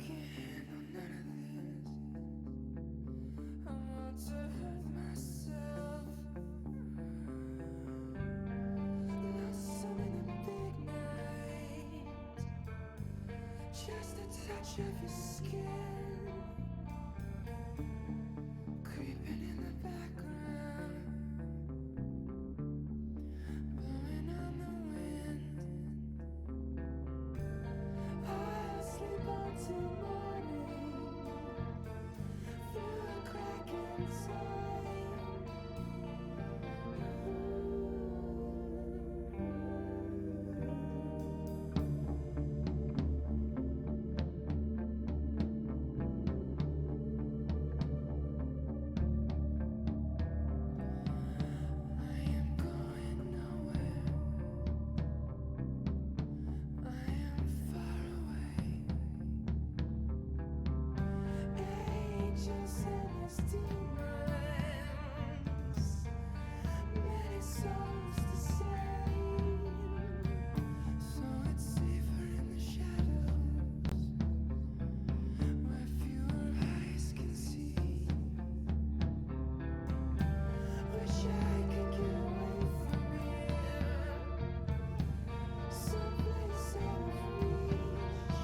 can't handle none of this. I want to hurt myself. Lost some in the big night. Just a touch of your skin, creeping in the background, blowing on the wind. I'll sleep until morning through a crack inside. I am going nowhere. I am far away. Ages and his demons, many souls to save. So it's safer in the shadows, where fewer eyes can see. Wish I could get away from here, someplace out of reach.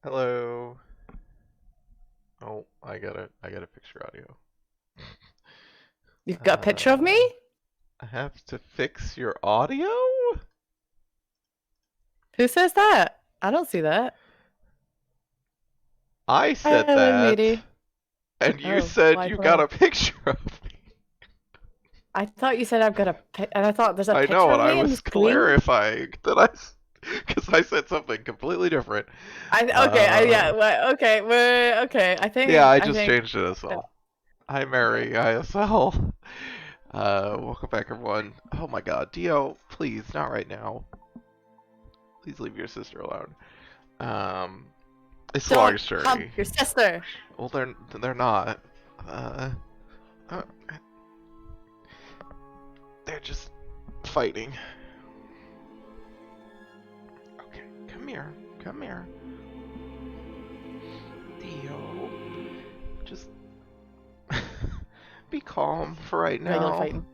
Hello. Oh, I gotta fix your audio. You've got a picture of me? Uh, I have to fix your audio? Who says that? I don't see that. I said Hello, that, Meaty. and you Oh, said why you got play? a picture of me. I thought you said I've got and I thought there's a I know, picture and of I me in the was screen. clarifying that because I said something completely different. Yeah, Uh, well, okay, we're okay. yeah, I I just think changed it as uh, well. Hi, okay. Mary, ISL. Welcome back, everyone. Oh my God, Dio, please, not right now. Please leave your sister alone. Um, it's a long Don't hump story. your sister. Well, they're not. Uh, uh, they're just fighting. Okay, come here, come here, Theo. Just be calm for right Regular now. fighting.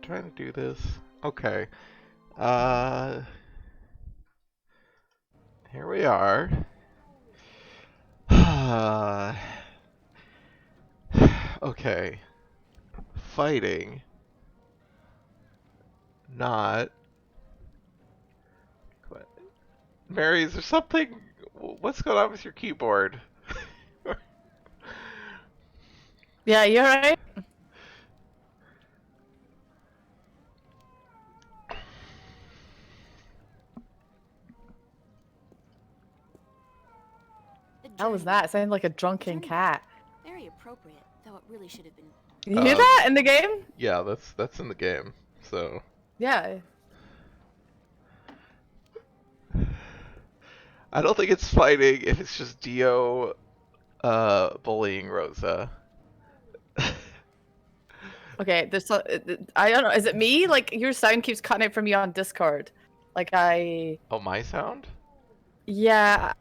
Trying to do this. Okay. Uh, here we are. Okay. Fighting. Not. Mary, is there something? What's going on with your keyboard? Yeah, you're right. A How was journey. that? It sounded like a drunken Journey back. cat. Very appropriate, though it really should have been. You hear Um, that in the game? yeah, that's in the game. So Yeah. I don't think it's fighting if it's just Dio bullying Rosa. Okay, I don't know. Is it me? Like your sound keeps cutting out from you on Discord. Like I Oh, my sound? yeah,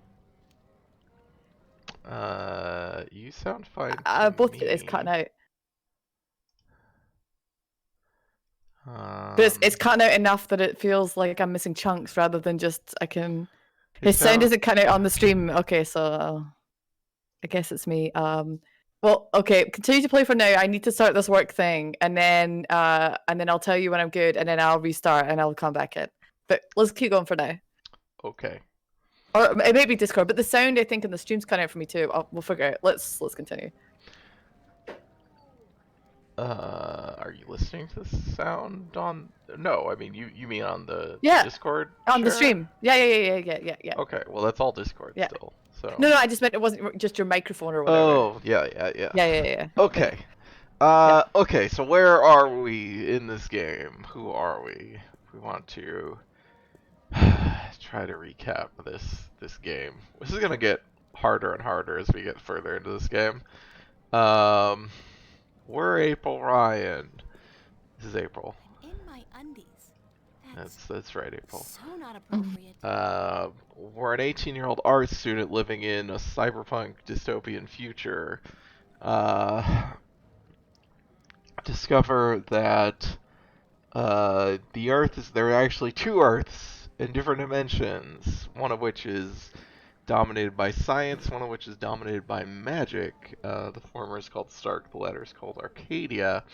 You sound fine to both is cutting me. out. But it's Um, cutting out enough that it feels like I'm missing chunks rather than just I can. it His sound sound. isn't cutting out on the stream. Okay, so I guess it's me. Well, okay, continue to play for now. I need to start this work thing, and then I'll tell you when I'm good, and then I'll restart and I'll come back in. But let's keep going for now. Okay. Or it may be Discord, but the sound I think in the stream's cutting out for me too. We'll figure it out. Let's continue. Are you listening to the sound on? No, I mean you mean on the Yeah, Discord on the share? stream. Yeah. Okay, well that's all Discord Yeah. still. So. No, I just meant it wasn't just your microphone or whatever. Oh, yeah. Yeah. Okay. Okay. Yeah. Okay, so where are we in this game? Who are we? We want to try to recap this game. This is gonna get harder and harder as we get further into this game. Um, we're April Ryan. This is April. In my undies. That's That's right, April. so not appropriate. We're an 18-year-old art student living in a cyberpunk dystopian future. Uh, discover that the Earth is there are actually two Earths in different dimensions. One of which is dominated by science, one of which is dominated by magic. The former is called Stark, the latter is called Arcadia.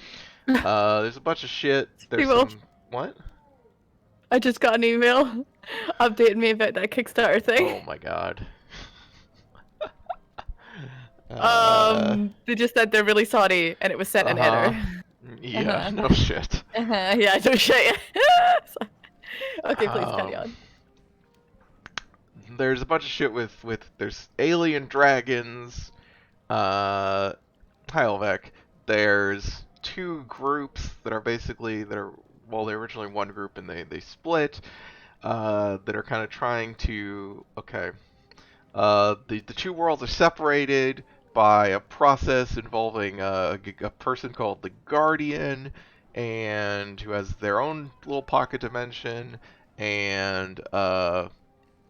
There's a bunch of shit. There's People, some what? I just got an email updating me about that Kickstarter thing. Oh my god. uh, They just said they're really sorry, and it was sent uh an huh. error. Yeah, Uh-huh. no shit. Yeah, no shit. Okay, please carry Um, on. there's a bunch of shit with there's alien dragons. Uh, Heilvek. There's two groups that are basically that are well, they're originally one group and they split. That are kind of trying to okay. The two worlds are separated by a process involving a person called the Guardian, and who has their own little pocket dimension, and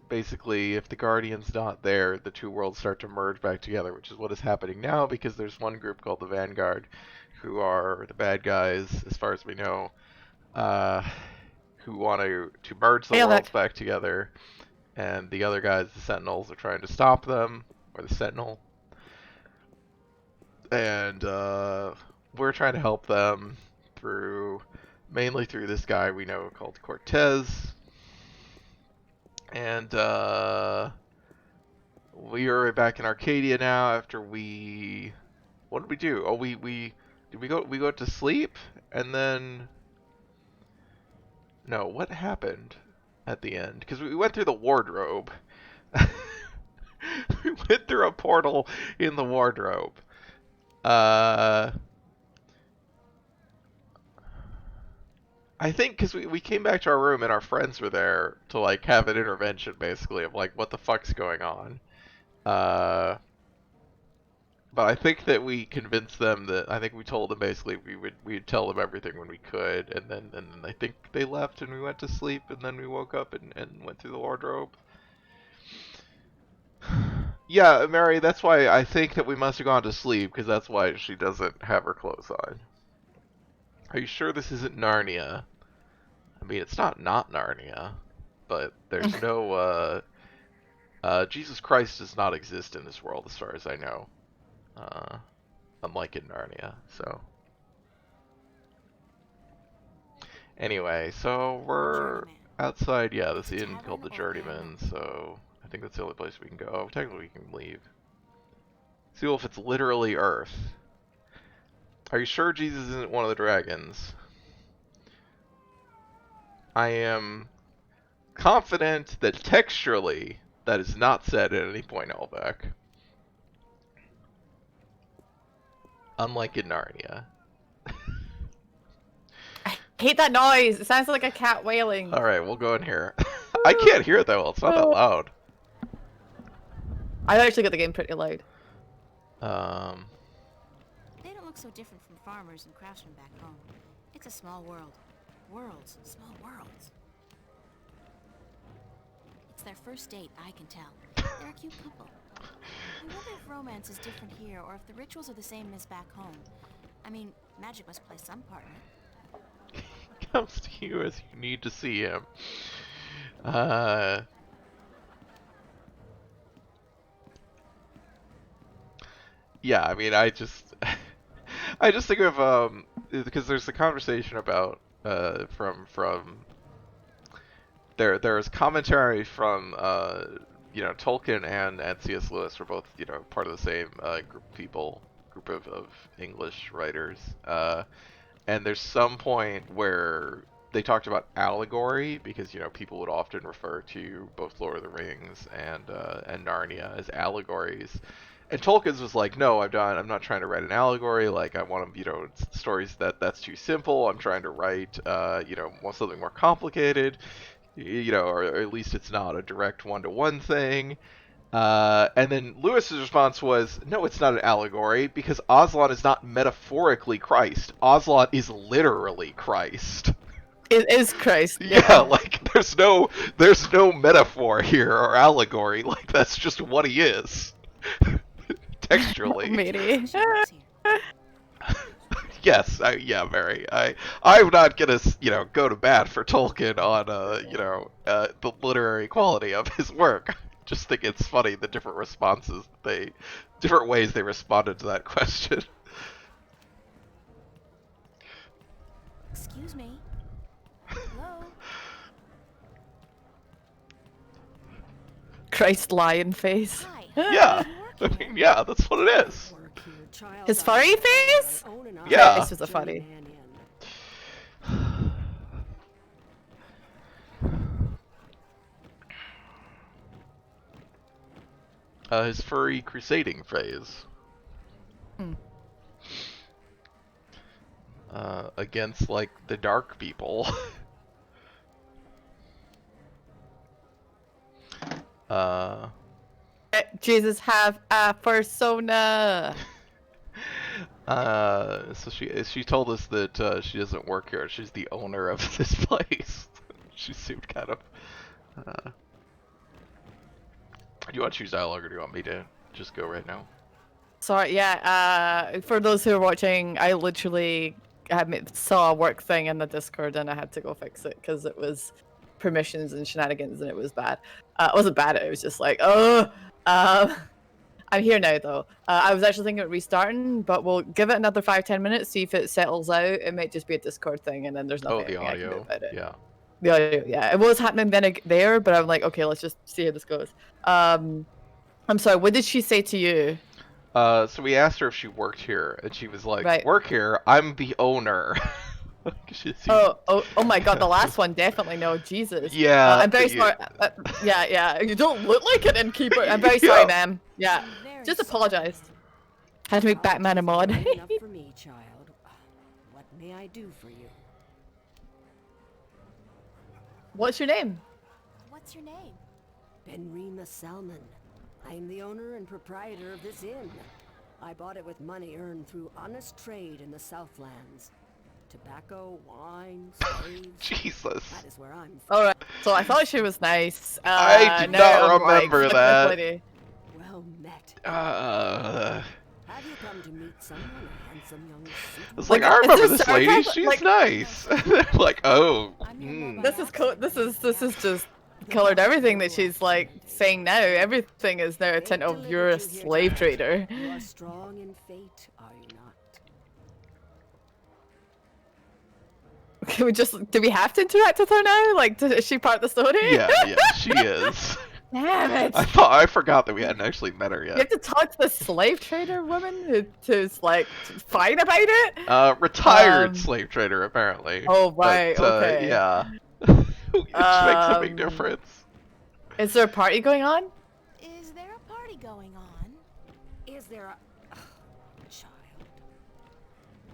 basically, if the Guardian's not there, the two worlds start to merge back together, which is what is happening now because there's one group called the Vanguard, who are the bad guys, as far as we know, uh, who want to merge the Hey, worlds Alec. back together, and the other guys, the Sentinels, are trying to stop them, or the Sentinel, and we're trying to help them mainly through this guy we know called Cortez, and we are back in Arcadia now after what did we do? Oh, did we go to sleep, and then no, what happened at the end? Because we went through the wardrobe. We went through a portal in the wardrobe. I think because we came back to our room and our friends were there to like have an intervention basically of like what the fuck's going on. But I think that we convinced them that I think we told them basically we'd tell them everything when we could, and then I think they left and we went to sleep, and then we woke up and went through the wardrobe. Yeah, Mary, that's why I think that we must have gone to sleep, because that's why she doesn't have her clothes on. Are you sure this isn't Narnia? I mean, it's not Narnia, but there's no, Jesus Christ does not exist in this world as far as I know. Unlike in Narnia, so. Anyway, so we're Journeyman. outside, yeah, this It's a inn tavern called the or Journeyman, so I think that's the only place we can go. Oh, technically we can leave. See if it's literally Earth. Are you sure Jesus isn't one of the dragons? I am confident that textually that is not said at any point, Elbeck. Unlike in Narnia. I hate that noise. It sounds like a cat wailing. Alright, we'll go in here. I can't hear it that well, it's not that loud. I actually got the game pretty loud. They don't look so different from farmers and craftsmen back home. It's a small world. Worlds, small worlds. It's their first date, I can tell. They're a cute couple. I wonder if romance is different here, or if the rituals are the same as back home. I mean, magic must play some part in it. Comes to you as you need to see him. Yeah, I mean, I just think of because there's a conversation about from there's commentary from Tolkien and C.S. Lewis were both part of the same group of English writers, and there's some point where they talked about allegory because people would often refer to both Lord of the Rings and Narnia as allegories. And Tolkien's was like, no, I'm not trying to write an allegory. Like, I want them, stories that's too simple. I'm trying to write, want something more complicated, or at least it's not a direct one-to-one thing. And then Lewis's response was, no, it's not an allegory because Aslan is not metaphorically Christ. Aslan is literally Christ. It is Christ. Yeah, like there's no metaphor here or allegory. Like that's just what he is. Textually. Matey. Yes, yeah, Mary. I'm not gonna, go to bat for Tolkien on, the literary quality of his work. Just think it's funny the different different ways they responded to that question. Excuse me. Hello? Christ lion face. Hi. Yeah, You I work here? mean, yeah, that's what it is. His furry face? Yeah. This was a funny. His furry crusading phase. Hmm. Against, like, the dark people. Jesus have a persona. So she told us that she doesn't work here. She's the owner of this place. She seemed kind of. Do you want to choose dialogue, or do you want me to just go right now? Sorry, yeah. For those who are watching, I literally saw a work thing in the Discord and I had to go fix it because it was permissions and shenanigans and it was bad. It wasn't bad. It was just like, oh. I'm here now though. I was actually thinking of restarting, but we'll give it another 5-10 minutes, see if it settles out. It might just be a Discord thing, and then there's Oh, nothing the I can do audio. about it. Yeah. The audio, yeah, it was happening then there, but I'm like, okay, let's just see how this goes. I'm sorry. What did she say to you? So we asked her if she worked here, and she was like, Right. "Work here? I'm the owner." She seemed- Oh my God! The last one definitely no. Jesus. Yeah. I'm very sorry. Yeah. You don't look like an innkeeper. I'm very sorry, Yeah. ma'am. Yeah. I'm very Just sorry. apologize. Had to make Batman a mod. Apologies are enough for me, child. What may I do for you? What's your name? What's your name? Benrima Salmon. I am the owner and proprietor of this inn. I bought it with money earned through honest trade in the Southlands. Tobacco, wine, slaves. Jesus. That is where I'm from. All right. So I thought she was nice. I do now not I'm like, remember "Fuck this that." lady." Well met. I Have you come to meet someone, a handsome young suitor? was like, Like, I is remember there this lady. sarcasm? She's Like- nice. Like, oh. I'm here more by This is accident this than is this is anything just colored everything that she's like saying now. Everything is now a Fate tint of delivered you're a you here, slave child. trader. You are strong in fate, are you not? Can we just do we have to interact with her now? Like, is she part of the story? Yeah, she is. Damn it! I forgot that we hadn't actually met her You yet. have to talk to the slave trader woman who's like fine about it. Retired slave trader, apparently. Oh right, But, okay. yeah. Which makes a big Um, difference. Is there a party going on? Is there a party going on? Is there a... child.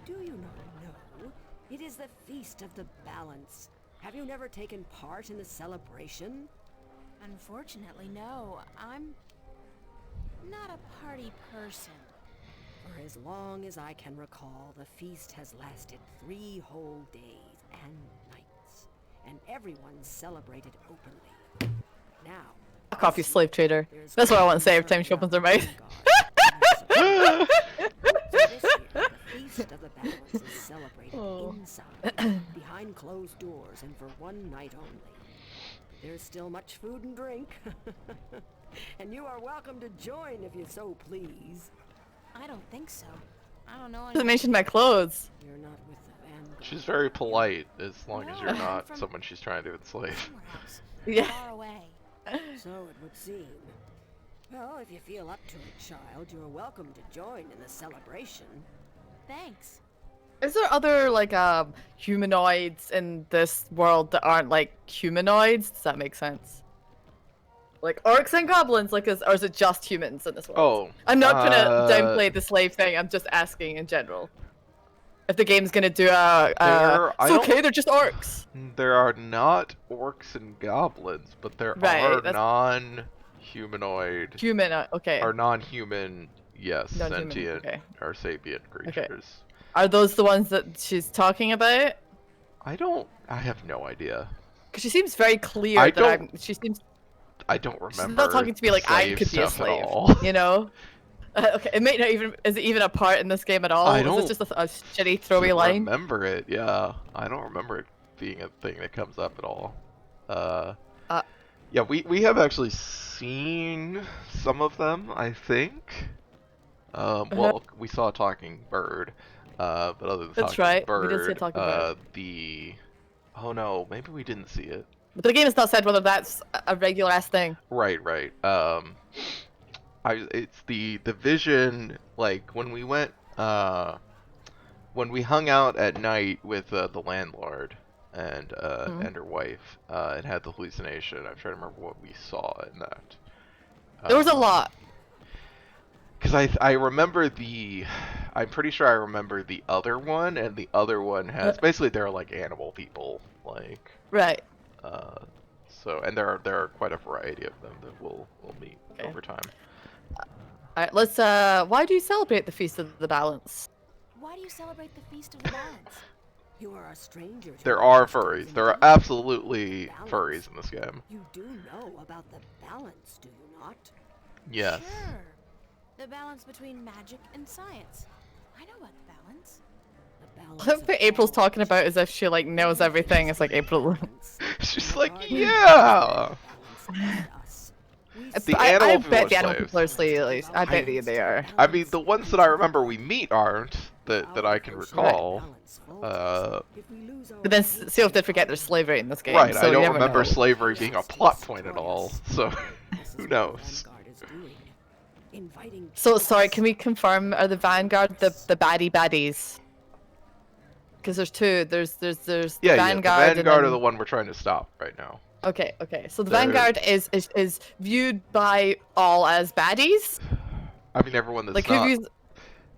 Do you not know? It is the Feast of the Balance. Have you never taken part in the celebration? Unfortunately, no. I'm not a party person. For as long as I can recall, the feast has lasted 3 whole days and nights, and everyone celebrated openly. Now, Fuck off, you slave trader. there's That's what I want to say every concern time she opens her about mouth. vanguard. So this year, the Feast of the Balance is celebrated Oh. inside, behind closed doors, and for one night only. There's still much food and drink, and you are welcome to join if you so please. I don't think so. I don't know. Doesn't anyone- mention my clothes. You're not with the Vanguard. She's very polite, as long as you're No, not from- someone she's trying to enslave. Somewhere else. Yeah. Far away. So it would seem. Well, if you feel up to it, child, you're welcome to join in the celebration. Thanks. Is there other like humanoids in this world that aren't like humanoids? Does that make sense? Like orcs and goblins, like or is it just humans in this world? Oh. I'm not trying to downplay the slave thing. I'm just asking in general. If the game's gonna do I it's don't- okay, they're just orcs. There are not orcs and goblins, but there Right, are that's- non-humanoid Human, okay. or non-human, yes, Non-human, sentient okay. or sapient creatures. Are those the ones that she's talking about? I have no idea. Because she seems very clear I that don't she seems I don't remember. she's not talking to me like I slave could be a stuff at slave. all. You know? Okay, it may not even is it even a part in this game at all? I Is don't it just a shitty throwaway Don't line? remember it, yeah. I don't remember it being a thing that comes up at all. Yeah, we have actually seen some of them, I think. Well, we saw a talking bird, but other than That's talking right, we bird, did see a talking bird. oh no, maybe we didn't see it. But the game has not said whether that's a regular ass thing. Right. It's the vision, like when we went, when we hung out at night with the landlord and her wife, and had the hallucination. I'm trying to remember what we saw in that. There was a lot. Because I remember I'm pretty sure I remember the other one, and the other one has basically they're like animal people, like. Right. So and there are quite a variety of them that we'll meet over time. Alright, let's why do you celebrate the Feast of the Balance? Why do you celebrate the Feast of the Balance? You are a stranger to There the are customs furries. and There are customs. absolutely Balance. furries in this game. You do know about the balance, do you not? Yes. Sure. The balance between magic and science. I know about the balance. The balance Look of what April's all talking about as if she like knows everything. It's like April. She's like, Guardian yeah. balance us. We The I animal bet people are the animal slaves. people are slaves. I bet they are. I mean, the ones that I remember we meet aren't, that I can recall. But then Seal did forget there's slavery in this game, Right, so I don't you never remember know. slavery being a plot point at all, so who knows? So sorry, can we confirm are the Vanguard the baddie baddies? Because there's two. There's the Yeah, Vanguard. the Vanguard and are then... the one we're trying to stop right now. Okay, okay. So the They're- Vanguard is viewed by all as baddies. I mean, everyone that's Like who not. views?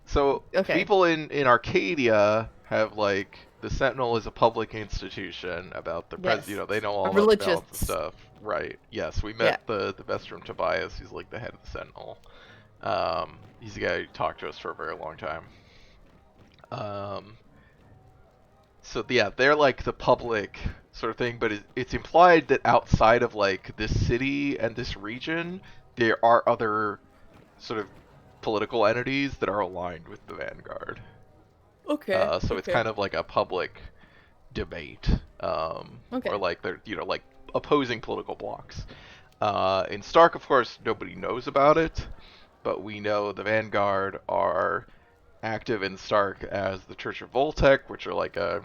So Okay. people in Arcadia have like the Sentinel is a public institution about the Yes. you know, they know all about the Religious. balance and stuff. Right. Yes, we met the Vestrum Tobias, who's like the head of the Sentinel. He's the guy who talked to us for a very long time. So yeah, they're like the public sort of thing, but it's implied that outside of like this city and this region, there are other sort of political entities that are aligned with the Vanguard. Okay. So it's kind of like a public debate, or like they're like opposing political blocks. In Stark, of course, nobody knows about it, but we know the Vanguard are active in Stark as the Church of Voltec, which are like a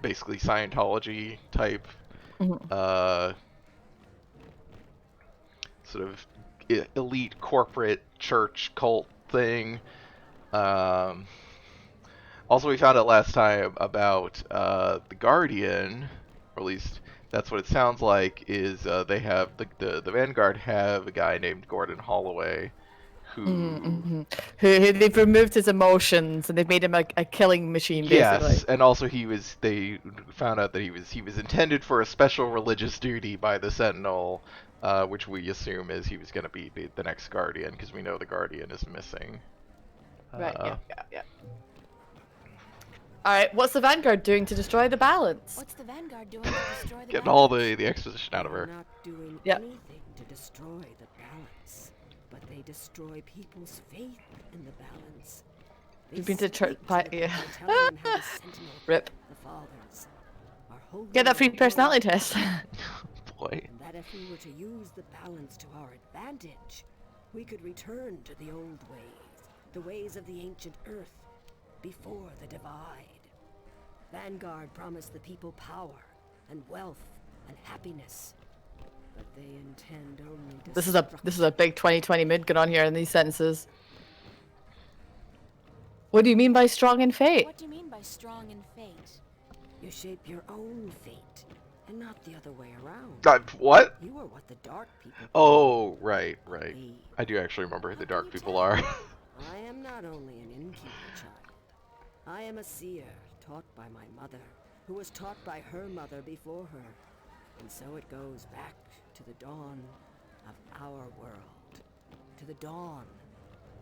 basically Scientology type sort of elite corporate church cult thing. Also, we found out last time about the Guardian, or at least that's what it sounds like, is they have the Vanguard have a guy named Gordon Holloway who who they've removed his emotions and they've made him a killing machine, basically. Yes, and also they found out that he was intended for a special religious duty by the Sentinel, which we assume is he was going to be the next Guardian, because we know the Guardian is missing. Right, yeah. Alright, what's the Vanguard doing to destroy the balance? What's the Vanguard doing to destroy the Getting balance? all the exposition out of her. They're not doing Yep. anything to destroy the balance, but they destroy people's faith in the balance. They You've been to church, speak to the yeah. people, telling them how the Sentinel, Rip. the fathers, are holding Get that free their personality word, test. Boy. and that if we were to use the balance to our advantage, we could return to the old ways, the ways of the ancient Earth, before the divide. Vanguard promised the people power and wealth and happiness, but they intend only This is a big 2020 mood going on here in these sentences. What do you mean by strong in fate? What do you mean by strong in fate? You shape your own fate, and not the other way around. What? You are what the dark people. Oh, right. believe. I do actually remember who the dark people are. I am not only an innkeeper child. I am a seer, taught by my mother, who was taught by her mother before her. And so it goes back to the dawn of our world. To the dawn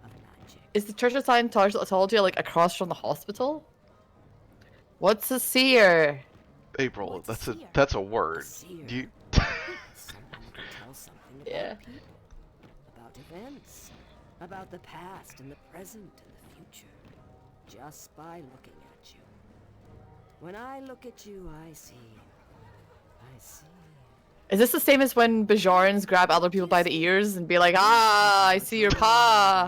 of magic. Is the Church of Scientology like across from the hospital? What's a seer? April, What's a seer? that's a word. seer. Do you... Someone who can tell something Yeah. about people, about events, about the past and the present and the future, just by looking at you. When I look at you, I see. Is this the same as when Bajorans grab other people by the ears and be like, ah, I see your paw?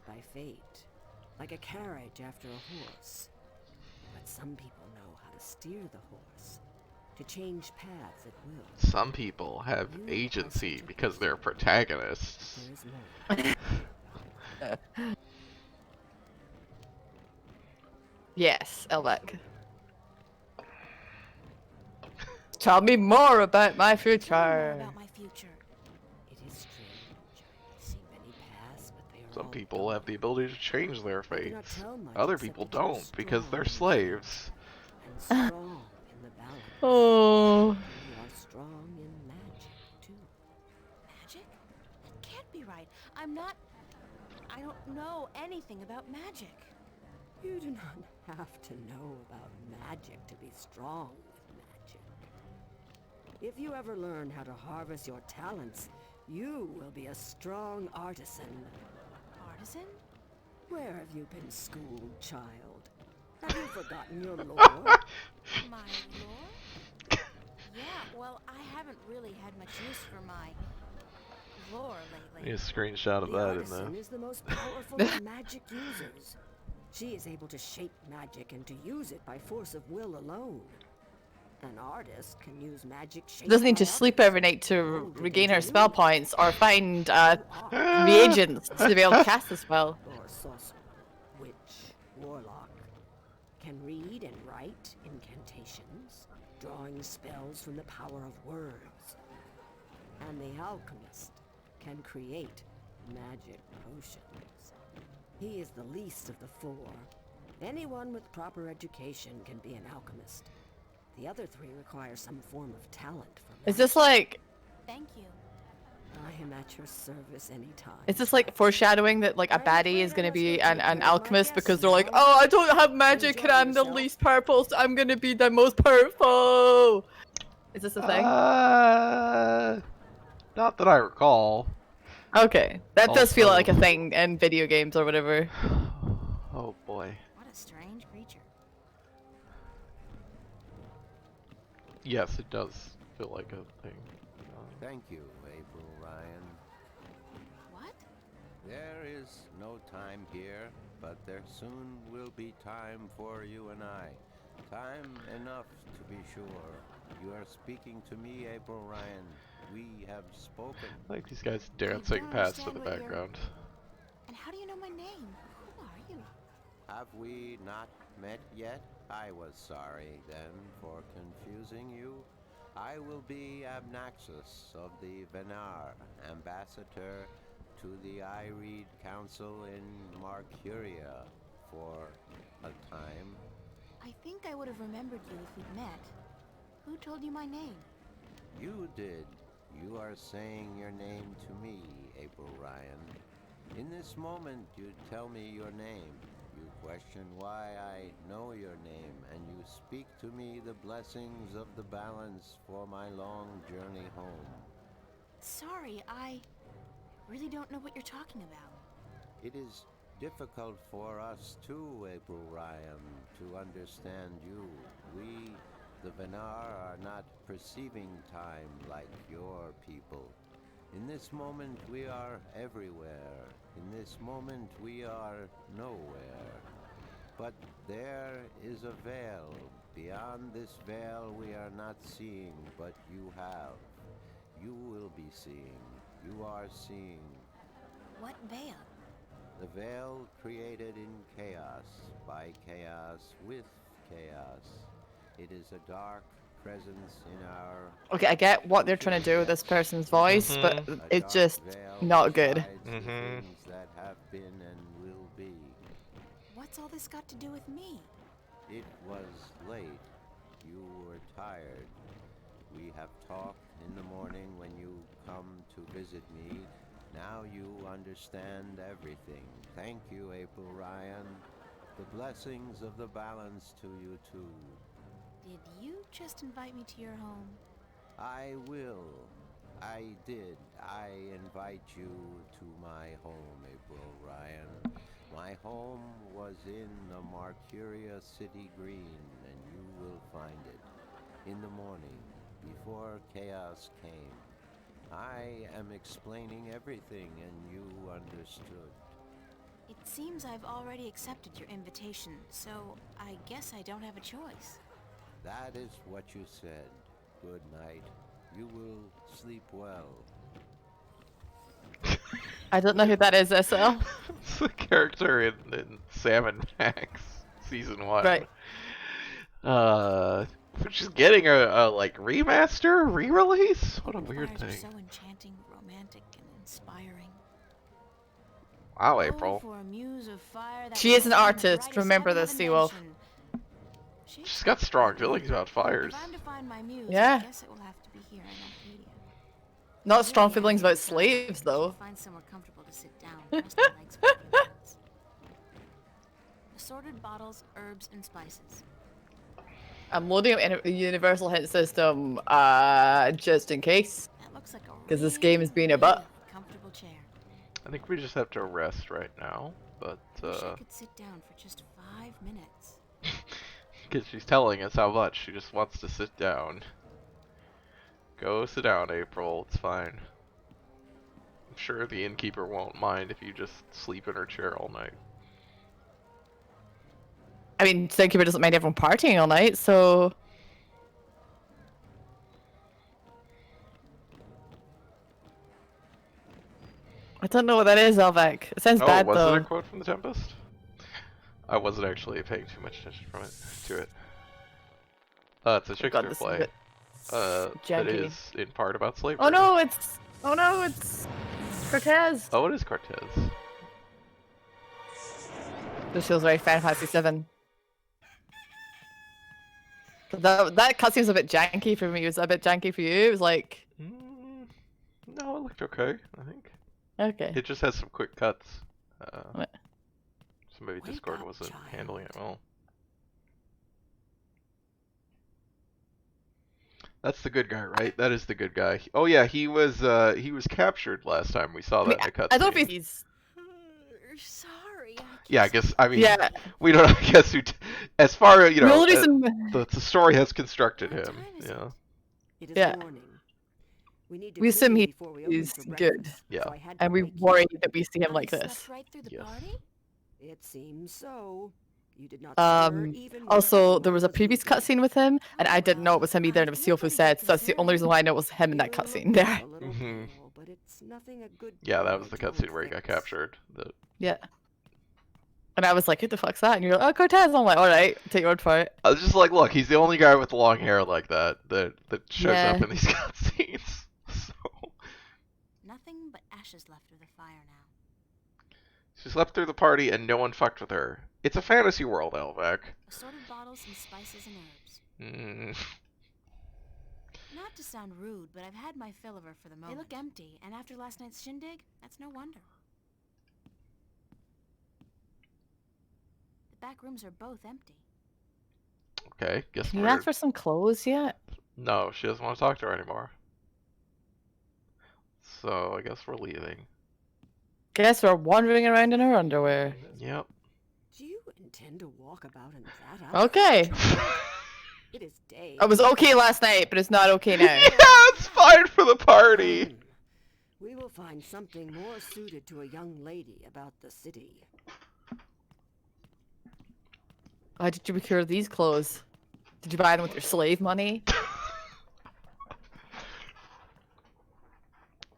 By fate, like a carriage after a horse. But some people know how to steer the horse, to change paths at will. Some people have agency because they're protagonists. There is more. Yes, Elvek. Tell me more about my Tell me more future. about my future. It is strange. I see many paths, but they are Some all people dark. have the ability to change their They do not fates. tell much Other except people that you are don't because they're strong slaves. and strong in the balance. Oh. And you are strong in magic too. Magic? That can't be right. I don't know anything about magic. You do not have to know about magic to be strong with magic. If you ever learn how to harvest your talents, you will be a strong artisan. Artisan? Where have you been schooled, child? Have you forgotten your lore? My lore? Yeah, well, I haven't really had much use for my lore lately. Need a screenshot of The that in artisan there. is the most powerful of magic users. She is able to shape magic and to use it by force of will alone. An artist can use magic shaped Doesn't need by to sleep others, every night to molded regain into her spell you. points or find You are reagents to be able to cast the spell. or sorcerer, witch, warlock, can read and write incantations, drawing spells from the power of words. And the alchemist can create magic potions. He is the least of the four. Anyone with proper education can be an alchemist. The other three require some form of talent for Is magic. this like Thank you. I am at your service anytime. Is this like foreshadowing that like a I'm baddie afraid is I gonna must be go an take care of my alchemist because guests they're like, now. oh, I don't have magic and Enjoy I'm the yourself. least powerful, so I'm gonna be the most powerful. Is this a thing? Not that I recall. Okay, that does feel like a Also- thing in video games or whatever. Oh boy. What a strange creature. Yes, it does feel like a thing. Thank you, April Ryan. What? There is no time here, but there soon will be time for you and I. Time enough to be sure. You are speaking to me, April Ryan. We have spoken. I like these guys dancing don't past in understand the what you're- background. And how do you know my name? Who are you? Have we not met yet? I was sorry then for confusing you. I will be Abnaxus of the Venar, ambassador to the Ireed Council in Marcuria for a time. I think I would have remembered you if we'd met. Who told you my name? You did. You are saying your name to me, April Ryan. In this moment, you tell me your name. You question why I know your name, and you speak to me the blessings of the balance for my long journey home. Sorry, I really don't know what you're talking about. It is difficult for us too, April Ryan, to understand you. We, the Venar, are not perceiving time like your people. In this moment we are everywhere. In this moment we are nowhere. But there is a veil. Beyond this veil we are not seeing, but you have. You will be seeing. You are seeing. What veil? The veil created in chaos, by chaos, with chaos. It is a dark presence in our... Okay, I get what they're trying to do with this person's voice, but a it's dark just veil not good. besides the Mhm. things that have been and will be. What's all this got to do with me? It was late. You were tired. We have talked in the morning when you come to visit me. Now you understand everything. Thank you, April Ryan. The blessings of the balance to you too. Did you just invite me to your home? I will. I did. I invite you to my home, April Ryan. My home was in the Marcuria City Green, and you will find it in the morning, before chaos came. I am explaining everything, and you understood. It seems I've already accepted your invitation, so I guess I don't have a choice. That is what you said. Good night. You will sleep well. I don't know who that is, SL. It's the character in Sam and Max season 1. Right. Which is getting a like remaster, re-release. What a weird Fires thing. are so enchanting, romantic, and inspiring. Wow, Oh, April. for a muse of fire that She will is an shine the artist, brightest remember heaven this, of Seawolf. invention. She's got strong feelings about fires. If I'm to find my muse, Yeah. I guess it will have to be here in Arcadia. Not strong Really, I feelings think about so. slaves, I though. should find somewhere comfortable to sit down. Rest my legs for a few minutes. Assorted bottles, herbs, and spices. I'm loading up a universal hint system, just in case. That looks like a 'Cause this game is being a really butt. comfortable chair. I think we just have to rest right now, but Wish I could sit down for just 5 minutes. Because she's telling us how much. She just wants to sit down. Go sit down, April. It's fine. I'm sure the innkeeper won't mind if you just sleep in her chair all night. I mean, Zookeeper doesn't mind everyone partying all night, so... I don't know what that is, Elvec. It sounds Oh, bad, was though. it a quote from The Tempest? I wasn't actually paying too much attention to it. It's a Shakespeare this is a play. bit That janky. is in part about slavery. Oh no, it's... Oh no, it's... Cortez! Oh, it is Cortez. This feels very Final Fantasy 7. That cutscene's a bit janky for me. It was a bit janky for you. It was like... No, it looked okay, I think. Okay. It just has some quick cuts. What? So maybe Wake Discord up, wasn't child. handling it well. That's the good guy, right? That is the good guy. Oh yeah, he was captured last time we saw that in a cutscene. I don't know if he's... Sorry. Yeah, I guess. I mean, Yeah. we don't. I guess as far as The only as reason... the story has constructed What him. time is Yeah. It is Yeah. morning. We need to We assume clean he before we open is for good. breakfast, Yeah. so I had to And we wake you. worry that we see him like I slept this. right through the Yes. party? It seems so. You did not stir even when Also, everyone there was a was previous moving. cutscene with him, and I didn't know it was him either, and it was Siofo said, so that's the only reason why I know it was him in that You're cutscene looking there. a little Mhm. pale, but it's nothing a good Yeah, that boy was the don't cutscene where he got fix. captured. Yeah. And I was like, who the fuck's that? And you're like, oh, Cortez. I'm like, alright, take your word for it. I was just like, look, he's the only guy with long hair like that shows up Yeah. in these cutscenes. So Nothing but ashes left of the fire now. she slept through the party and no one fucked with her. It's a fantasy world, Elvec. Assorted bottles and spices and herbs. Mm. Not to sound rude, but I've had my fill of her for the moment. They look empty, and after last night's shindig, that's no wonder. The back rooms are both empty. Okay, guess Can you we're... ask for some clothes yet? No, she doesn't want to talk to her anymore. So I guess we're leaving. Guess we're wandering around in our underwear. Yep. Do you intend to walk about in that outfit? Okay. It is day. It was okay last night, but it's not okay now. Yeah, it's fine for the party. Hmm. We will find something more suited to a young lady about the city. How did you procure these clothes? Did you buy them with your slave money?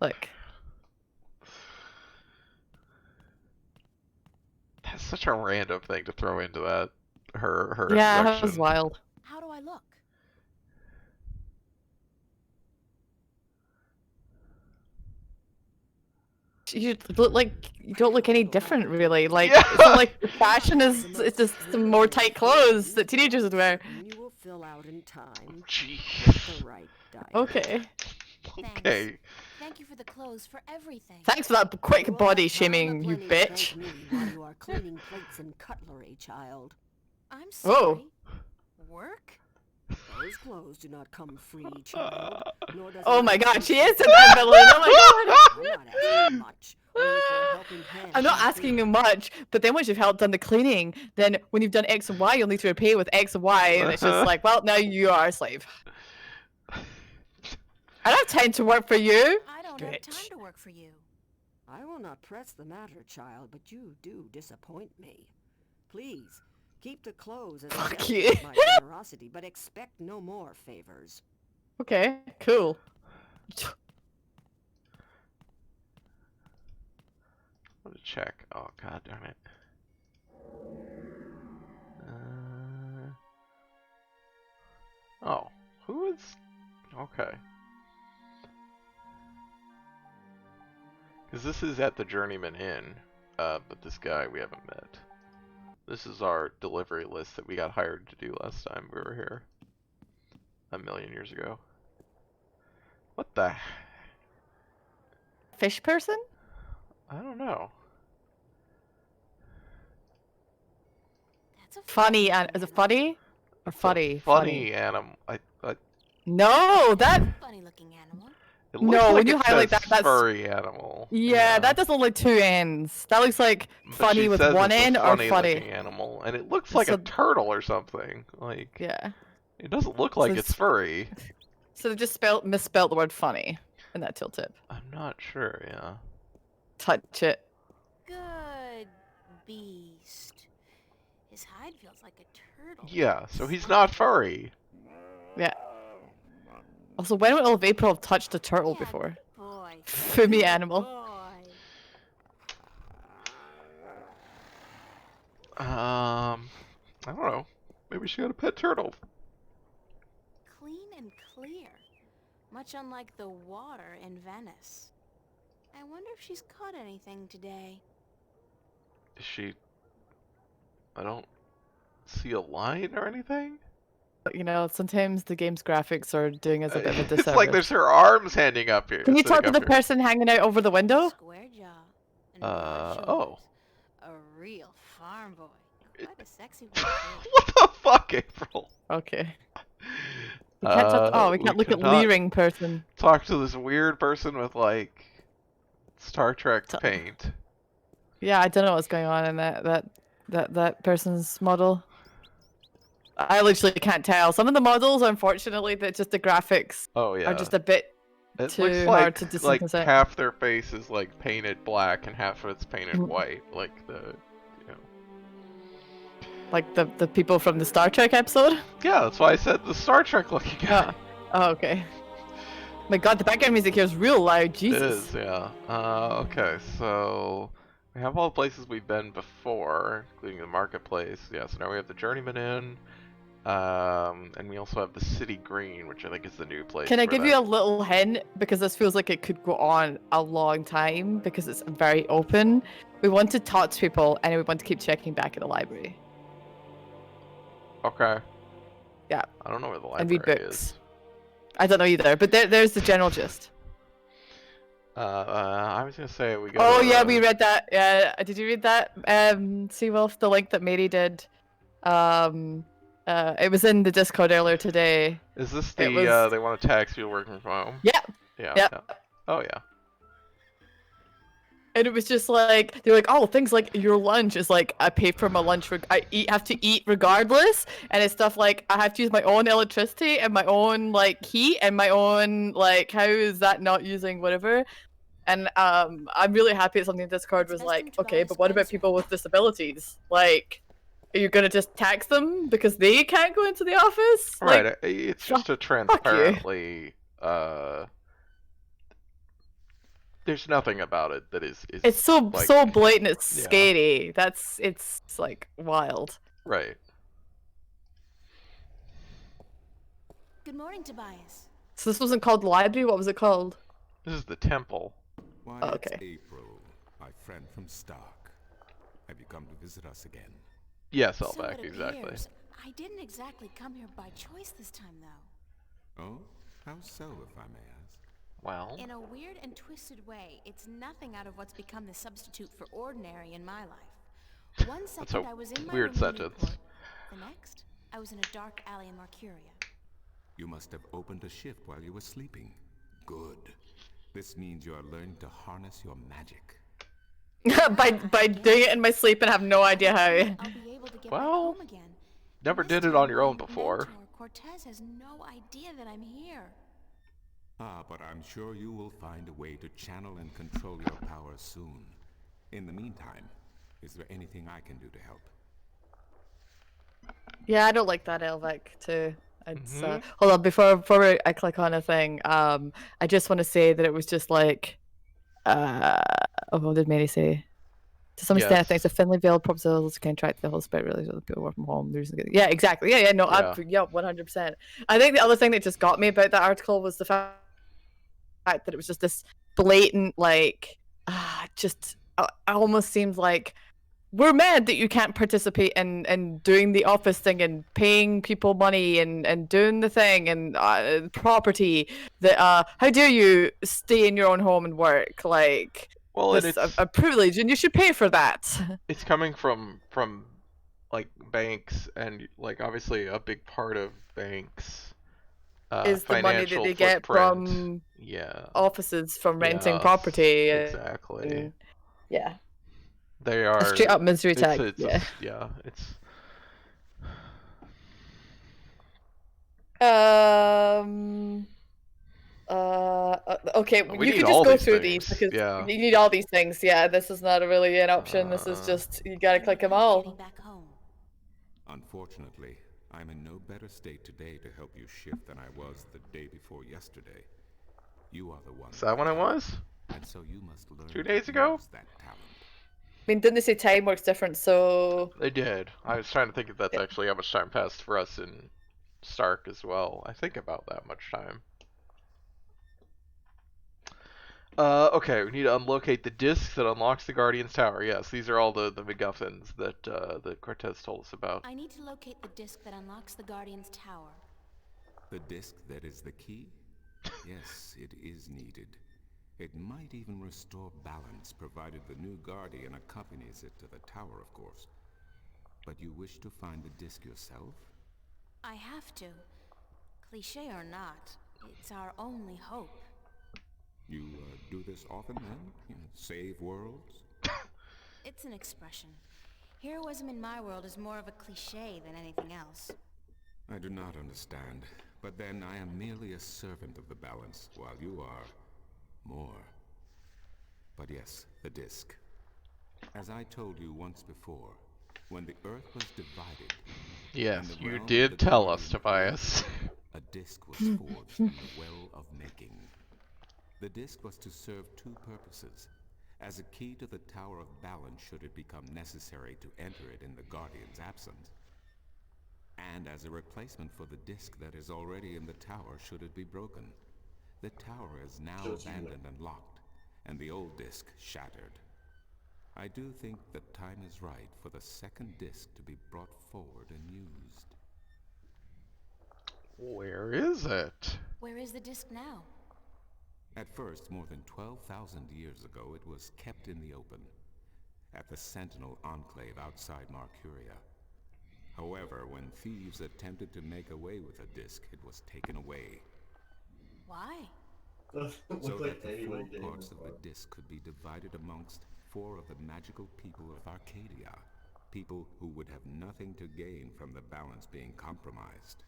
Look. That's such a random thing to throw into that. Her Yeah, that was introduction. wild. How do I look? You look like you don't look any different, really. Like Yeah. it's not like the fashion is. It's just some more tight clothes that teenagers would wear. You will fill out in time. Gee. The right diet. Okay. Okay. Thank you for the clothes, for everything. Thanks for that You quick will body have time shaming, you aplenty to thank bitch. me while you are cleaning plates and cutlery, child. I'm Oh. sorry. Work? Those clothes do not come free, child. Nor does Oh an my god, outfit- she is an villain. Oh my god. I'm not asking much. Only for a helping hand I'm not in the asking you cleaning. much, but then once you've helped done the cleaning, then when you've done X and Y, you'll need to repay with X and Y, and it's just like, well, now you are a slave. I don't have time to work for you. I don't have time Bitch. to work for you. I will not press the matter, child, but you do disappoint me. Please, keep the clothes as a Fuck gesture you. of my generosity, but expect no more favors. Okay, cool. Let me check. Oh god darn it. Oh, who is? Okay. Because this is at the Journeyman Inn, but this guy we haven't met. This is our delivery list that we got hired to do last time we were here. A million years ago. What the? Fish person? I don't know. That's a Funny, and is it funny? Or It's a funny? Funny animal. I No, that. funny looking animal. It looks No, like when you it highlight says that, that's furry animal. yeah, Looks when like you it highlight says that, that's furry animal. yeah, that doesn't look like two ends. That looks like But she funny with says one it's a end or funny funny. looking animal, and it looks like a So turtle or something. Like, yeah, it doesn't look so like it's furry. so they just misspelled the word funny in that tooltip. I'm not sure, yeah. Touch it. Good beast. His hide feels like a turtle. Yeah, so he's not furry. Yeah. Also, when will April have touched a turtle Yeah, before? good boy. Fumi Good animal. boy. I don't know. Maybe she got a pet turtle. Clean and clear. Much unlike the water in Venice. I wonder if she's caught anything today. Is she... I don't see a line or anything? But, you know, sometimes the game's graphics are doing us a bit of a disservice. It's like there's her arms handing up here. Can you talk to sitting the up here. person hanging out over the window? Square jaw. And broad shoulders. Oh. A real farm boy. Quite a sexy one, too. What the fuck, April? Okay. We can't talk. Oh, we can't look at cannot leering person. talk to this weird person with, like, Star Trek So- paint. Yeah, I don't know what's going on in that person's model. I literally can't tell. Some of the models, unfortunately, that just the graphics Oh, yeah. are just a bit It too looks hard like, to like distinguish. half their face is, like, painted black and half of it's painted Mhm. white. Like, Like the people from the Star Trek episode. Yeah, that's why I said the Star Trek looking guy. Oh, okay. My God, the background music here is real loud. It Jesus. is, yeah. Okay, so we have all the places we've been before, including the marketplace. Yeah, so now we have the Journeyman Inn, and we also have the City Green, which I think is the new place. Can I for give that. you a little hint? Because this feels like it could go on a long time because it's very open. We want to talk to people and we want to keep checking back at the library. Okay. Yeah. I don't know where the And read library books. is. I don't know either, but there's the general gist. I was gonna say we got. Oh yeah, we read that. Yeah, did you read that? Seawolf, the link that Mary did. It was in the Discord earlier today. Is this it the was- they want to tax you working from home? Yeah. Yeah. Yep. Yeah. Oh yeah. And it was just like they're like, oh, things like your lunch is like I pay for my lunch. Have to eat regardless, and it's stuff like I have to use my own electricity and my own like heat and my own like how is that not using whatever? And I'm really happy that something in Discord It's was best like, to okay, buy but what about Spencer. people with disabilities? Like, are you gonna just tax them because they can't go into the office? Right. Like, It's just a you. transparently. There's nothing about it that is. it's so like, so blatant. It's yeah. scary. It's like wild. Right. Good morning, Tobias. So this wasn't called the library. What was it called? This is the temple. Why, Oh, it's okay. April, my friend from Stark. Have you come to visit us again? Yes, So Elbeck, it exactly. appears. I didn't exactly come here by choice this time, though. Oh? How so, if I may ask? Well. In a weird and twisted way, it's nothing out of what's become the substitute for ordinary in my life. One second I was in my weird room in sentence. Newport, the next, I was in a dark alley in Marcuria. You must have opened a shift while you were sleeping. Good. This means you are learning to harness your magic. by doing it in my sleep and have no idea how. I'll be able to get back Well, home again. Never This did it time on your own my before. mentor, Cortez has no idea that I'm here. Ah, but I'm sure you will find a way to channel and control your power soon. In the meantime, is there anything I can do to help? Yeah, I don't like that Elvec too. It's hold on before I click on a thing. I just want to say that it was just like, what did Mary say? To some extent, I think it's a thinly veiled proposal to contract the whole spirit really with people work from home. Yeah, exactly. Yeah, no, Yeah. 100%. I think the other thing that just got me about that article was the fact that it was just this blatant, like, just almost seems like we're mad that you can't participate in doing the office thing and paying people money and doing the thing and property. That how dare you stay in your own home and work? Like, Well, and this it's a privilege, and you should pay for that. it's coming from like banks, and like obviously a big part of banks is the money that financial they get footprint. from Yeah. offices from renting Yes, property. exactly. Yeah. They A are. straight up misery tax. Yeah. Yeah. It's. Um. Okay, We you need could just all go these through these things. because Yeah. you need all these things. Yeah, this is not really an option. This is just you gotta click them Getting all. back home. Unfortunately, I'm in no better state today to help you shift than I was the day before yesterday. You are the one. Is that when it was? And so you must learn 2 to days ago? use that talent. I mean, didn't they say time works different? So They did. I was trying to think if that's yeah. actually how much time passed for us in Stark as well. I think about that much time. Okay, we need to unlocate the disc that unlocks the Guardian's Tower. Yes, these are all the MacGuffins that that Cortez told us about. I need to locate the disc that unlocks the Guardian's tower. The disc that is the key? Yes, it is needed. It might even restore balance, provided the new Guardian accompanies it to the tower, of course. But you wish to find the disc yourself? I have to. Cliché or not, it's our only hope. You do this often then? You know, save worlds? It's an expression. Heroism in my world is more of a cliché than anything else. I do not understand. But then I am merely a servant of the balance, while you are more. But yes, the disc. As I told you once before, when the Earth was divided, Yes, and the you realm of did the tell us, Guardian Tobias. a disc was forged from the well of making. The disc was to serve two purposes. As a key to the Tower of Balance should it become necessary to enter it in the Guardian's absence. And as a replacement for the disc that is already in the tower should it be broken. The tower is now abandoned and locked, and the old disc shattered. I do think that time is right for the second disc to be brought forward and used. Where is it? Where is the disc now? At first, more than 12,000 years ago, it was kept in the open, at the Sentinel Enclave outside Marcuria. However, when thieves attempted to make away with the disc, it was taken away. Why? So that the four parts of the disc could be divided amongst four of the magical people of Arcadia. People who would have nothing to gain from the balance being compromised.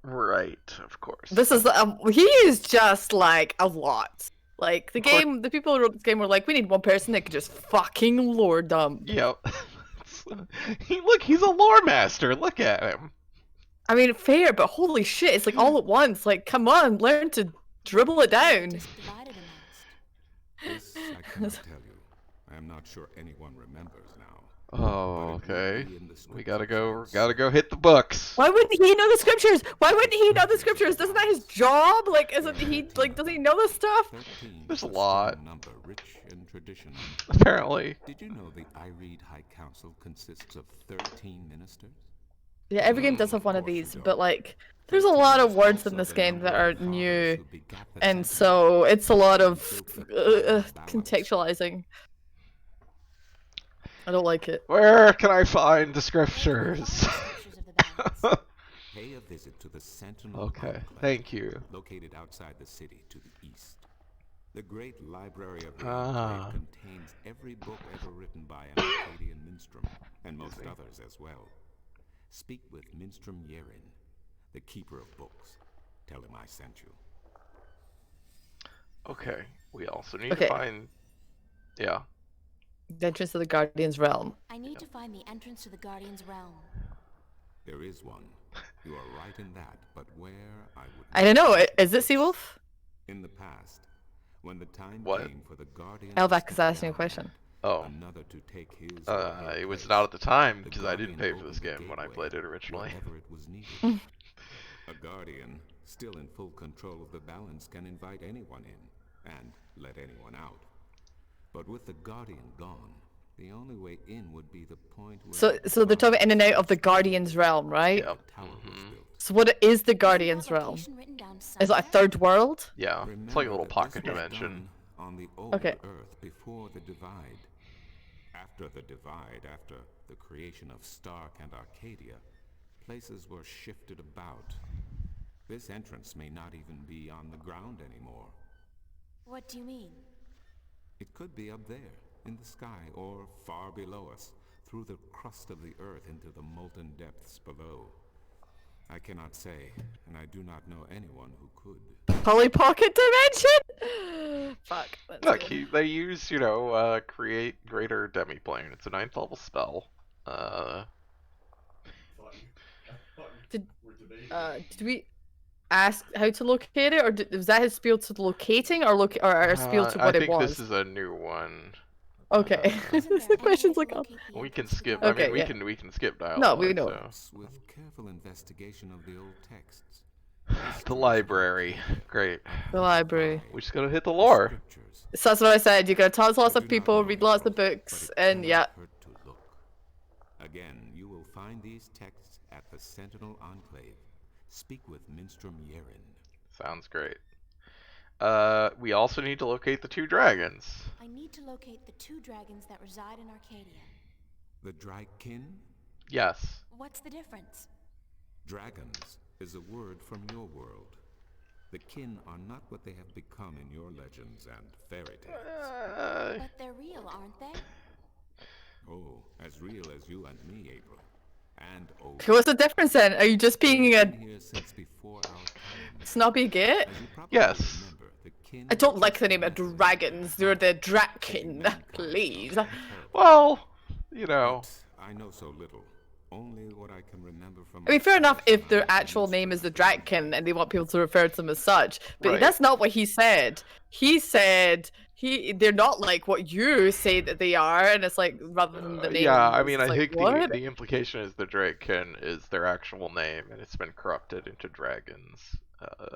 Right, of course. This is he is just like a lot. Like the game, the people who wrote this game were like, we need one person that could just fucking lore dump. Yep. Look, he's a lore master. Look at him. I mean, fair, but holy shit, it's like all at once. Like, come on, learn to dribble it down. Disc divided amongst. This I cannot tell you. I am not sure anyone remembers now. Oh, But it would okay. be in the We gotta scriptures go once. hit the books. Why wouldn't he know the scriptures? Why wouldn't he know the scriptures? Isn't that his job? Like, isn't he like? Doesn't he know this stuff? 13 There's a is lot. strong number rich in tradition. Apparently. Did you know the Ireed High Council consists of 13 ministers? Yeah, every game does have one of these, but like, there's a lot of words in this game that are new, and so it's a lot of contextualizing. I don't like it. Where can I find the scriptures? Scriptures of the balance. Pay a visit to the Sentinel Okay, Enclave, thank you. located outside the city to the east. The great library of the Ah. Enclave contains every book ever written by an Arcadian minstrel, and most others as well. Speak with Minstrom Yerin, the keeper of books. Tell him I sent you. Okay, we also need Okay. to find... Yeah. The entrance to the Guardian's realm. I need to find the entrance to the Guardian's realm. There is one. You are right in that, but where I would I don't know. Is it Seawolf? In the past, when the time What? came for the Guardian Elvac is asking a question. Oh. another to take his or her It was place, not at the time, the because I didn't Guardian pay for this opened the game when I gateway played it originally. whenever it was needed. A Guardian, still in full control of the balance, can invite anyone in, and let anyone out. But with the Guardian gone, the only way in would be the point where... So they're talking about in and out of the Guardian's realm, right? Yep. the tower was built. So what is the Isn't Guardian's that realm? location written down Is it a somewhere? third world? Yeah, it's like a Remember little that pocket this was dimension. done on the old Okay. Earth before the divide. After the divide, after the creation of Stark and Arcadia, Places were shifted about. This entrance may not even be on the ground anymore. What do you mean? It could be up there, in the sky, or far below us, through the crust of the earth into the molten depths below. I cannot say, and I do not know anyone who could. Polly Pocket Dimension? Fuck. That's Look, good. they use, create greater demiplane. It's a 9th level spell. Did we ask how to locate it, or was that his spiel to locating, or or a spiel to I what it think was? this is a new one. Okay. Isn't there The any question's way like, to oh. locate the We can entrance to the skip. garden? I mean, Okay, we can skip dialogue. No, we know. So. With careful investigation of the old texts. The library. Great. The library. We just gotta hit the lore. Scriptures. So that's what I said. You gotta talk to lots I of do not people, know read the lots of book, but books, it and cannot yeah. hurt to look. Again, you will find these texts at the Sentinel Enclave. Speak with Minstrom Yerin. Sounds great. We also need to locate the 2 dragons. I need to locate the 2 dragons that reside in Arcadia. The Drykin? Yes. What's the difference? Dragons is a word from your world. The kin are not what they have become in your legends and fairy tales. But they're real, aren't they? Oh, as real as you and me, April. And old. What's the difference then? Are you just being a Been here since before our time. snobby git? As you probably Yes. remember, the kin I don't were like just the name of messenger dragons. They're the of Draken, mankind. please. Well, you know. But I know so little. Only what I can remember from. I mean, fair enough myself if their and my actual name is the Minstrom. Draken and they want people to refer to them as such, but Right. that's not what he said. He said they're not like what you say that they are, and it's like rather than the name. Yeah, I mean, it's I like, think what? the implication is the Draken is their actual name, and it's been corrupted into dragons.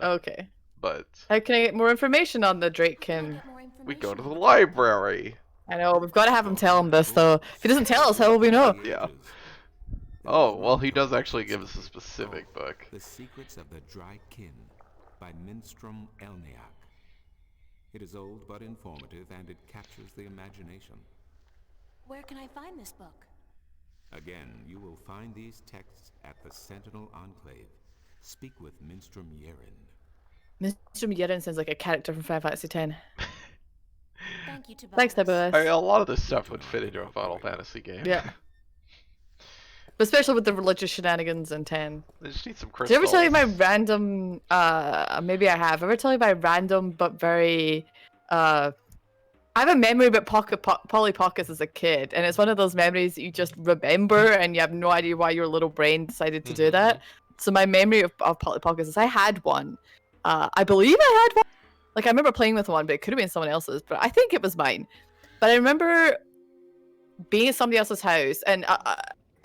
Okay. But How can I get more information on the How can I Draken? get more we go information to on the the library. I know we've got to have him tell him this though. If he doesn't tell us, how will we know? Yeah. There Oh, was well, one he does book actually that give us a said, specific book. The Secrets of the Dry Kin by Minstrom Elniak. It is old but informative, and it captures the imagination. Where can I find this book? Again, you will find these texts at the Sentinel Enclave. Speak with Minstrom Yerin. Mr. Yerin sounds like a character from Final Fantasy X. Thank you, Tobias. Thanks, Tobias. A lot of this stuff would fit into a Final Fantasy game. Yeah. But especially with the religious shenanigans in 10. They just need some Did I crystals. ever tell you my random, maybe I have. Ever tell you my random but very, I have a memory about Polly Pockets as a kid, and it's one of those memories that you just remember and you have no idea why your little brain decided to do that. So my memory of Polly Pockets is I had one. I believe I had one. Like, I remember playing with one, but it could have been someone else's, but I think it was mine. But I remember being at somebody else's house, and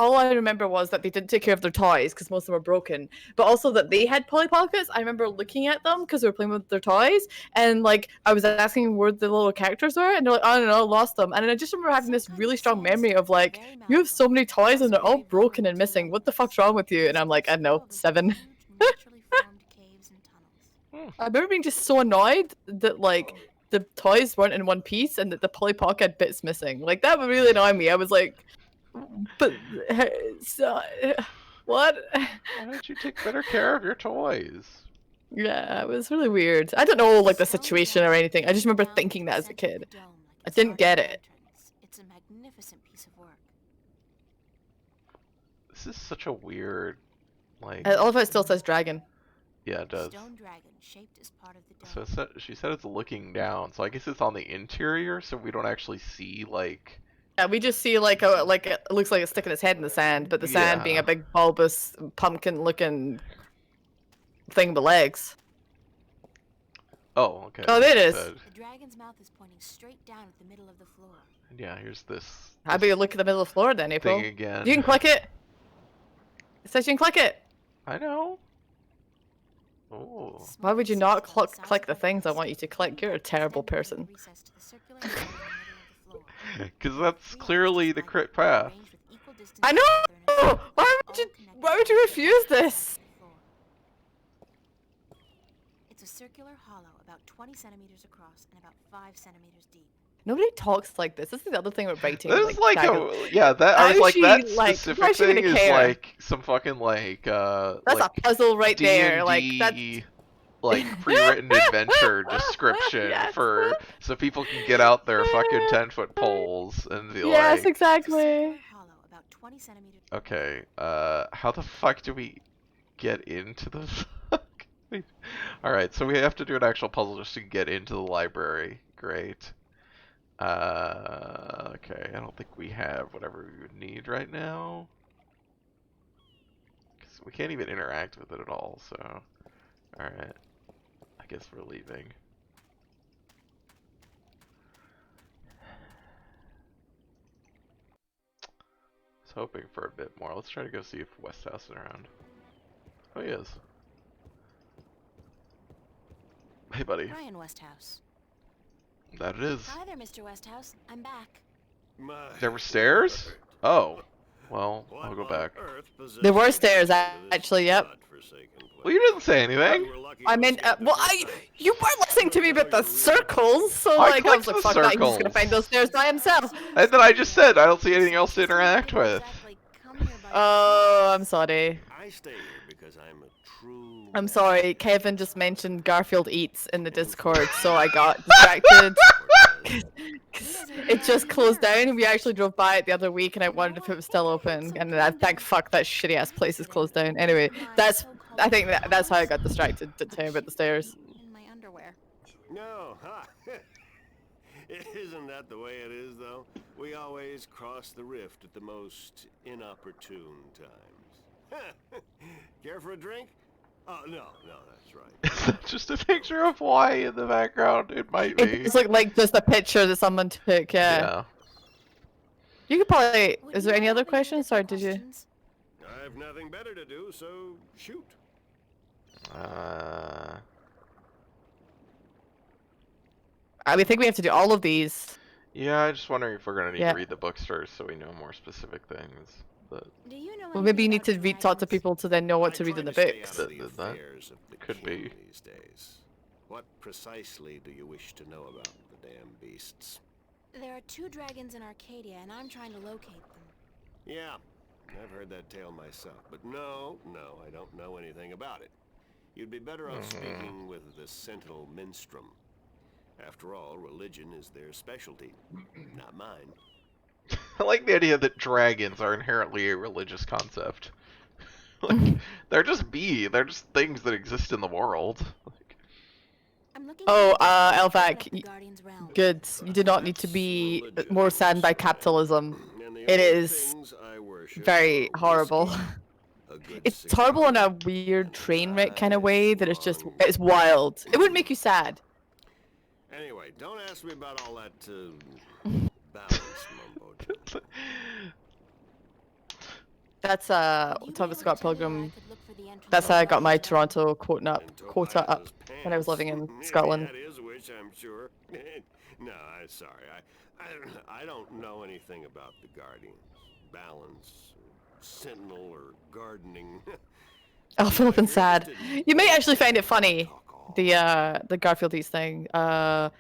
all I remember was that they didn't take care of their toys because most of them were broken, but also that they had Polly Pockets. I remember looking at them because they were playing with their toys, and like I was asking where the little characters were, and they're like, "I don't know, lost them." And I just remember having this really strong memory of like, "You have so many toys and they're all broken and missing. What the fuck's wrong with you?" And I'm like, "I don't know, 7." I remember being just so annoyed that like the toys weren't in one piece and that the Polly Pocket had bits missing. Like that would really annoy me. I was like, but so, what? Why don't you take better care of your toys? Yeah, it was really weird. I don't know like the situation or anything. I just remember thinking that as a kid. I didn't get it. It's a magnificent piece of work. This is such a weird, like. I love how it still says dragon. Yeah, it does. Stone dragon shaped as part of the So dome. she said it's looking down, so I guess it's on the interior, so we don't actually see like. Yeah, we just see like it looks like it's sticking its head in the sand, but the sand being Yeah. a big bulbous pumpkin-looking thing with legs. Oh, okay. Oh, there it is. The dragon's mouth is pointing straight down at the middle of the floor. Yeah, here's this. How about you look at the middle of the floor then, April? Thing again. You can click it. It says you can click it. I know. Oh. Why would you not click the things I want you to click? You're a terrible person. Because that's clearly the crit path. I know! Why would you refuse this? It's a circular hollow about 20 centimeters across and about 5 centimeters deep. Nobody talks like this. This is the other thing with writing. There's like Daggers. yeah, that I How was is like she, that like, specific why is she thing gonna is care? like some fucking like That's like a puzzle right there. Like D&D that's like pre-written adventure description yes. for so people can get out their fucking 10-foot poles and be Yes, like, exactly. Hollow, about 20 centimeters. okay, how the fuck do we get into the fuck? Alright, so we have to do an actual puzzle just to get into the library. Great. Okay, I don't think we have whatever we would need right now. Because we can't even interact with it at all, so... Alright. I guess we're leaving. I was hoping for a bit more. Let's try to go see if Westhouse is around. Oh, he is. Hey, buddy. Ryan Westhouse. That it is. Hi there, Mr. Westhouse. I'm back. There were stairs? Oh. Well, I'll go back. There were stairs, actually. Yep. Well, you didn't say anything. I mean, well, you were listening to me about the circles, so I like I was clicked like, the fuck that, he's just gonna circles. find those stairs by himself. And then I just said I don't see anything else to interact with. Exactly. Come here by Oh, I'm sorry. I stay here because I'm a true. I'm sorry. Kevin just mentioned Garfield Eats in the Discord, so I got distracted. 'Cause it just closed down. We actually drove by it the other week, and I wondered if it was still open. And I thank fuck that shitty ass place is closed down. Anyway, I think that's how I got distracted. Didn't tell you about the stairs. in my underwear. No, ha! Isn't that the way it is, though? We always cross the rift at the most inopportune times. Care for a drink? Oh, no, that's right. Is that just a picture of Hawaii in the background? It might be. It just looked like just a picture that someone took. Yeah. You could probably. Would Is there you any other have any questions? Sorry, medical did you? questions? I have nothing better to do, so shoot. I think we have to do all of these. Yeah, I'm just wondering if we're gonna need Yeah. to read the books first so we know more specific things. But Do you know Well, maybe you anything need to about talk to dragons? people to then know what to I read try in the stay books. out of the That- that affairs of the could king be. these days. What precisely do you wish to know about the damn beasts? There are 2 dragons in Arcadia, and I'm trying to locate them. Yeah, I've heard that tale myself, but no, I don't know anything about it. You'd be better off speaking with the Sentinel Minstrom. After all, religion is their specialty, not mine. I like the idea that dragons are inherently a religious concept. Like, they're just things that exist in the world. I'm looking Oh, for the Elvac, the Guardian's realm. Good. You do not need to be more saddened by capitalism. And the It only is things I worship very are horrible. whiskey, a good It's horrible in a cigar, weird train wreck and kind of way that it's nice it's wild. It wouldn't make you sad. Anyway, don't ask me about all that balance mumbo jumbo. That's Would you be Thomas able to Scott tell me where I Pilgrim. could look for the entrance That's to how I the got my Guardian's realm? Toronto And quota up Tobias' when I was living in pants. Scotland. He had his wish, I'm sure. No, I'm sorry. I don't know anything about the Guardians. Balance, or Sentinel, or gardening. Oh, Philip sad. You may actually find it funny. Talk all. The Garfield Eats thing. Thought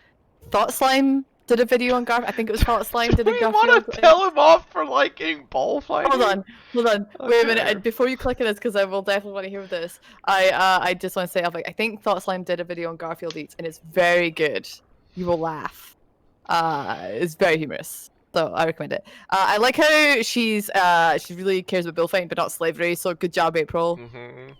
Slime did a video on Garfield. I think it was Thought Slime did Do a we Garfield. want to tell him off for liking bullfighting? Hold on. Wait a minute. Okay. Before you click on this, because I will definitely want to hear this. I just want to say, I think Thought Slime did a video on Garfield Eats, and it's very good. You will laugh. It's very humorous, so I recommend it. I like how she really cares about bullfighting, but not slavery. So good job, April. Mm-hmm.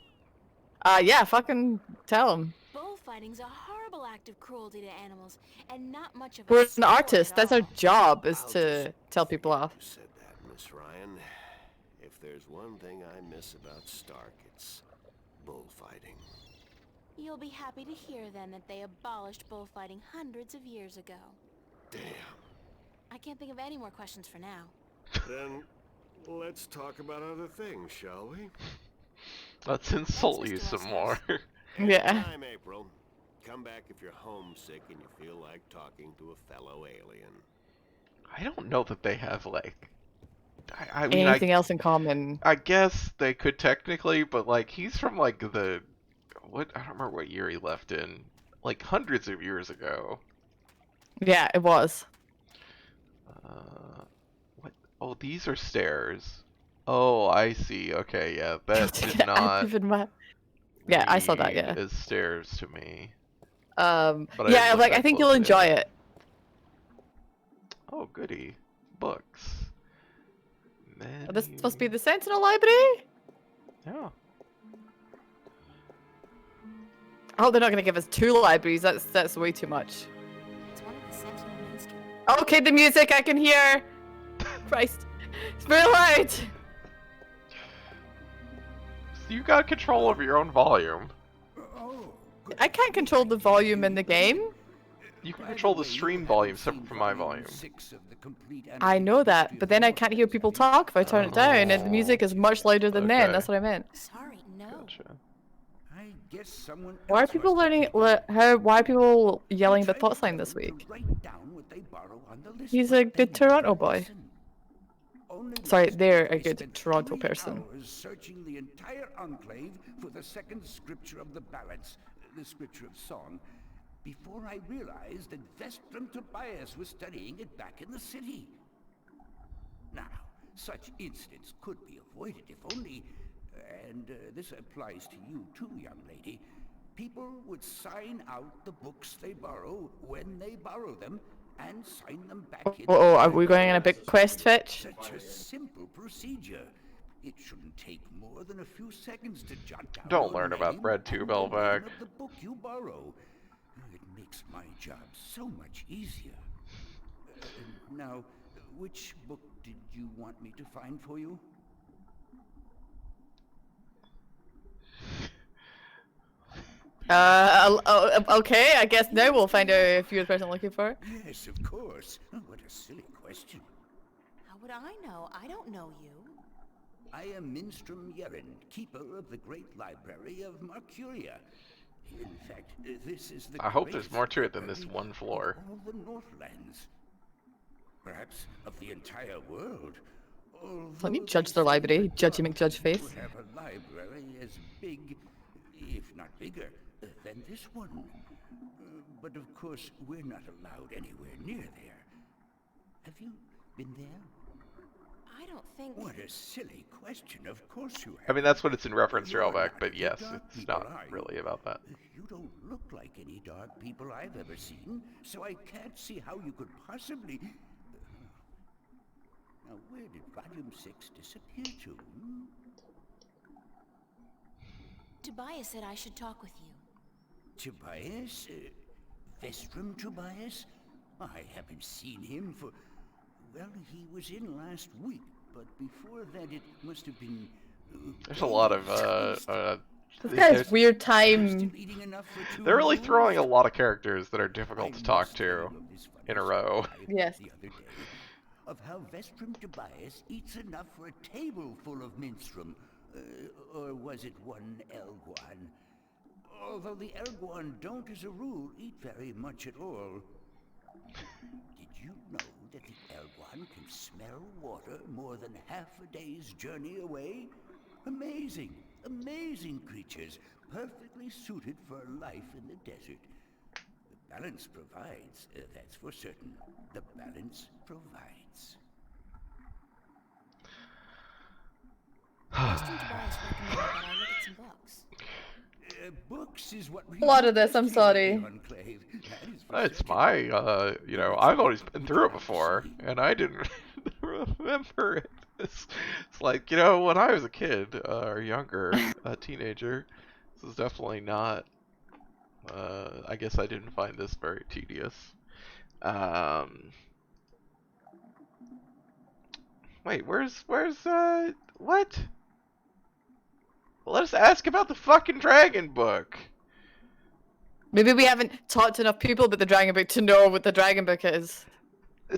Yeah, fucking tell him. Bullfighting's a horrible act of cruelty to animals, and not much of a We're an sport artist. at That's our all. job, is I'll to just tell people off. You said that, Miss Ryan. If there's one thing I miss about Stark, it's bullfighting. You'll be happy to hear then that they abolished bullfighting hundreds of years ago. Damn. I can't think of any more questions for now. Then let's talk about other things, shall we? Let's insult Mr. you some Westhouse. more. Yeah. Time, April. Come back if you're homesick and you feel like talking to a fellow alien. I don't know that they have like. I mean, Anything else in common? I guess they could technically, but like he's from like the what? I don't remember what year he left in. Like hundreds of years ago. Yeah, it was. What? Oh, these are stairs. Oh, I see. Okay, yeah, that did I not even yeah, I saw that. read Yeah. as stairs to me. But I Yeah, didn't look like I that think you'll closely enjoy at it. Oh, goody. Books. This must be Menu. the Sentinel Library. Yeah. I hope they're not going to give us 2 libraries. That's way too much. It's one of the Sentinel minstrels. Okay, the music I can hear. Christ, it's very loud. So you got control over your own volume. I can't control the volume in the game. You can control the stream volume separate from my volume. I know that, but then I can't hear people talk if I turn it down, and the music is much louder than then. Okay. That's what I meant. Sorry, no. Gotcha. I guess someone Why are else people must have learning? taken it. Why are people yelling the Tried thought to sign tell this them to week? write down what they borrow on the list, He's but a they good never Toronto boy. listen. Only Sorry, last they're week a I good spent Toronto 3 person. hours searching the entire enclave for the second scripture of the ballads, the scripture of song, before I realized that Vestrum Tobias was studying it back in the city. Now, such incidents could be avoided if only, and this applies to you too, young lady, people would sign out the books they borrow when they borrow them and sign them back in. Oh, are we going on a big quest fetch? Such a simple procedure. It shouldn't take more than a few seconds to jot down Don't your learn about name RedTube, and the name Elvac. of the book you borrow. It makes my job so much easier. Now, which book did you want me to find for you? Okay, I guess now we'll find out if you're the person looking for. Yes, of course. Oh, what a silly question. How would I know? I don't know you. I am Minstrom Yeren, keeper of the great library of Mercuria. In fact, this is the I hope there's greatest more to it than this library one floor. of all the Northlands. Perhaps of the entire world. Let me although judge they their say library, that judgy God McJudge face. would have a library as big, if not bigger, than this one. But of course, we're not allowed anywhere near there. Have you been there? I don't think. What a silly question. Of course you have. I mean, that's what it's in reference to, You're Elvac, not but the yes, dark it's people, not are you? really about that. You don't look like any dark people I've ever seen, so I can't see how you could possibly... Now, where did Volume 6 disappear to? Tobias said I should talk with you. Tobias? Vestrum Tobias? I haven't seen him for... Well, he was in last week, but before that it must have been... There's a lot of, This guy's there's- weird Still time. eating enough for 2 they're really meals? throwing a lot of characters that are difficult I to talk must tell to you of this in a funny row. story I Yes. heard the other day of how Vestrum Tobias eats enough for a table full of minstrum. Or was it one Elguan? Although the Elguan don't, as a rule, eat very much at all. Did you know that the Elguan can smell water more than half a day's journey away? Amazing, amazing creatures, perfectly suited for life in the desert. The balance provides, that's for certain. The balance provides. Western Tobias recommended that I look at some books. Books is what A lot of this, I'm really interests sorry. the Enclave, that is for It's certain. my, you know, I've always been through it before, and I didn't remember it. It's like, you know, when I was a kid, or younger, a teenager, this is definitely not, I guess I didn't find this very tedious. Wait, where's, what? Let us ask about the fucking dragon book. Maybe we haven't talked to enough people about the Dragon Book to know what the Dragon Book is.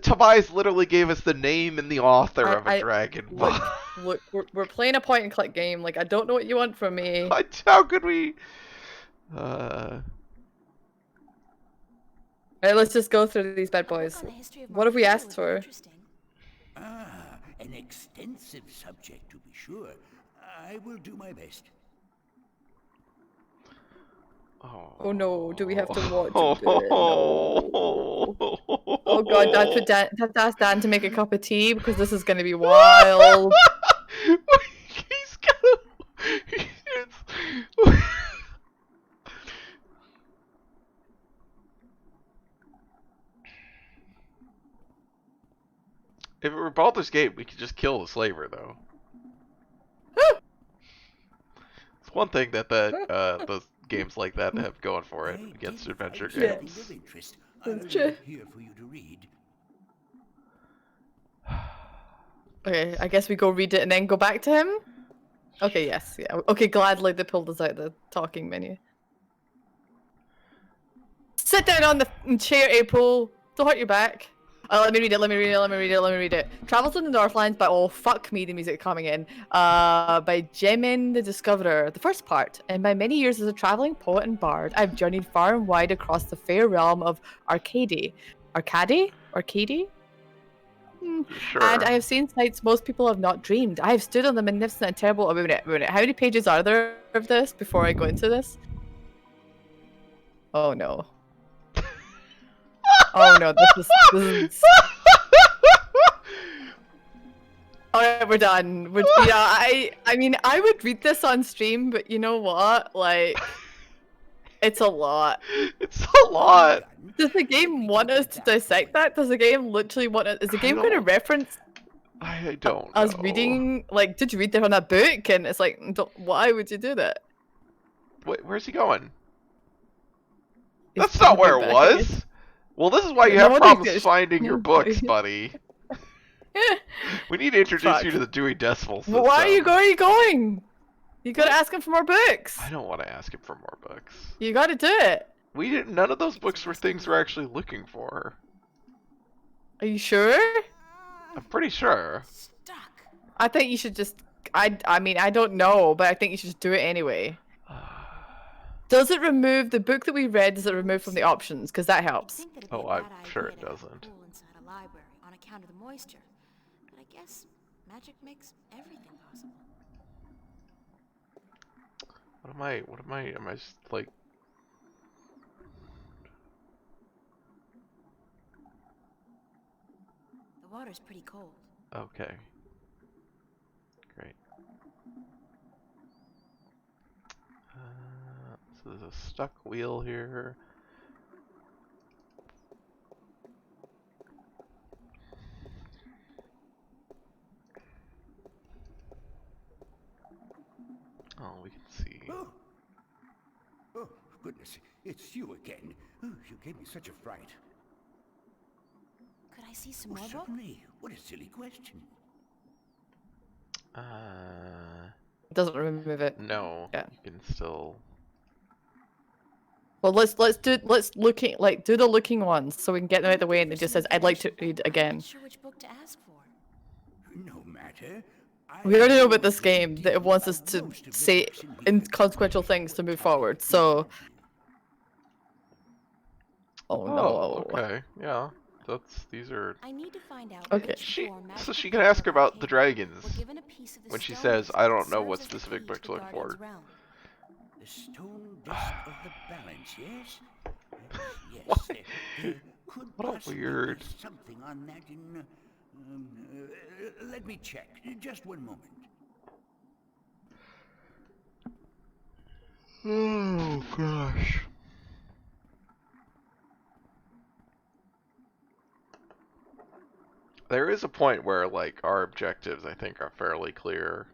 Tobias literally gave us the name and the author of a dragon book. Look, we're playing a point and click game. Like, I don't know what you want from me. How could we? Alright, let's just go through these bad A book boys. on the history of What have we Marquis asked would be for? interesting. Ah, an extensive subject to be sure. I will do my best. Oh no, do we have to watch it? No. Oh god, I have to ask Dan to make a cup of tea because this is gonna be wild. He's gonna. It's... If it were Baldur's Gate, we could just kill the slaver, though. It's one thing that those games like that have going for it against adventure games. Of interest. That's I'll true. leave it here for you to read. Okay, I guess we go read it and then go back to him? Okay, yes, yeah. Okay, gladly they pulled us out the talking menu. Sit down on the chair, April. Don't hurt your back. Let me read it. Travels in the Northlands by, oh fuck me, the music coming in. By Jemin the Discoverer, the first part. And by many years as a traveling poet and bard, I've journeyed far and wide across the fair realm of Arcady? Sure. And I have seen sights most people have not dreamed. I have stood on the magnificent and terrible. Wait a minute. How many pages are there of this before I go into this? Oh no. Oh no, this is... Alright, we're done. I mean, I would read this on stream, but you know what? Like, it's a lot. It's a lot. Does the game want us to dissect that? Does the game literally want us... Is the game going to reference I don't us know. reading? Like, did you read that on a book? And it's like, why would you do that? Wait, where's he going? He's That's not where going it back, was. Well, this is why you No have wonder problems he's- finding your books, buddy. We need to introduce you to the Dewey Decimal System. Well, why are you going? You gotta ask him for more books. I don't want to ask him for more books. You gotta do it. We didn't. None of those books were things we're actually looking for. Are you sure? I'm pretty sure. Stuck. I think you should just... I mean, I don't know, but I think you should just do it anyway. Does it remove the book that we read? Does it remove from the options? Because that helps. Think that'd be Oh, a I'm bad sure idea it to have a doesn't. pool inside a library on account of the moisture. But I guess magic makes everything possible. Am I just like... The water's pretty cold. Okay. Great. So there's a stuck wheel here. Oh, we can see. Oh, goodness, it's you again. Oh, you gave me such a fright. Could I see some Oh, more book? certainly. What a silly question. It doesn't remove it. No. Yeah. You can still... Well, let's do the looking ones so we can get them out of the way, and it just says I'd like to read again. Not sure which book to ask for. No matter. We already know about this game that it wants us to say inconsequential things to move forward. So, oh no. Okay. Yeah. These are... I need to find out Okay. which four So magical she can ask her about the cave dragons were given a piece of the when she stone says, disc I that don't know serves what as the specific key book to the look Guardian's for. realm. The stone disc of the balance, yes? Yes. What? There could What a possibly be weird... something on that in... let me check. Just one moment. Oh, gosh. There is a point where, like, our objectives, I think, are fairly clear.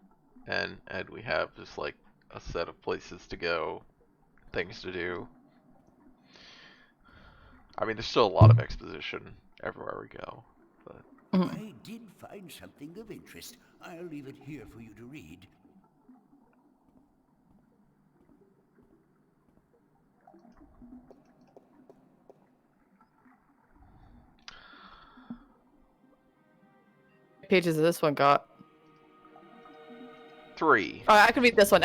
And we have just, like, a set of places to go, things to do. I mean, there's still a lot of exposition everywhere we go. But... I did find something of interest. I'll leave it here for you to read. Pages of this one got. 3. Oh, I can read this one.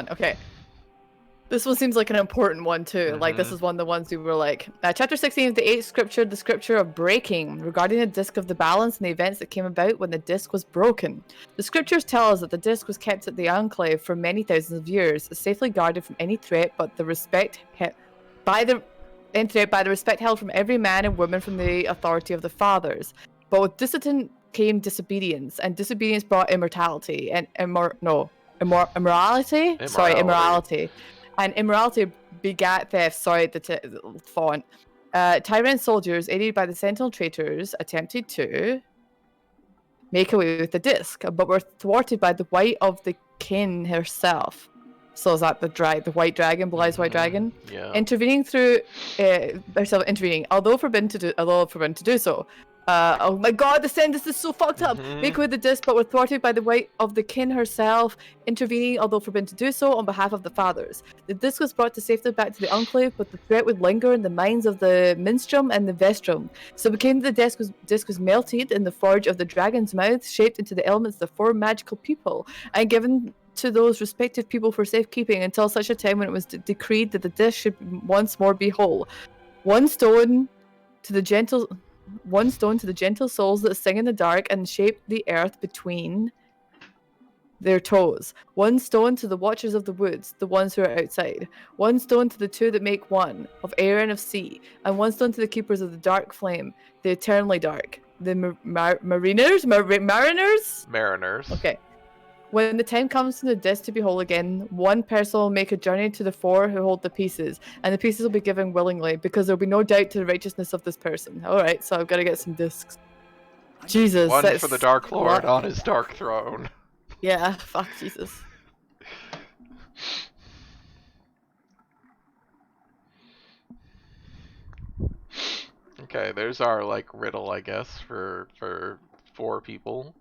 Okay. This one seems like an important one too. Like this is one of the ones we were like, chapter 16 of the 8th scripture, the scripture of breaking, regarding the disc of the balance and the events that came about when the disc was broken. The scriptures tell us that the disc was kept at the enclave for many thousands of years, safely guarded from any threat, but the respect by the entry by the respect held from every man and woman from the authority of the fathers. But with dissident came disobedience, and disobedience brought immortality and immorality. Sorry, immorality, and immorality begat theft. Sorry, the font. Tyrant soldiers, aided by the sentinel traitors, attempted to make away with the disc, but were thwarted by the White of the Kin herself. So is that the white dragon, Blue Eyes White Dragon? Yeah. Intervening through herself intervening, although forbidden to do so. Oh my god, the sentence is so fucked up. Make away the disc, but were thwarted by the White of the Kin herself, intervening, although forbidden to do so, on behalf of the fathers. The disc was brought to safety back to the enclave, but the threat would linger in the minds of the minstrum and the vestrum. So it became the disc was melted in the forge of the dragon's mouth, shaped into the elements of the four magical people, and given to those respective people for safekeeping until such a time when it was decreed that the disc should once more be whole. One stone to the gentle souls that sing in the dark and shape the earth between their toes. One stone to the watchers of the woods, the ones who are outside. One stone to the two that make one, of air and of sea. And one stone to the keepers of the dark flame, the eternally dark. The mariners? Mariners. Okay. When the time comes for the disc to be whole again, one person will make a journey to the four who hold the pieces, and the pieces will be given willingly, because there'll be no doubt to the righteousness of this person. Alright, so I've got to get some discs. Jesus. One for the Dark Lord on his dark throne. Yeah, fuck Jesus. Okay, there's our, like, riddle, I guess, for 4 people.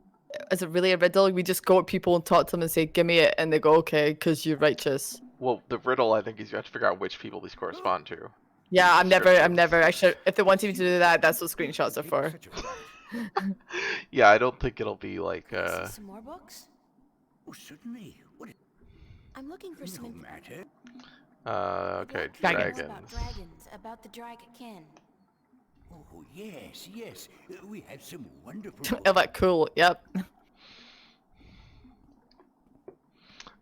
Is it really a riddle? We just go to people and talk to them and say, give me it, and they go, okay, because you're righteous. Well, the riddle, I think, is you have to figure out which people these correspond to. Yeah, I'm never, I should, if they wanted me to do that, that's what screenshots are for. Yeah, I don't think it'll be like, Some more books? Oh, certainly. I'm looking for some matter. okay, Dragons. About dragons, about the Dragonkin. Oh, yes, yes. We have some wonderful... Oh, that cool, yep.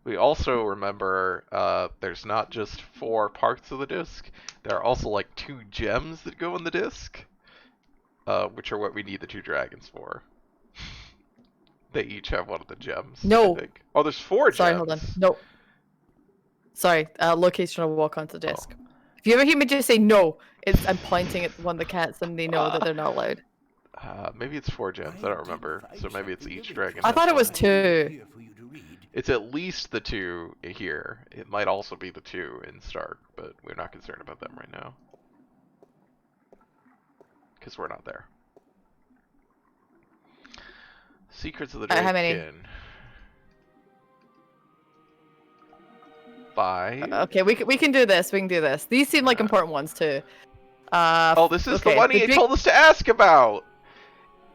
We also remember, there's not just 4 parts of the disc, there are also like 2 gems that go in the disc, which are what we need the 2 dragons for. They each have one of the gems. No. I think. Oh, there's 4 gems. Sorry, hold on. No. Sorry, location will walk onto the disc. If you ever hear me just say no, I'm pointing at one of the cats and they know that they're not allowed. Maybe it's 4 gems, I don't remember. So maybe it's each dragon. I thought it was 2. It's at least the 2 here. It might also be the 2 in Stark, but we're not concerned about them right now. Because we're not there. Secrets of the Dragonkin. How many? 5. Okay, we can do this. We can do this. These seem like important ones too. Oh, this is the one he told us to ask about.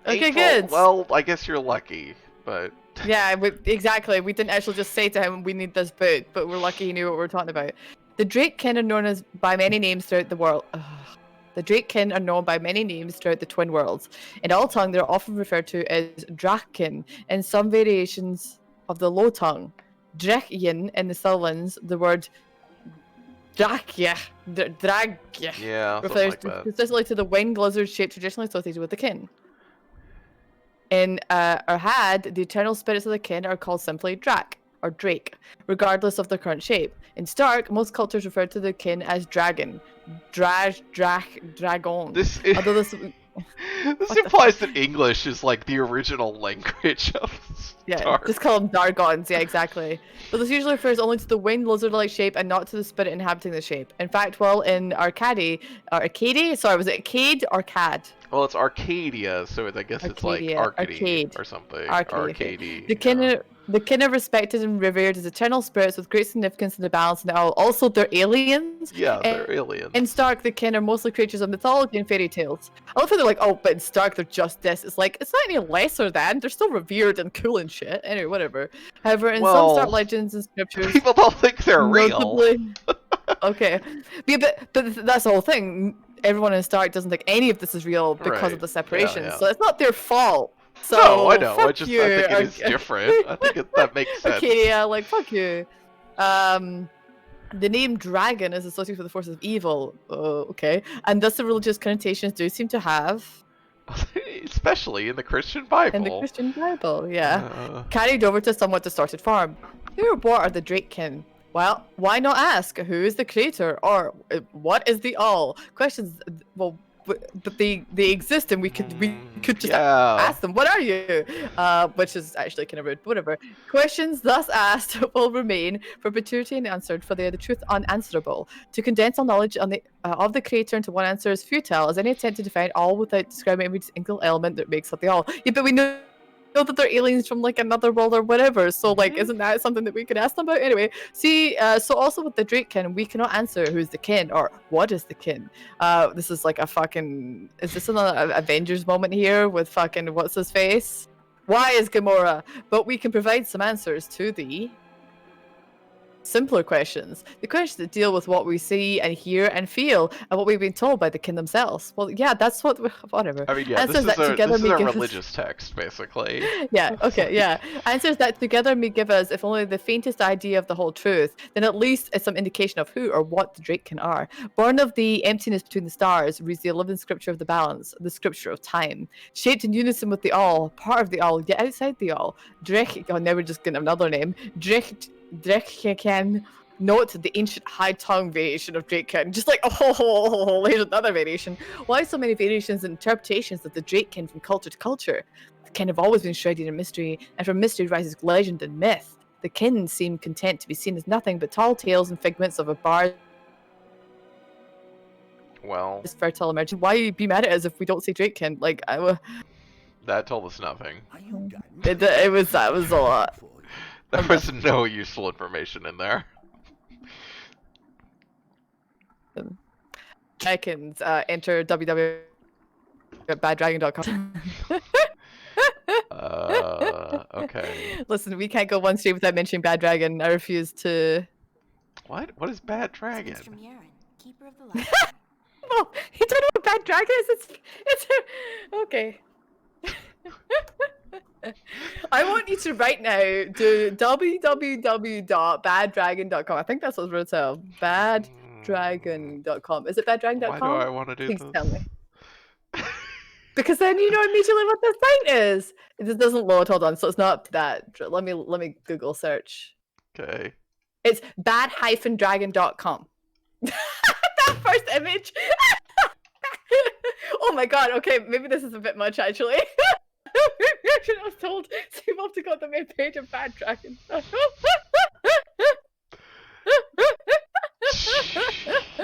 Okay, April. good. Well, I guess you're lucky, but... Yeah, exactly. We didn't actually just say to him, we need this book, but we're lucky he knew what we were talking about. The Drakekin are known as by many names throughout the world. The Drakekin are known by many names throughout the Twin Worlds. In all tongue, they're often referred to as Draken, and some variations of the Low Tongue. Drekyin in the Southlands, the word Dragya refers specifically to the winged lizard shape traditionally associated with the kin. In Arhad, the eternal spirits of the kin are called simply Drak, or Drake, regardless of their current shape. In Stark, most cultures refer to the kin as dragon. Dragon. This implies that English is like the original language of Stark. Yeah, just call them Dargons, yeah, exactly. But this usually refers only to the winged lizard-like shape and not to the spirit inhabiting the shape. In fact, while in Arcade? Sorry, was it Arcade or Cad? Well, it's Arcadia, so I guess it's like Arcady or something. Arcady. The kin are respected and revered as eternal spirits with great significance in the balance and all. Also, they're aliens. Yeah, they're aliens. In Stark, the kin are mostly creatures of mythology and fairy tales. I love how they're like, oh, but in Stark, they're just this. It's like, it's not any lesser than. They're still revered and cool and shit. Anyway, whatever. However, in some Stark legends and scriptures... People don't think they're real. Okay. But that's the whole thing. Everyone in Stark doesn't think any of this is real because of the separation. Yeah. So it's not their fault. So, no, I know. I think you. It is different. I think that makes sense. Arcadia, like, fuck you. The name dragon is associated with the forces of evil. Oh, okay. And thus the religious connotations do seem to have Especially in the Christian Bible. in the Christian Bible, yeah. Uh, Carried over to somewhat distorted form. Who or what are the Drakekin? Well, why not ask who is the creator or what is the all? Questions, well, but they exist and we could just ask them, what are you? Which is actually kind of rude, but whatever. Questions thus asked will remain for perpetuity unanswered, for they are the truth unanswerable. To condense all knowledge on the of the creator into one answer is futile, as any attempt to define all without describing every single element that makes up the all. Yeah, but we know that they're aliens from like another world or whatever, so like isn't that something that we could ask them about anyway? See, so also with the Drakekin, we cannot answer who's the kin or what is the kin. This is like a fucking, is this another Avengers moment here with fucking what's his face? Why is Gamora? But we can provide some answers to the simpler questions, the questions that deal with what we see and hear and feel and what we've been told by the kin themselves. Well, yeah, that's what, whatever. I mean, yeah, Answers this is together may a give us- religious text, basically. Yeah, okay, yeah. Answers that together may give us, if only the faintest idea of the whole truth, then at least it's some indication of who or what the Drakekin are. Born of the emptiness between the stars, reads the 11th scripture of the balance, the scripture of time. Shaped in unison with the all, part of the all, yet outside the all. Drek, oh, now we're just getting another name. Drakekin. Note the ancient high tongue variation of Drakekin. Just like, oh, here's another variation. Why so many variations and interpretations of the Drakekin from culture to culture? The kin have always been shrouded in mystery, and from mystery rises legend and myth. The kin seem content to be seen as nothing but tall tales and figments of a bard's Well, fertile imagination. Why be mad at us if we don't see Drakekin? Like, that told us nothing. Are you done? that was a lot. There was no useful information in there. Dragons, enter www.baddragon.com. Okay. Listen, we can't go one stream without mentioning Bad Dragon. I refuse to. What? What is Bad Dragon? It's from Yaren, keeper of the light. Oh, you don't know what Bad Dragon is? It's okay. I want you to right now do www.baddragon.com. I think that's what it's wrote down. Baddragon.com. Is it baddragon.com? Why do I want to do Please this? tell me. Because then you know immediately what the site is. It just doesn't load. Hold on. So it's not that. Let me Google search. Okay. It's bad-dragon.com. That first image. Oh my god. Okay, maybe this is a bit much actually. I should have told Simon to go to the main page of Bad Dragon.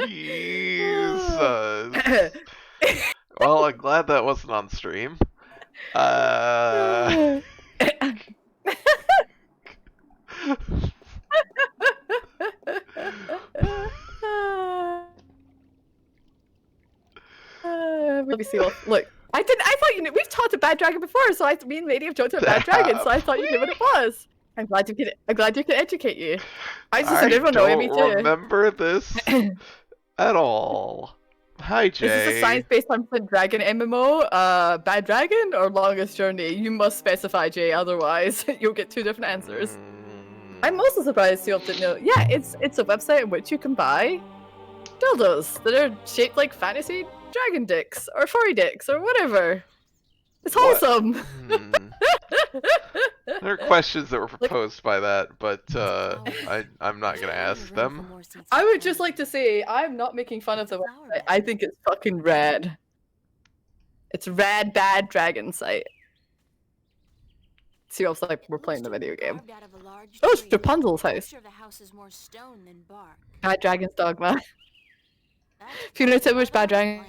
Jesus. Well, I'm glad that wasn't on stream. Let me see. Look, I thought you knew. We've talked to Bad Dragon before, so me and Lady have talked to Bad Dragon, so I thought you knew what it was. I'm glad you could educate you. I just said everyone know me don't too. remember this at all. Hi, Jay. Is this a science-based 100% dragon MMO? Bad Dragon or Longest Journey? You must specify, Jay, otherwise you'll get two different answers. I'm also surprised you didn't know. Yeah, it's a website in which you can buy dildos that are shaped like fantasy dragon dicks or furry dicks or whatever. It's wholesome. There are questions that were proposed by that, but I'm not gonna ask them. I would just like to say I'm not making fun of the website. I think it's fucking rad. It's rad Bad Dragon site. See, also like we're playing the video game. Oh, it's Rapunzel's house. Bad Dragon's Dogma. Fiona said which Bad Dragon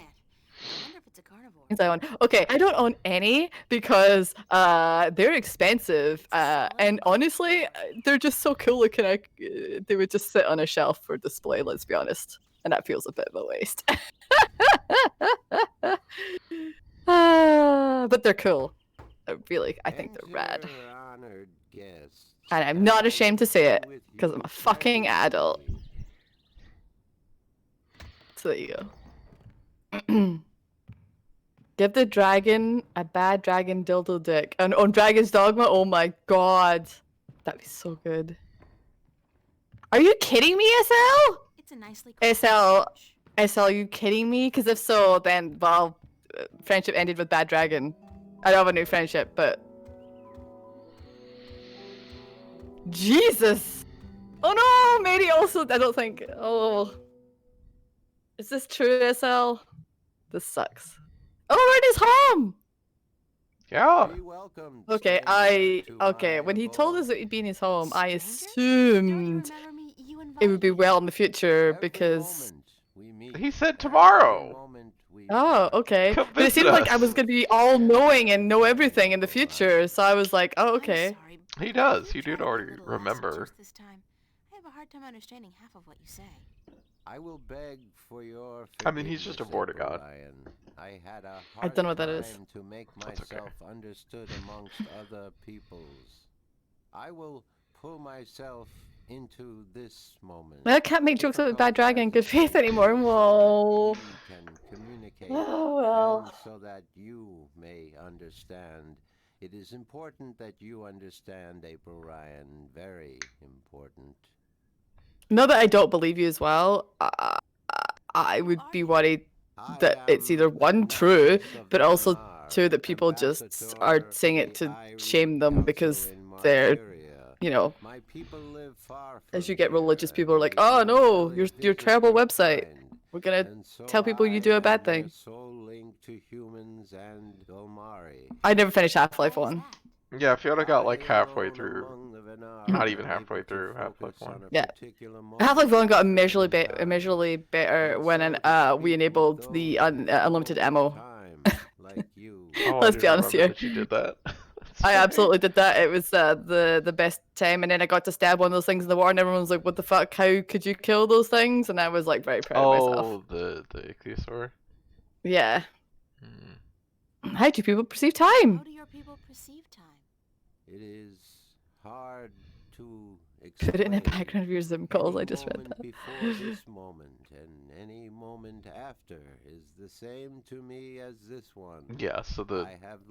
I own. Okay, I don't own any because they're expensive, and honestly, they're just so cool looking. They would just sit on a shelf for display. Let's be honest, and that feels a bit of a waste. But they're cool. I think they're rad. And I'm not ashamed to say it because I'm a fucking adult. So there you go. Give the dragon a Bad Dragon dildo dick. And on Dragon's Dogma, oh my god. That'd be so good. Are you kidding me, SL? It's a nicely SL, crafted SL, are you kidding me? Because if so, then, well, friendship ended with Bad Dragon. I don't have a new friendship, but... Jesus! Oh no, Mary also, I don't think, oh. Is this true, SL? This sucks. Oh, we're in his home! Yeah. Be welcome, Okay, stranger, to okay, my when he told us abode. that he'd be in his home, I Stranger? Don't you assumed remember me? You it would be invited me. well in the future Every because... moment we meet, He said every tomorrow. moment we Oh, part. okay. Come But it visit seemed like I us. was gonna be all-knowing and know everything in the future, so I was like, oh, okay. I'm sorry, He but does. could You try did to be a already little less remember. obtuse this time. I have a hard time understanding half of what you say. I will beg for your I mean, he's just a forgiveness, Vortigaunt. Ryan. I had a I hard don't know what that is. time to make That's okay. myself understood amongst other peoples. I will pull myself into this moment. I can't make jokes about Difficult Bad Dragon in as good it faith may anymore. be, so that Whoa. we can communicate, Oh, well. and so that you may understand. It is important that you understand, April Ryan. Very important. Now that I don't believe you as well, I would be worried that it's either one, true, but also two, that people just are saying it to shame them because they're, you know, My people live far as from you get religious here, people are and like, they oh do no, rarely your visit terrible your website. kind. We're gonna And so tell people you I do a bad am their thing. sole link to humans and Golmari. I never finished Half-Life Why is 1. that? Yeah, Fiona got like I halfway alone through. among the Venar Not am even halfway able to through Half-Life focus 1. on a Yeah. particular Half-Life 1 got moment in time. immeasurably better And when so to speak we with enabled the those who unlimited know ammo. time, like you. Oh, I Let's be didn't honest remember here. that you did that. That's I funny. absolutely did that. It was the best time, and then I got to stab one of those things in the water, and everyone was like, "What the fuck? How could you kill those things?" And I was like very proud of myself. Oh, the ichthyosaur. Yeah. Hmm. How do people perceive How time? do your people perceive time? It is hard to Put it in the explain. background of your Zoom calls. Any I just read moment that. before this moment and any moment after is the same to me as this one. Yeah, so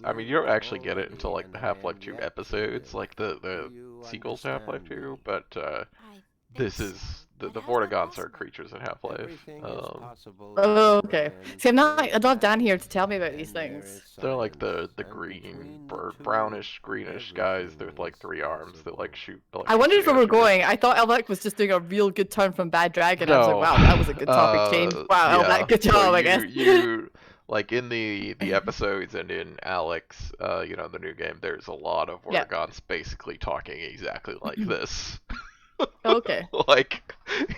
I mean, lived you don't actually get it already, until like and the I Half-Life am 2 yet to episodes, live. like Do the you sequels to Half-Life understand 2, me? but I this think is so. the But how's that Vortigaunts are possible? creatures in Half-Life. Everything is possible. Oh, April okay. Ryan. See, There is I'd love Dan magic, here to tell me about these and there things. is They're like science, the and green, between the two, brownish, greenish guys. They're with everything like is 3 arms that like possible. shoot I wondered if electricity we were at you. going. I thought Elvec was just doing a real good turn from Bad Dragon. I was like, No. wow, that was a good topic change. Wow, Yeah. Elvec, good So job, I guess. you like in the episodes and in Alex, you know, the new game, there's a lot of Yeah. Vortigaunts basically talking exactly like this. Okay. Like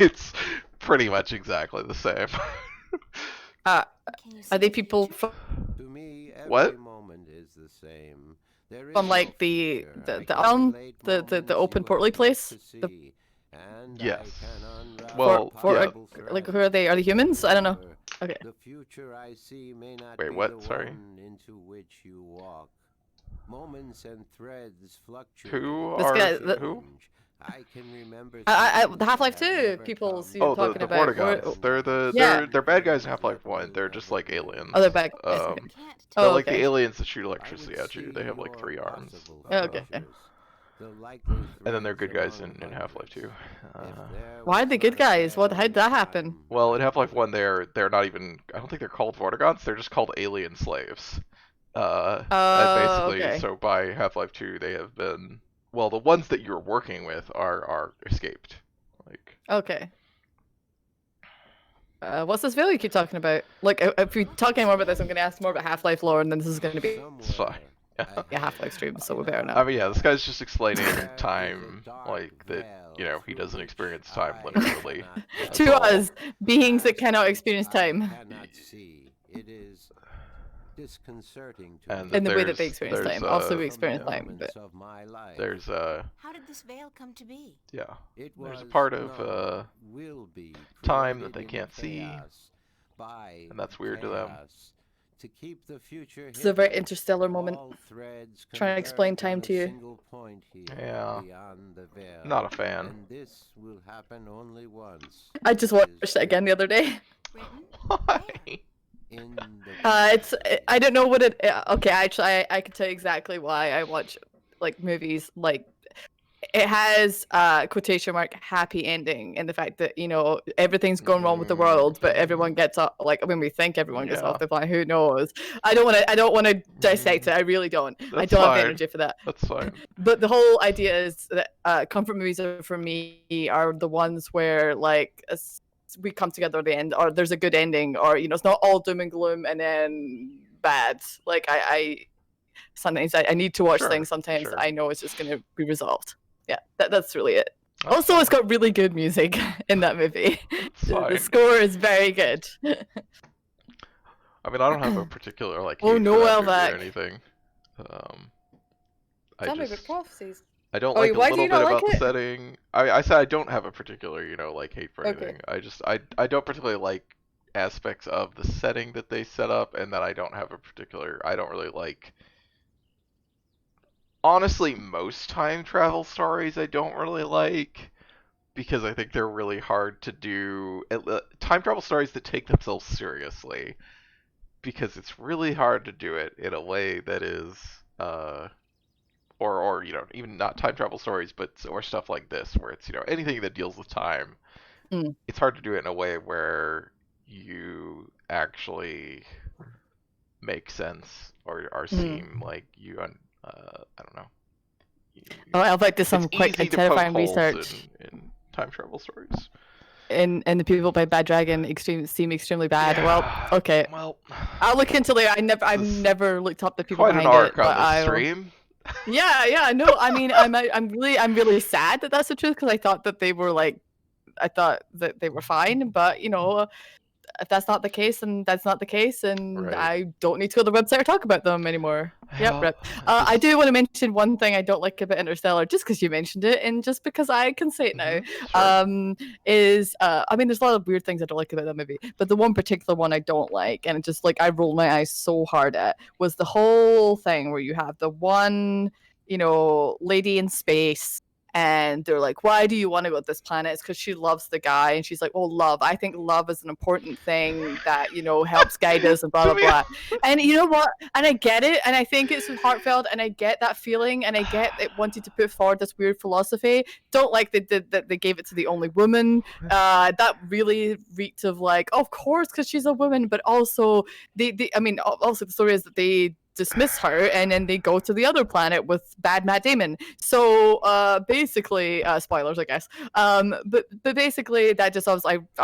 it's pretty much exactly the same. Uh, Can you see are they the people future? To me, every What? moment is the same. There is from no like the future. the I the can um relate the moments open you portally have yet place? to The see, and Yes. I can unravel Well, for yeah. possible like threads. who are they? Are they humans? I don't know. However, Okay. the future I see may not Wait, be what? the Sorry. one into which you walk. Moments and threads fluctuate. Who This are guy- change. the- who? I can remember the things Half-Life that have 2 never people come. you're Oh, talking the about. Vortigaunts. They're Yeah. they're bad guys in Half-Life 1. They're just like aliens. Oh, they're back. Yes, Um, okay. You can't they're Oh, like the okay. aliens that shoot I would electricity at you. see They have like your 3 arms. possible Oh, okay. futures, the likely And then they're good threads guys in among Half-Life 2. hundreds. If there Why are was they good not a guys? What? thread How'd in that happen? time, Well, in I Half-Life would. 1, they're not even. I don't think they're called Vortigaunts. They're just called alien slaves. And basically, Okay. so by Half-Life 2, they have been. Well, the ones that you're working with are escaped. Like. Okay. What's this video you keep talking about? Like, if we talk any more about this, I'm going to ask more about Half-Life lore, and then this is going to be It's fine. a Half-Life stream, so we better I not. mean, yeah, this guy's just explaining There is time, a dark like that. You know, veil he through doesn't which experience time I literally. cannot That's To all. us, beings that cannot experience time. I cannot see. It is disconcerting to And me. In the way that there's- they experience there's, time. Also, uh, we experience From the time, but... moments of my life. There's How did this veil come to be? yeah. It There's a was, part of, no, will be time that created they in can't see, chaos by and that's weird to them. chaos. To keep the future It's a very hidden, interstellar moment. all threads Trying to explain converge time on to a you. single point here, Yeah. beyond the veil. Not a fan. And this will happen only once. I just It watched is it again the other day. Written? Why? in the It's I don't know what it. Okay, actually, I can tell you exactly why I watch like movies. Like it has quotation mark happy ending in the fact that everything's going wrong with the world, but everyone gets up. Like when we think everyone gets off the planet, who knows? I don't want to dissect it. I really don't. I That's don't have the fine. energy for that. That's fine. But the whole idea is that comfort movies for me are the ones where like we come together at the end, or there's a good ending, or it's not all doom and gloom and then bad. Like I sometimes I need to watch things. Sometimes I know it's just going to be resolved. Yeah, that's really it. That's also, fine. it's got really good music in that movie. The score is very good. I mean, I don't have a particular like Oh, hate no, for that movie Elvac. or anything. Tell me about prophecies. I don't Oh, like a why do little you bit not like about the it? setting. I said I don't have a particular, like hate for Okay. anything. I don't particularly like aspects of the setting that they set up, and that I don't really like. Honestly, most time travel stories I don't really like, because I think they're really hard to do. Time travel stories that take themselves seriously, because it's really hard to do it in a way that is or even not time travel stories, or stuff like this where it's anything that deals with time. It's hard to do it in a way where you actually make sense or seem like you I don't know. I'll do some It's quick easy and to poke terrifying holes research. in time travel stories. And the people by Bad Dragon seem extremely bad. Yeah, Well, okay. Well, I'll look into it. I've never looked up the people quite an behind arc it, but on this stream. Yeah. No, I mean, I'm really sad that that's the truth, because I thought that they were fine, but if that's not the case, then that's not the case, and Right. I don't need to go to the website or talk about them anymore. Well, Yep. I do want to mention one thing I don't like about Interstellar, just because you mentioned it, and just because I can say it now. Sure. Is I mean, there's a lot of weird things I don't like about that movie, but the one particular one I don't like, and just like I rolled my eyes so hard at, was the whole thing where you have the one, lady in space. And they're like, why do you want to go to this planet? It's because she loves the guy. And she's like, oh, love. I think love is an important thing that, helps guide us and blah, blah, blah. And you know what? And I get it. And I think it's heartfelt. And I get that feeling. And I get it wanting to put forward this weird philosophy. Don't like they did that. They gave it to the only woman. That really reeked of like, of course, because she's a woman. But also, I mean, also the story is that they dismiss her and then they go to the other planet with bad Matt Damon. So basically, spoilers, I guess. But basically, that just I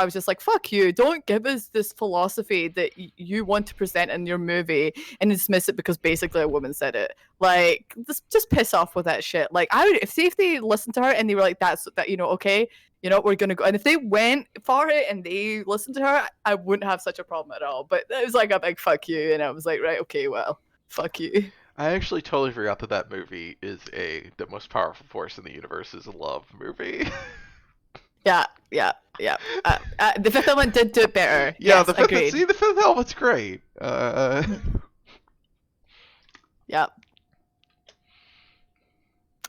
was just like, fuck you! Don't give us this philosophy that you want to present in your movie and dismiss it because basically a woman said it. Like, just piss off with that shit. Like, I would see if they listened to her and they were like, that's that, okay. We're gonna go. And if they went for it and they listened to her, I wouldn't have such a problem at all. But it was like a big fuck you, and I was like, right, okay, well. Fuck you. I actually totally forgot that movie is the most powerful force in the universe is a love movie. Yeah. The Fifth Element did do it better. Yeah, yes, the Fifth. agreed. See, the Fifth Element's great. Yeah.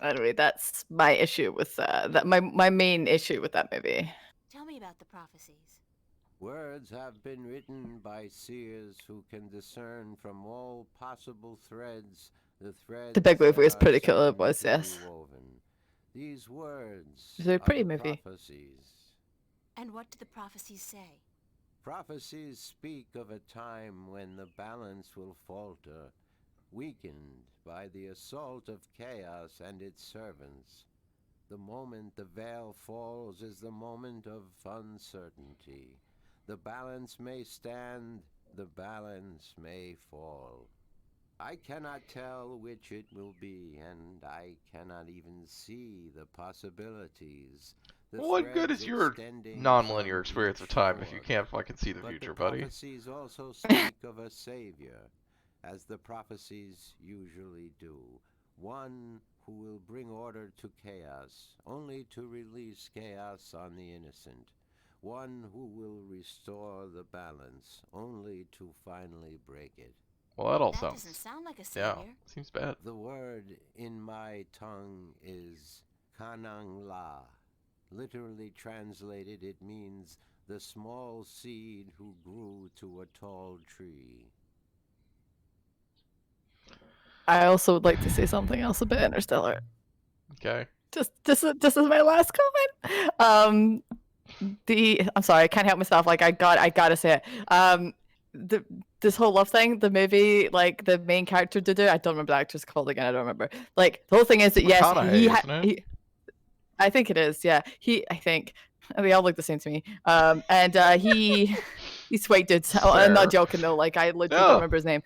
Anyway, that's my issue with that. My main issue with that movie. Tell me about the prophecies. Words have been written by seers who can discern from all possible threads the threads. The big movie was pretty cool. It woven. was, yes. These words It's a pretty are movie. prophecies. And what do the prophecies say? Prophecies speak of a time when the balance will falter, weakened by the assault of chaos and its servants. The moment the veil falls is the moment of uncertainty. The balance may stand, the balance may fall. I cannot tell which it will be, and I cannot even see the possibilities. What good is your non-linear experience of time if you can't fucking see the future, buddy? The prophecies also speak of a savior, as the prophecies usually do. One who will bring order to chaos, only to release chaos on the innocent. One who will restore the balance, only to finally break it. Well, that doesn't sound like a savior. Yeah, seems bad. The word in my tongue is Kanang La. Literally translated, it means the small seed who grew to a tall tree. I also would like to say something else about Interstellar. Okay. This is my last comment. I'm sorry, I can't help myself. Like I gotta say it. The this whole love thing, the movie, like the main character did it. I don't remember the actor's called again. I don't remember. Like the whole thing is that yes, McConaughey, isn't it? I think it is. Yeah, I think they all look the same to me. And he's sweet dude. I'm not Fair. joking though. Like I literally don't No. remember his name.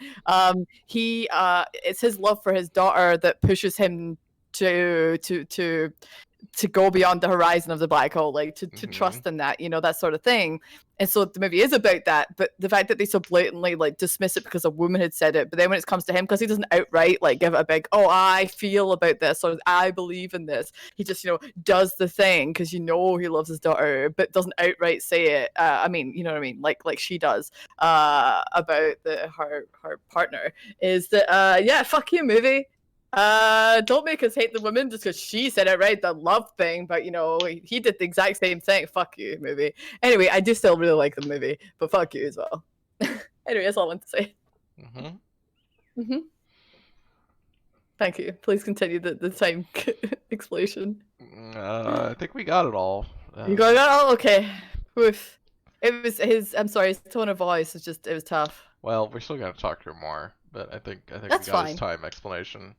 It's his love for his daughter that pushes him to go beyond the horizon of the black hole, like to trust in that, that sort of thing. And so the movie is about that, but the fact that they so blatantly like dismiss it because a woman had said it, but then when it comes to him, because he doesn't outright like give it a big, oh, I feel about this or I believe in this, he just does the thing because he loves his daughter, but doesn't outright say it. I mean, you know what I mean, like she does about her partner. Is that yeah, fuck you, movie. Don't make us hate the woman just because she said it right, the love thing, but he did the exact same thing. Fuck you, movie. Anyway, I do still really like the movie, but fuck you as well. Anyway, that's all I want to say. Thank you. Please continue the time explosion. I think we got it all. You got it all? Okay. Oof. It was his tone of voice was it was tough. Well, we're still gonna talk to him more, but I think we That's got fine. his time explanation.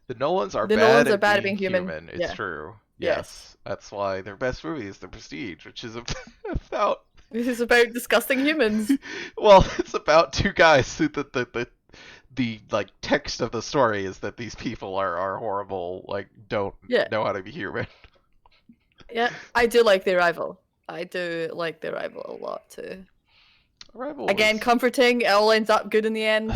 The Nolans are The bad Nolans are at bad at being being human. It's Yeah. true. Yes. Yes. That's why their best movie is The Prestige, which is about This is about disgusting humans. well, it's about two guys who the like text of the story is that these people are horrible, like don't know how to be human. Yeah, I do like The Arrival. I do like The Arrival a lot too. Arrival Again, comforting. It all ends up good in the end.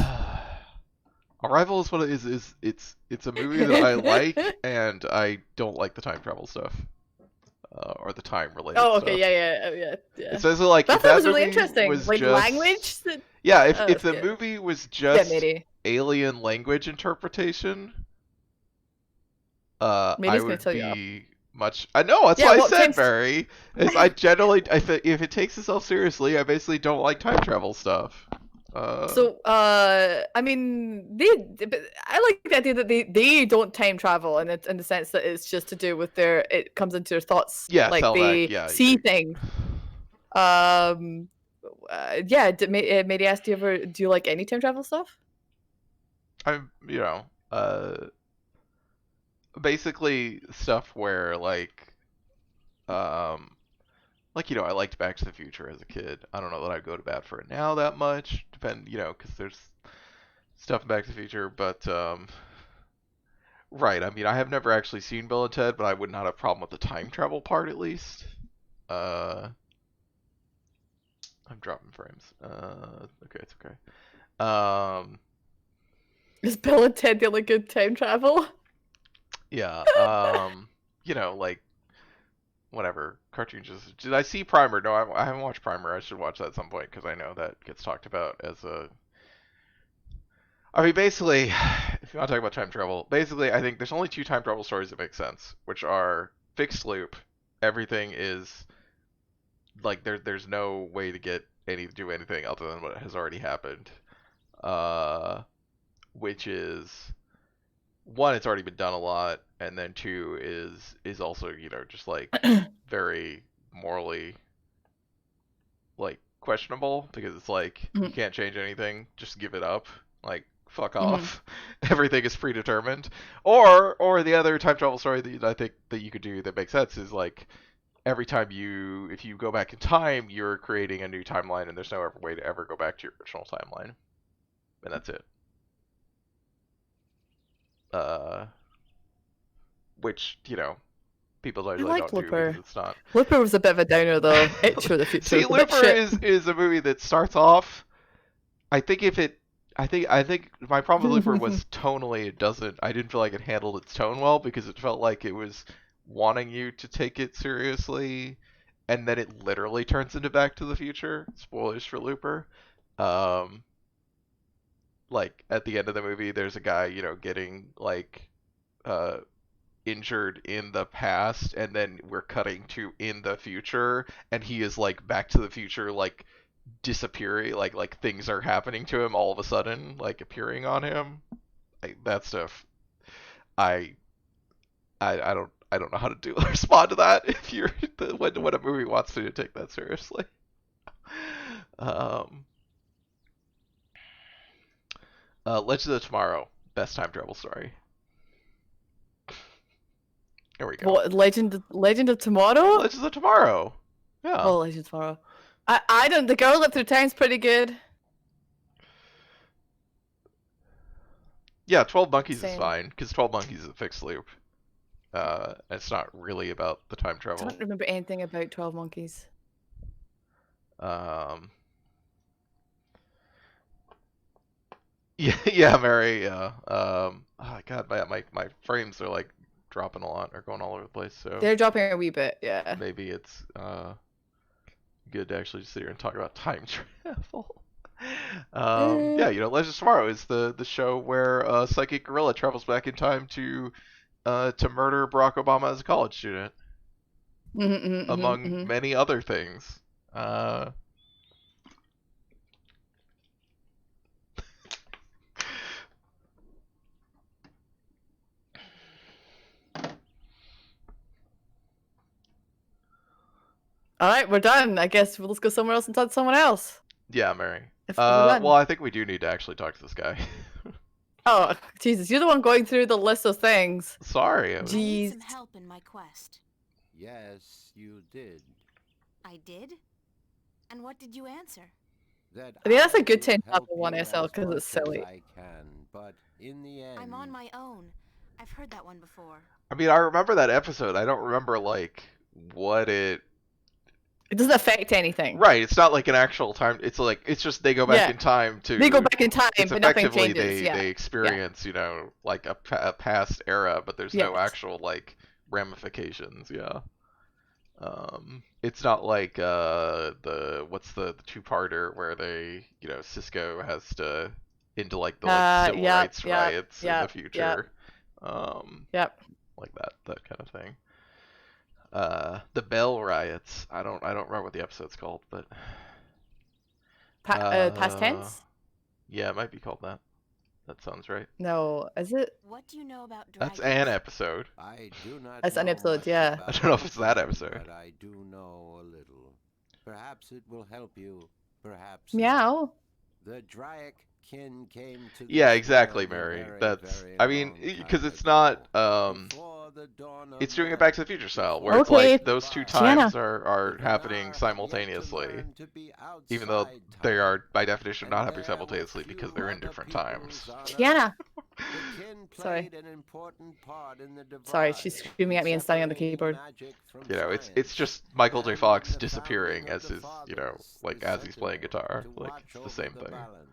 Arrival is what it is. It's a movie that I like, and I don't like the time travel stuff, or the time related. Oh, okay, stuff. yeah. It says like that was really interesting. Like just... language. Yeah, if the movie was just maybe. alien language interpretation, maybe I would be much. I know that's why I said Barry. I generally, if it takes itself seriously, I basically don't like time travel stuff. I mean, I like the idea that they don't time travel, and it's in the sense that it's just to do with it comes into their thoughts. Yeah, like they see things. Yeah. Mary asked, do you like any time travel stuff? I'm, basically stuff where I liked Back to the Future as a kid. I don't know that I'd go to bat for it now that much. Because there's stuff in Back to the Future, but right. I mean, I have never actually seen Bill and Ted, but I would not have a problem with the time travel part at least. I'm dropping frames. Okay, it's okay. Is Bill and Ted the only good time travel? Yeah. Whatever cartoons. Did I see Primer? No, I haven't watched Primer. I should watch that at some point because I know that gets talked about as a. I mean, basically, if you want to talk about time travel, basically, I think there's only two time travel stories that make sense, which are fixed loop. Everything is like there's no way to do anything other than what has already happened. Which is one, it's already been done a lot, and then two is also just like very morally like questionable because it's like you can't change anything, just give it up, like fuck off. Everything is predetermined. Or the other time travel story that I think that you could do that makes sense is like every time if you go back in time, you're creating a new timeline, and there's no other way to ever go back to your original timeline, and that's it. Which people usually don't Looper. do because it's not. Looper was a bit of a downer though. It's for the future. See, Looper is a movie that starts off. I think my problem with Looper was tonally I didn't feel like it handled its tone well because it felt like it was wanting you to take it seriously, and then it literally turns into Back to the Future. Spoilers for Looper. Like at the end of the movie, there's a guy getting injured in the past, and then we're cutting to in the future, and he is like Back to the Future, like disappearing, like things are happening to him all of a sudden, like appearing on him. That stuff, I I don't know how to do respond to that if you're when a movie wants me to take that seriously. Um, Legend of Tomorrow, best time travel story. There we go. What, Legend of Tomorrow? Legends of Tomorrow. Yeah. Oh, Legend of Tomorrow. I don't. The Girl That Through Time's pretty good. Yeah, 12 Monkeys is Same. fine because 12 Monkeys is a fixed loop. It's not really about the time I travel. don't remember anything about 12 Monkeys. Yeah, Mary. Oh God, my frames are like dropping a lot, or going all over the place. So They're dropping a wee bit, yeah. maybe it's good to actually just sit here and talk about time travel. Yeah, you know, Legends of Tomorrow is the show where a psychic gorilla travels back in time to murder Barack Obama as a college student, among many other things. All right, we're done. I guess let's go somewhere else and talk to someone else. Yeah, Mary. If we're done. Well, I think we do need to actually talk to this guy. Oh, Jesus, you're the one going through the list of things. Sorry. I need Jeez. some help in my quest. Yes, you did. I did? And what did you answer? That I mean, that's a good will 10 help level 1 you SL as because much it's silly. as I can, but in the end, I'm on my own. I've heard that one before. I mean, I remember that episode. I don't remember like what it. It doesn't affect anything. Right. It's not like an actual time. It's like it's just they go back in time to. They go back in time, It's but nothing effectively changes. they experience you know like a past era, but there's no actual like ramifications. Yeah. It's not like the what's the two-parter where they Cisco has to into like the civil rights riots in the future. Like that kind of thing. The Bell riots. I don't remember what the episode's called, but Past tense? Yeah, it might be called that. That sounds right. No, is it? What do you know about dragons? That's an episode. I do not That's an know episode, much yeah. about I don't know if it's that episode. But I do know a little. Perhaps it will help you. Perhaps Meow. The Dryac kin came to this Yeah, exactly, world a Mary. very, That's. very I mean, long time because it's ago, not. before the dawn of It's doing it man, Back to the Future style, where it's Okay, like those two Sienna. times are the happening Venar had yet to simultaneously, learn to be even though outside they time. are by definition And not happening there were simultaneously few because they're in other different peoples times. on Earth. Tiana. The kin Sorry. played an important part in the Sorry, she's divide, screaming at me and standing on the separating keyboard. magic from You know, it's science. just Michael J. And Fox in the disappearing founding of as the his fathers, like the as he's playing sentinel guitar. to Like watch it's the over same the thing. balance.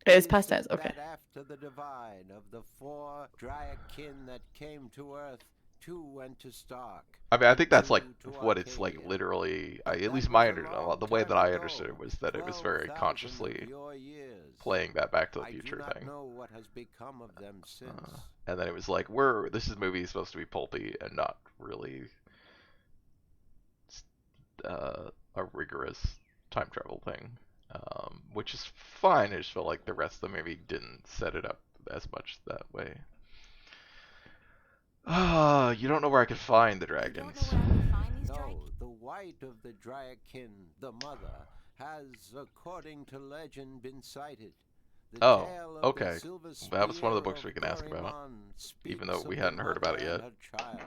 It is It past said tense, okay. that after the divide of the four Dryac kin that came to Earth, two went to Stark. I mean, I think that's two like to what it's like Arcadia. literally. At That least was my a under long the way that time I ago, understood it was that it was very 12,000 consciously of your years. playing that Back to the I do Future not thing. know what has become of them since. And then it was like, this movie is supposed to be pulpy and not really a rigorous time travel thing, which is fine. I just felt like the rest of the movie didn't set it up as much that way. You don't know where I could find the You don't dragons. know where I can find these No, dragons? the white of the Dryac kin, the mother, has, according to legend, been sighted. The Oh, tale of the okay. silver That was one of the spear books we can ask about, Dorimon even though speaks we of hadn't the heard about it mother yet. and her child.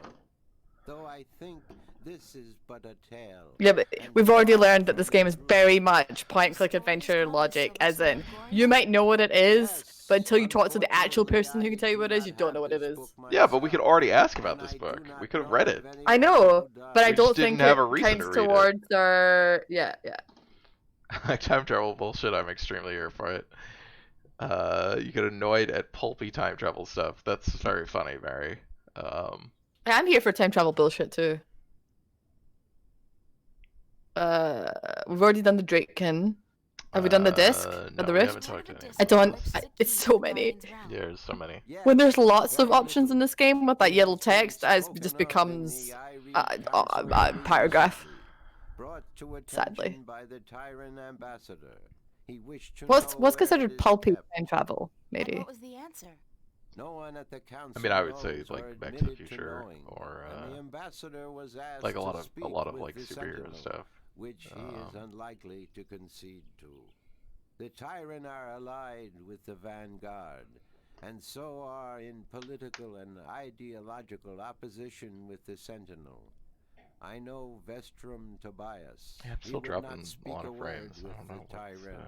Though I think this is but a tale. Yeah, but and we've already far learned that from this the game is truth. very much point-click adventure logic, as in, you might know what it is, but until you talk to the actual person who can tell you what it is, you don't know what it is. Yeah, but we could already ask about this book. We could have read it. I know, but I We just don't didn't think have it a reason counts to read it. towards our... Yeah. Time travel bullshit. I'm extremely here for it. You get annoyed at pulpy time travel stuff. That's very funny, Mary. I'm here for time travel bullshit, too. We've already done the Drakekin. Have we done the disc? No, Or the we Rift? haven't talked to any. I don't... It's so many. Yeah, there's so many. When there's lots of options in this game with that yellow text, it just becomes a paragraph. Sadly. What's considered pulpy time travel, maybe? What was the answer? No one at the council I mean, I would say knows like or Back to the admitted to Future knowing, or and the ambassador was asked like a to lot speak of with like the superhero Sentinel, stuff. which he is unlikely to concede to. The Tyrant are allied with the Vanguard, and so are in political and ideological opposition with the Sentinel. I know Vestrum Tobias. Yeah, I'm He still would dropping not a speak lot a of word frames. I with don't the know what's Tyrant,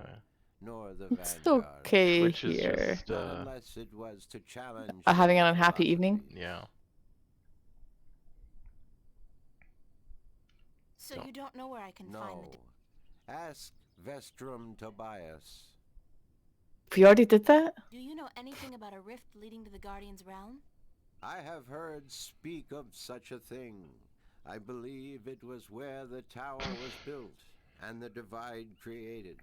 nor the It's Vanguard. okay Twitch is here. just Not unless it was to challenge Having an their unhappy evening? philosophy. yeah. So Don't- you don't know where I can find No. the... Ask Vestrum Tobias. We already did that? Do you know anything about a rift leading to the Guardian's realm? I have heard speak of such a thing. I believe it was where the tower was built and the divide created.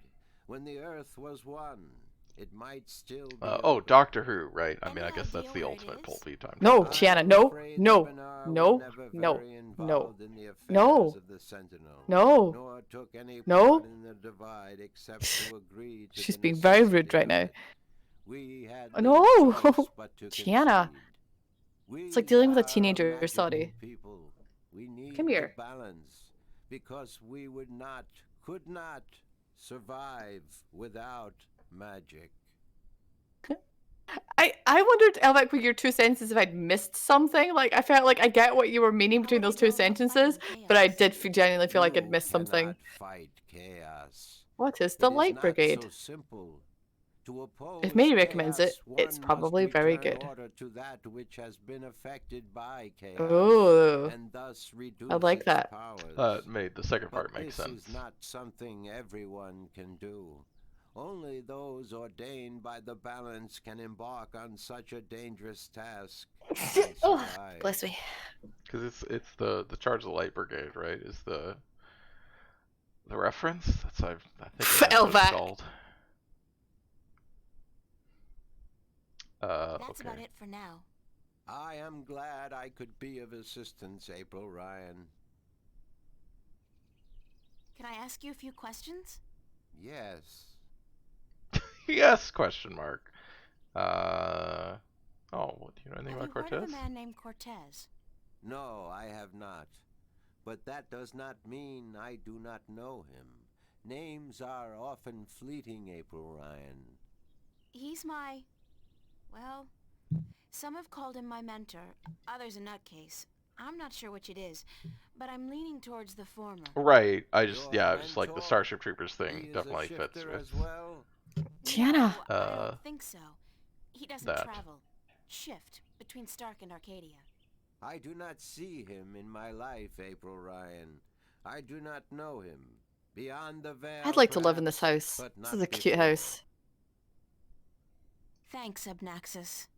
When the earth was one, it might still be Oh, open. Doctor Who, right? I mean, Any I guess that's idea the where it ultimate is? pulpy time No, travel. Tiana, I'm no, afraid no, the Benar no, were never no, very no, involved in the affairs no, of the Sentinel, no, nor took any no. part in the divide except to agree to She's the being very rude necessity right of now. it. We had No. little choice but to Tiana. concede. We It's like dealing with a are teenager, magical sorry. people. We need Come here. the balance because we could not survive without magic. I wondered, Elvic, with your two sentences, if I'd missed something. Like, I felt like I get what you were meaning between those two sentences, but I did genuinely feel like I'd You missed something. cannot fight chaos. What is the It is Light not Brigade? so simple. To oppose If Mary recommends it, chaos, it's one probably must very return good. order to that which has been affected by chaos, Ooh, and thus reduce I like its that. powers. Made the second But part make this sense. is not something everyone can do. Only those ordained by the balance can embark on such a dangerous task. And Oh, survive. bless me. Because it's the Charge of the Light Brigade, right? Is the reference? That's I think that's what it's Elvac. called. That's Okay. about it for now. I am glad I could be of assistance, April Ryan. Can I ask you a few questions? Yes. Yes? Question mark. Oh, what do you know anything Have about you heard of Cortez? a man named Cortez? No, I have not. But that does not mean I do not know him. Names are often fleeting, April Ryan. He's my... well, some have called him my mentor, others a nutcase. I'm not sure which it is, but I'm leaning towards the former. Right. I Your just like the mentor? Starship Troopers He thing is definitely a fits shifter with as well. Tiana. No, I don't think so. He doesn't that. travel. Shift between Stark and Arcadia. I do not see him in my life, April Ryan. I do not know him. Beyond the veil, I'd like to live in this perhaps, house. but This not is a cute before. house. Thanks, Abnaxis.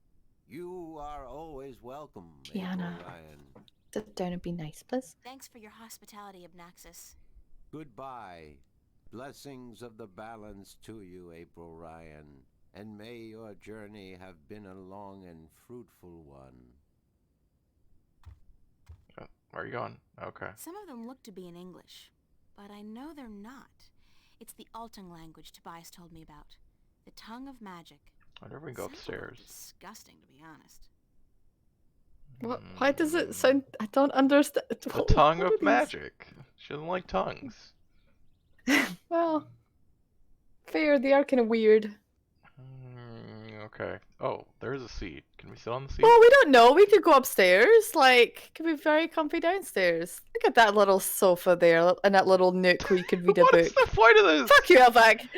You are always welcome, Tiana. April Ryan. Sit down and be nice, please. Thanks for your hospitality, Abnaxis. Goodbye. Blessings of the balance to you, April Ryan. And may your journey have been a long and fruitful one. Where are you going? Okay. Some of them look to be in English, but I know they're not. It's the Altung language Tobias told me about. The tongue of magic. I wonder if we can go Sounds a little upstairs. disgusting, to be honest. What? Why does it sound? I don't understand. The tongue of magic. She doesn't like tongues. Well, fair. They are kind of weird. Okay. Oh, there's a seat. Can we sit on the seat? Well, we don't know. We could go upstairs. Like, could be very comfy downstairs. Look at that little sofa there, and that little nook where you could read a What book. is the point of this? Fuck you, Elvac.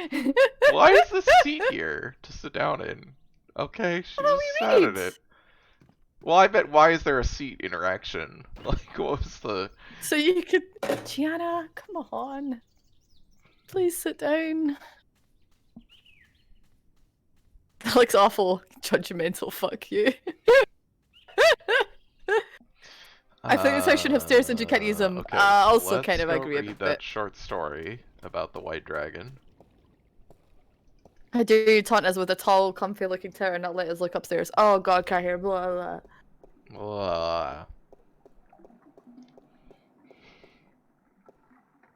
Why is this seat here to sit down in? Okay, she Well, just we sat in read. it. Well, I bet. Why is there a seat interaction? Like, what was the? So you could, Gianna, come on. Please sit down. That looks awful. Judgmental. Fuck you. I think this house should have stairs and you can't use them. Okay, Also let's kind of go agree a read bit. that short story about the white dragon. I do taunt us with a tall, comfy-looking tower and not let us look upstairs. Oh god, can't hear. Blah blah. Blah.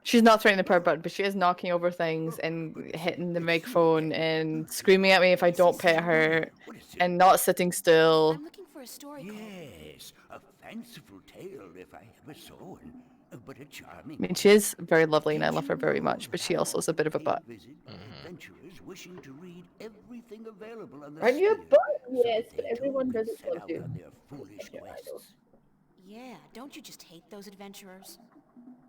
She's not threatening the power button, but she is knocking over things and hitting the microphone and screaming at me if I don't pet her. and not sitting still. I'm looking for a story called... Yes, a fanciful tale if I ever saw one, but a charming. I mean, she is very lovely and I Did love her you very know much, but she that also is a bit of a they butt. visit adventurers wishing to read everything available on the Aren't you a sphere, butt? so Yes, that but they too everyone could doesn't set love out you. on their foolish Your idol. quests. Yeah, don't you just hate those adventurers?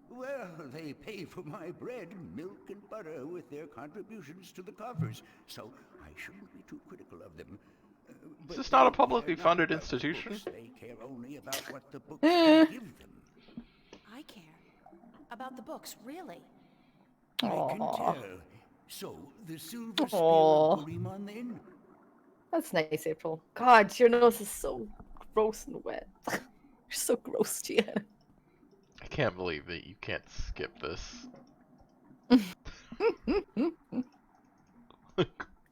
Well, they pay for my bread, milk, and butter with their contributions to the coffers, so I shouldn't be too critical of them. But this not a they publicly care funded not about the institution? books, they care only about what the books can give them. I care. About the books, really. I can Aww. tell. So, the silver spear Aw. of Gorimon, then? That's nice, April. God, your nose is so gross and wet. You're so gross, Gianna. I can't believe that you can't skip this.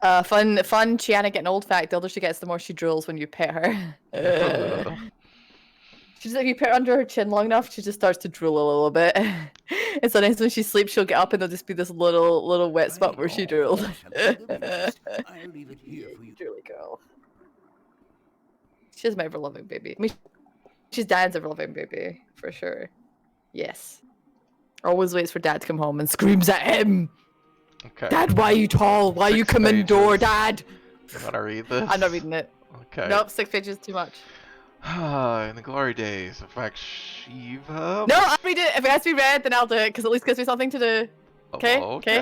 Fun, Chiana getting old fact. The older she gets, the more she drools when you pet her. She's like, if you pet her under her chin long enough, she just starts to drool a little bit. And sometimes when she sleeps, she'll get up and there'll just be this little wet spot where she drooled. Something of interest. I'll leave it here for you. Drooly girl. She's my ever-loving baby. I mean, she's Dad's ever-loving baby, for sure. Yes. Always waits for Dad to come home and screams at him. Okay. Dad, why are you tall? Why are you 6 coming door, pages. Dad? You wanna read this? I'm not reading it. Okay. Nope, 6 pages too much. In the glory days of Shiva. No, I'll read it. If it has to be read, then I'll do it, because at least it gives me something to do. Okay? Oh, Okay?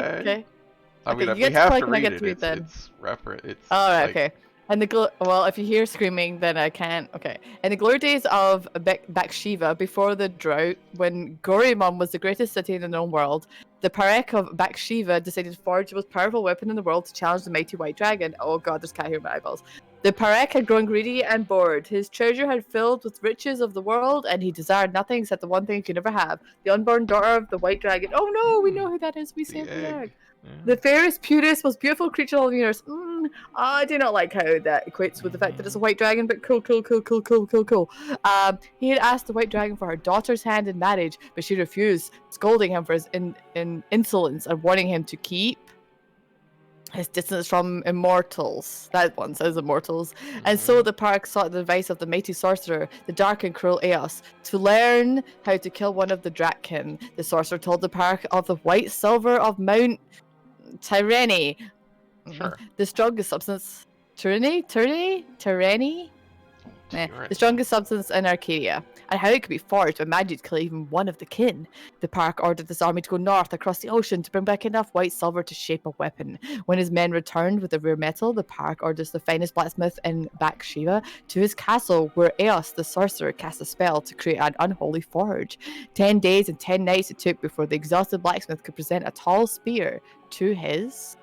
I mean, Okay, if you we get to have click to and I read get it, to read then. it's reference. It's Alright, like, okay. And well, if you hear screaming, then I can't. Okay. In the glory days of Bakshiva, before the drought, when Gorimon was the greatest city in the known world, the Parek of Bakshiva decided to forge the most powerful weapon in the world to challenge the mighty white dragon. Oh god, there's cat hair in my eyeballs. The Parek had grown greedy and bored. His treasure had filled with riches of the world, and he desired nothing except the one thing he could never have: the unborn daughter of the white dragon. Oh no, we know who that is. We the saved the egg. egg. Yeah. The fairest, purest, most beautiful creature in all the universe. I do not like how that equates with the fact that it's a white dragon, but cool. He had asked the white dragon for her daughter's hand in marriage, but she refused, scolding him for his insolence and warning him to keep his distance from immortals. That one says immortals. And so the Park sought the advice of the mighty sorcerer, the dark and cruel Eos, to learn how to kill one of the Drakkin. The sorcerer told the Park of the white silver of Mount Tyrene, Sure. the strongest substance. Tyrene? The strongest substance in Arcadia, and how it could be forged with magic to kill even one of the kin. The Park ordered this army to go north across the ocean to bring back enough white silver to shape a weapon. When his men returned with the rare metal, the Park orders the finest blacksmith in Bakshiva to his castle, where Eos, the sorcerer, cast a spell to create an unholy forge. 10 days and 10 nights it took before the exhausted blacksmith could present a tall spear to his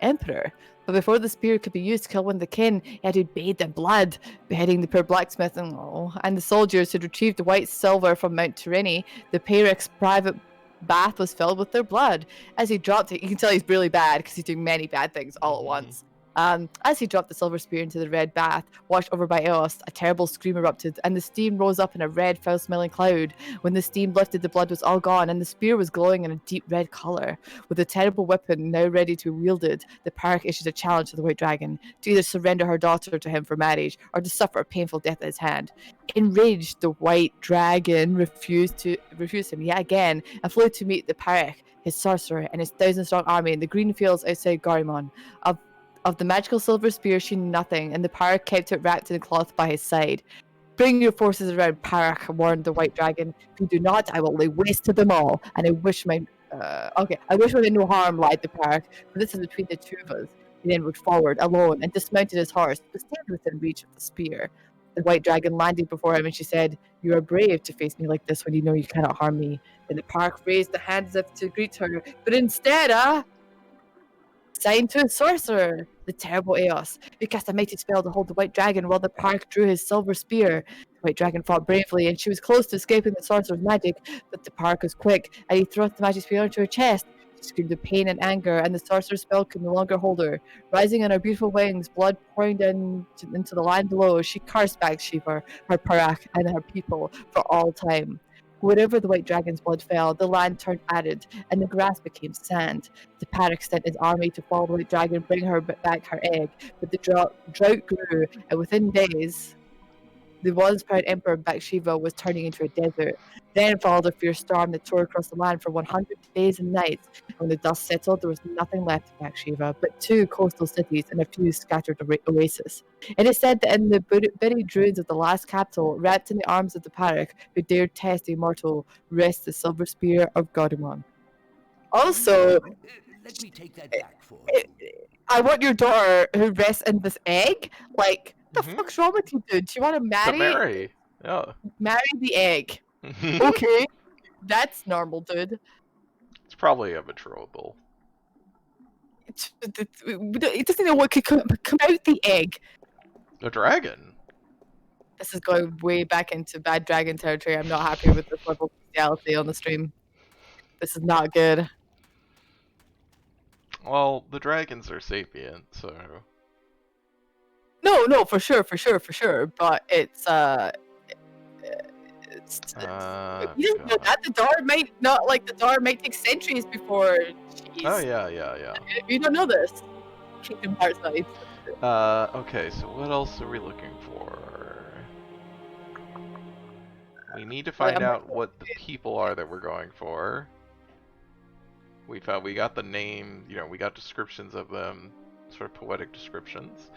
emperor. But before the spear could be used to kill one of the kin, he had to bathe in blood, beheading the poor blacksmith and the soldiers who had retrieved the white silver from Mount Tyrene. The Pyrex private bath was filled with their blood. As he dropped it, you can tell he's really bad because he's doing many bad things all at once. As he dropped the silver spear into the red bath, washed over by Eos, a terrible scream erupted, and the steam rose up in a red, foul-smelling cloud. When the steam lifted, the blood was all gone, and the spear was glowing in a deep red colour. With the terrible weapon now ready to be wielded, the Park issued a challenge to the White Dragon to either surrender her daughter to him for marriage, or to suffer a painful death at his hand. Enraged, the White Dragon refused him yet again, and flew to meet the Park, his sorcerer, and his 1,000-strong army in the green fields outside Gorimon. Of the magical silver spear she knew nothing, and the Park kept it wrapped in cloth by his side. Bring your forces around, Park, warned the White Dragon. If you do not, I will lay waste to them all, and I wish within no harm, lied the Park, for this is between the two of us. He then rode forward, alone, and dismounted his horse, but stayed within reach of the spear. The White Dragon landed before him, and she said, "You are brave to face me like this when you know you cannot harm me." Then the Park raised the hand as if to greet her, but instead, signed to a sorcerer, the terrible Eos, who cast a mighty spell to hold the White Dragon while the Park drew his silver spear. The White Dragon fought bravely, and she was close to escaping the sorcerer's magic, but the Park was quick, and he thrust the magic spear into her chest. She screamed in pain and anger, and the sorcerer's spell could no longer hold her. Rising on her beautiful wings, blood pouring down into the land below, she cursed Bakshiva, her Park, and her people for all time. Wherever the white dragon's blood fell, the land turned arid, and the grass became sand. The Parak sent his army to follow the white dragon, bring her back her egg, but the drought grew, and within days, the once proud emperor Bathsheba was turning into a desert. Then followed a fierce storm that tore across the land for 100 days and nights. When the dust settled, there was nothing left of Bathsheba but 2 coastal cities and a few scattered oases. It is said that in the buried ruins of the last capital, wrapped in the arms of the Parak, who dared test the immortal, rests the silver spear of Godimon. Also, Let me take that back for you. I want your daughter who rests in this egg. Like, what the Mhm. fuck's wrong with you, dude? Do you want to To marry. Yeah. marry the egg? Okay, that's normal, dude. It's probably a betrothal. It doesn't know what could come out the egg. A dragon. This is going way back into bad dragon territory. I'm not happy with this level of bestiality on the stream. This is not good. Well, the dragons are sapient, so. No, for sure. But it's you don't know that the Dar might not like the Dar might take centuries before she's. Oh yeah. You don't know this. Kingdom Hearts vibes. Okay, so what else are we looking for? We need to find out what the people are that we're going for. We got the name, you know, we got descriptions of them, sort of poetic descriptions.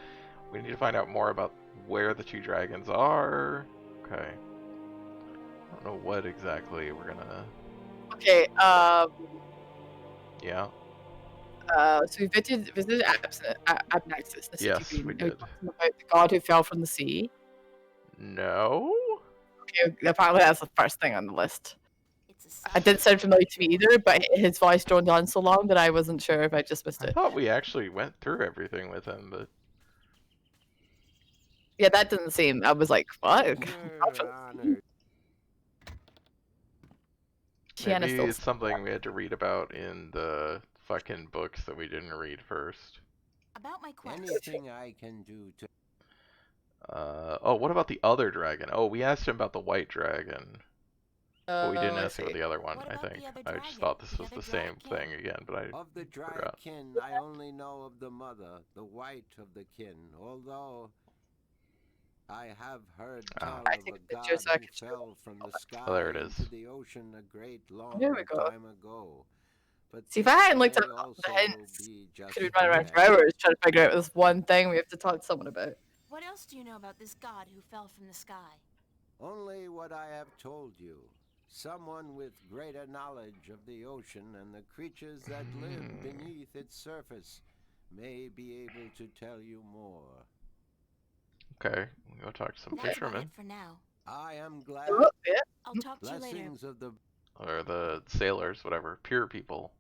We need to find out more about where the 2 dragons are. Okay. I don't know what exactly we're gonna... Okay, Yeah. so we visited Abnaxis, the city Yes, green. we And did. talked about the god who fell from the sea. No? Okay, apparently that's the first thing on the list. It's a It didn't sound familiar to me either, but his voice droned on so long that I wasn't sure if I just missed I it. thought we actually went through everything with him, but... Yeah, that didn't seem. I was like, what? Your Honor. Tiana's Maybe still it's something we had to read about in the fucking books that we didn't read first. About my quest. Anything I can do to... Oh, what about the other dragon? Oh, we asked him about the white dragon. But we didn't I ask him about see. the other one, What I about think. the other I just dragon? thought this The was the other same dragon? thing again, but I Of the forgot. Draken, I only know of the mother, the white of the kin, although I have heard tell I of take a a god picture so I who can show fell from the sky Oh, there it is. into the ocean a great long There we go. time ago. But See, if I hadn't looked this up may the also hints, be just could have run around for fact. hours trying to figure out this one thing we have to talk to someone about. What else do you know about this god who fell from the sky? Only what I have told you. Someone with greater knowledge of the ocean and the creatures that live beneath its surface may be able to tell you more. Okay, we'll go talk to some That's about fishermen. it for now. I am glad. Oh, yeah. I'll talk to you later. Blessings of the Or the sailors, whatever. Pure people.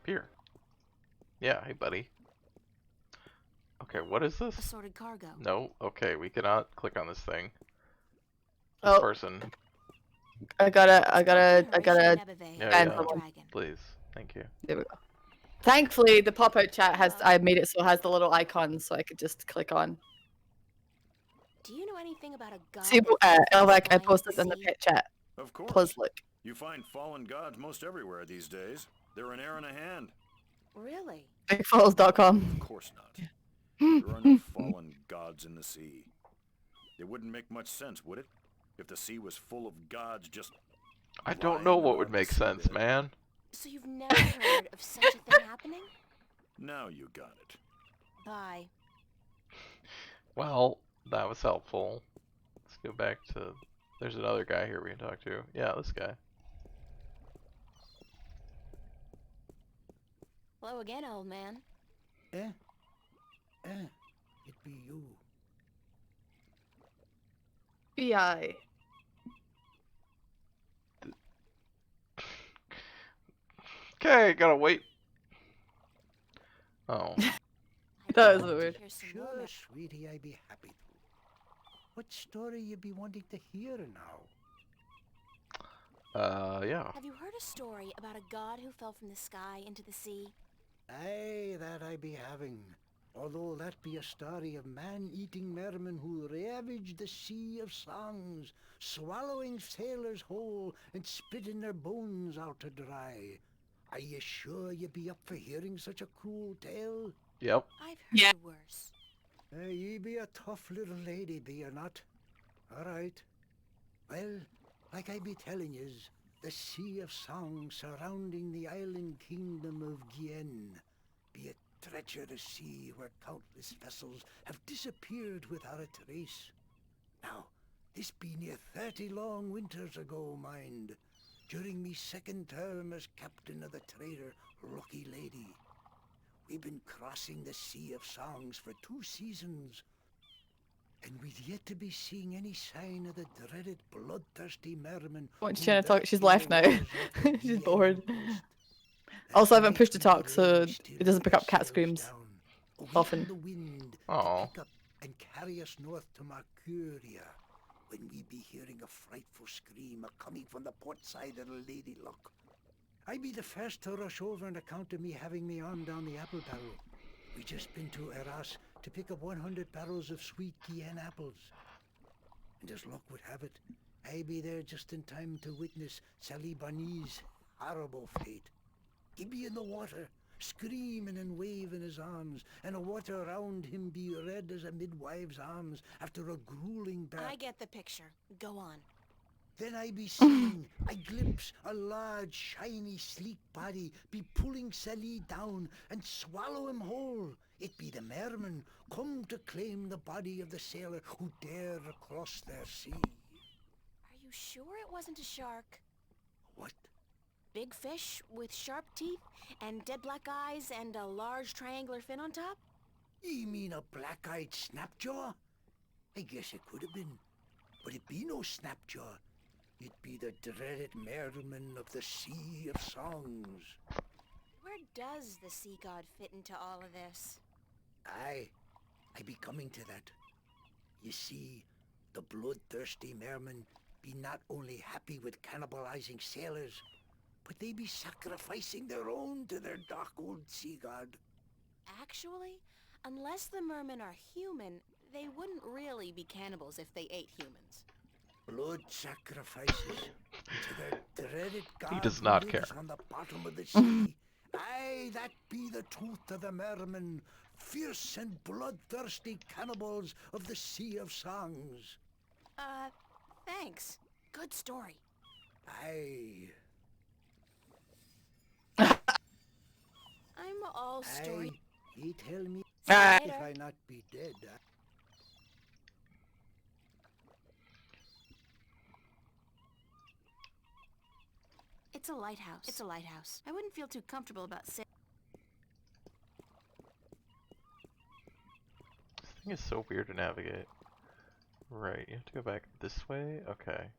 Pier. Yeah, hey buddy. Okay, what is this? Assorted cargo. No, okay, we cannot click on this thing. This Oh. person. I gotta. Yeah, someone. please. Thank you. There we go. Thankfully, the pop-out chat has. I made it so it has the little icons, so I could just click on. Do you know anything about a god? See, Elvac, I posted in the pit chat. Of course. Please look. You find fallen gods most everywhere these days. They're an air and a hand. Really? BigFalls.com. Of course not. There are no fallen gods in the sea. It wouldn't make much sense, would it? If the sea was full of gods just... I don't know lying what would about the make sense, seabed. man. So you've never heard of such a thing happening? Now you got it. Bye. Well, that was helpful. Let's go back to... There's another guy here we can talk to. Yeah, this guy. Hello again, old man. It be you. BI. Okay, gotta wait. Oh. That was weird. Sure, sweetie, I be happy to. What story you be wanting to hear now? Yeah. Have you heard a story about a god who fell from the sky into the sea? Aye, that I be having. Although that be a story of man-eating mermen who ravaged the sea of songs, swallowing sailors whole and spitting their bones out to dry. Are you sure you be up for hearing such a cruel tale? Yep. I've heard Yeah. worse. Ye be a tough little lady, be you not? All right. Well, like I be telling yous, the sea of song surrounding the island kingdom of Gien be a treacherous sea where countless vessels have disappeared without a trace. Now, this be near 30 long winters ago, mind, during me second term as captain of the trader Lucky Lady. We've been crossing the Sea of Songs for 2 seasons, and we've yet to be seeing any sign of the dreaded bloodthirsty merman. Once who Jenna talk, lurk she's in the left now. waters off the She's Gien bored. coast. Also, I That haven't pushed to night we talk, be so laying it still doesn't with pick our up cat sails screams down, awaiting often. the wind Aw. to pick up and carry us north to Mercuria, when we be hearing a frightful scream a-coming from the port side of the Lady Luck. I be the first to rush over on account of me having me arm down the apple barrel. We just been to Eras to pick up 100 barrels of sweet Gien apples. And as luck would have it, I be there just in time to witness Sally Bunny's horrible fate. He be in the water, screaming and waving his arms, and the water around him be red as a midwife's arms after a grueling bath. I get the picture. Go on. Then I be seeing, I glimpse a large, shiny, sleek body be pulling Sally down and swallow him whole. It be the merman come to claim the body of the sailor who dared across their sea. Are you sure it wasn't a shark? What? Big fish with sharp teeth and dead black eyes and a large triangular fin on top? Ye mean a black-eyed snapjaw? I guess it could have been. But it be no snapjaw. It be the dreaded merman of the Sea of Songs. Where does the sea god fit into all of this? Aye, I be coming to that. You see, the bloodthirsty mermen be not only happy with cannibalizing sailors, but they be sacrificing their own to their dark old sea god. Actually, unless the mermen are human, they wouldn't really be cannibals if they ate humans. Blood sacrifices to their dreaded god does who not lives care. on the bottom of the sea. Aye, that be the truth of the mermen, fierce and bloodthirsty cannibals of the Sea of Songs. Thanks. Good story. Aye, I'm all story. aye, he tell me Ah. if I not be dead. It's a lighthouse. It's a lighthouse. I wouldn't feel too comfortable about This thing is so weird to navigate. Right, you have to go back this way? Okay.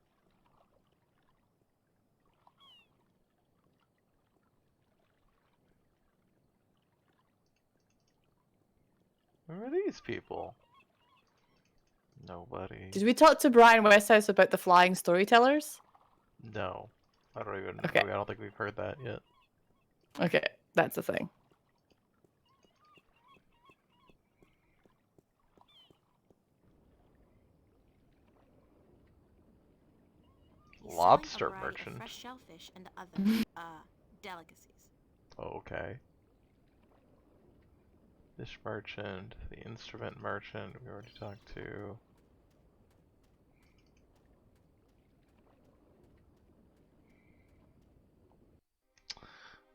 Who are these people? Nobody. Did we talk to Brian Westhouse about the flying storytellers? No. I don't even Okay. I don't think we've heard that yet. Okay, that's the thing. He's Lobster selling a variety of merchant. fresh shellfish and other, delicacies. Okay. Fish merchant, the instrument merchant, we already talked to.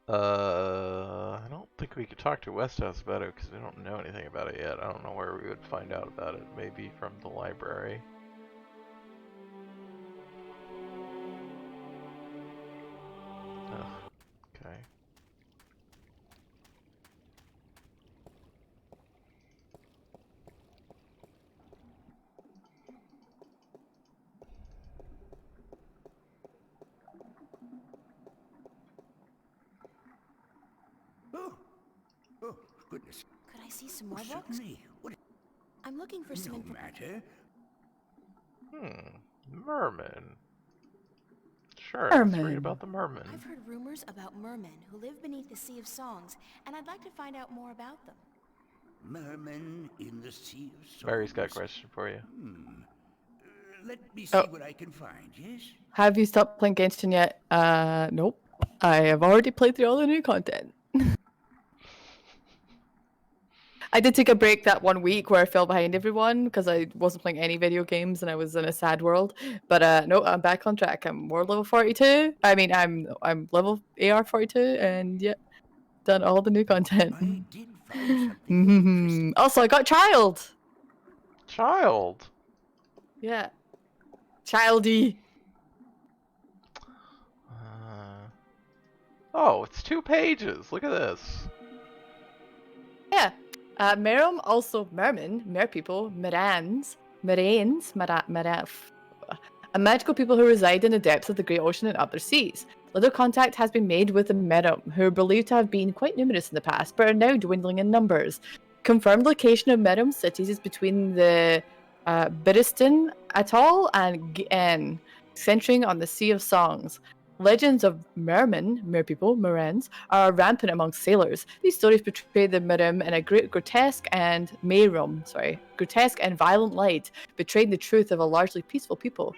I don't think we could talk to Westhouse about it because we don't know anything about it yet. I don't know where we would find out about it. Maybe from the library. Ugh. Okay. Oh, goodness. Could I see some more books? Certainly. What? I'm looking for some No info. matter. Merman. Sure, let's read Merman. about the merman. I've heard rumors about mermen who live beneath the Sea of Songs, and I'd like to find out more about them. Mermen in the Sea of Songs. Barry's got a question for you. Let me see what I can find, yes? Have you stopped playing Genshin yet? Nope. I have already played through all the new content. I did take a break that 1 week where I fell behind everyone because I wasn't playing any video games and I was in a sad world. But no, I'm back on track. I'm more level 42. I mean, I'm level AR 42, and yeah, done all the new content. I did find something interesting. Also, I got child. Child. Yeah, childy. Oh, it's 2 pages. Look at this. Yeah. Merum, also mermen, merpeople, merans, a magical people who reside in the depths of the Great Ocean and other seas. Little contact has been made with the Merum, who are believed to have been quite numerous in the past, but are now dwindling in numbers. Confirmed location of Merum cities is between the Biristan Atoll and Gien, centering on the Sea of Songs. Legends of mermen, merpeople, merens, are rampant amongst sailors. These stories portray the Merum in a grotesque and violent light, betraying the truth of a largely peaceful people.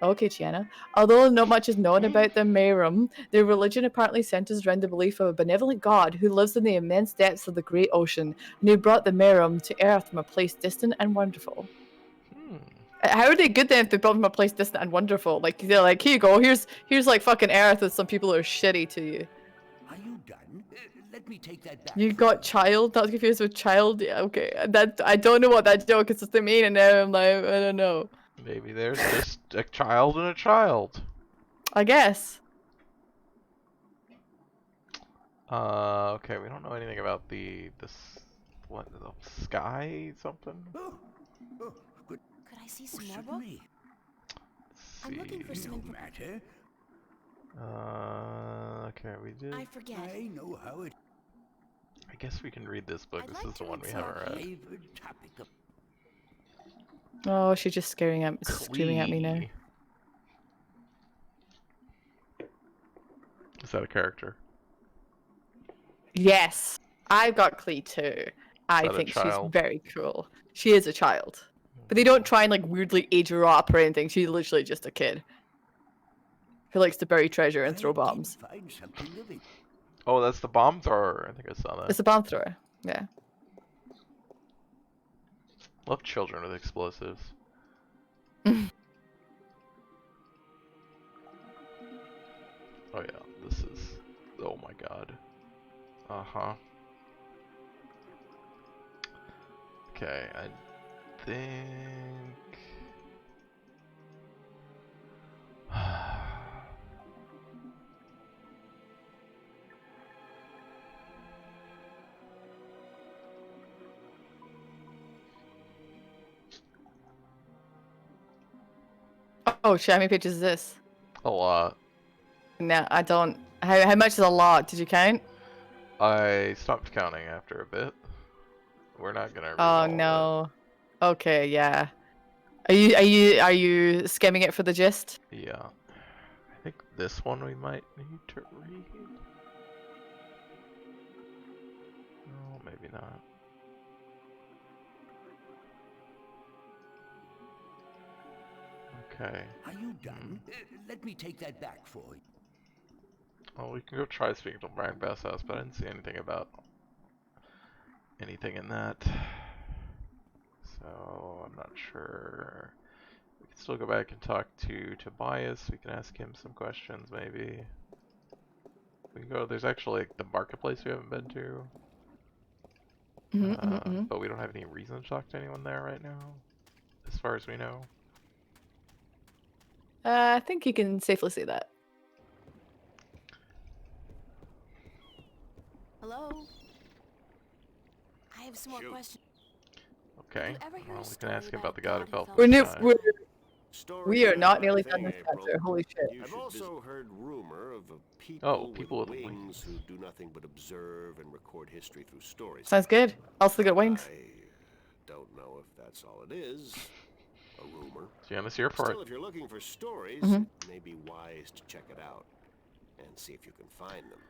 Okay, Tiana. Although not much is known about the Merum, their religion apparently centers around the belief of a benevolent god who lives in the immense depths of the great ocean, and who brought the Merum to Earth from a place distant and wonderful. How are they good then if they brought from a place distant and wonderful? Like they're like, here you go, here's like fucking Earth with some people who are shitty to you. Are you done? Let me take that back. You got child? Not confused with child? Yeah, okay. That I don't know what that joke is supposed to mean, and now I'm like, I don't know. Maybe there's just a child and a child. I guess. Okay, we don't know anything about the sky something. Good. Could I see some more books? I'm looking for some No matter. Okay, we did. I forget. I know how it. I guess we can read this book. I'd This like is the to one read we some haven't read. Favorite topic of Oh, she's just screaming at me now. Clee. Is that a character? Yes, I've got Clee too. I that a think she's child? very cool. She is a child, but they don't try and like weirdly age her up or anything. She's literally just a kid who likes to bury treasure and throw bombs. Find something of it. Oh, that's the bomb thrower. I think I saw that. It's a bomb thrower. Yeah. Love children with explosives. Oh yeah, this is. Oh my god. Uh-huh. Okay, I think. Oh shit! How many pages is this? A lot. No, I don't. How much is a lot? Did you count? I stopped counting after a bit. We're not gonna read Oh all of no. Okay, yeah. Are you skimming it for the gist? it. Yeah. I think this one we might need to read. Oh, maybe not. Okay. Are you done? Let me take that back for you. Well, we can go try speaking to Brian Bass House, but I didn't see anything about anything in that. So I'm not sure. We can still go back and talk to Tobias. We can ask him some questions, maybe. We can go. There's actually like, the marketplace we haven't been to. But we don't have any reason to talk to anyone there right now, as far as we know. I think you can safely say that. Hello? I have some more questions. Okay. Have you ever heard Well, a we can ask story him about the god who fell We're from new. the sky. We are not nearly Thing, done this April. chapter. Holy shit! I've also heard rumor of a people, Oh, people with with wings who do nothing but observe and record history through stories. Sounds good. Also got wings. I don't know if that's all it is. A rumor. Fiona's here for Still, it. if you're looking for stories, Mhm. it may be wise to check it out and see if you can find them.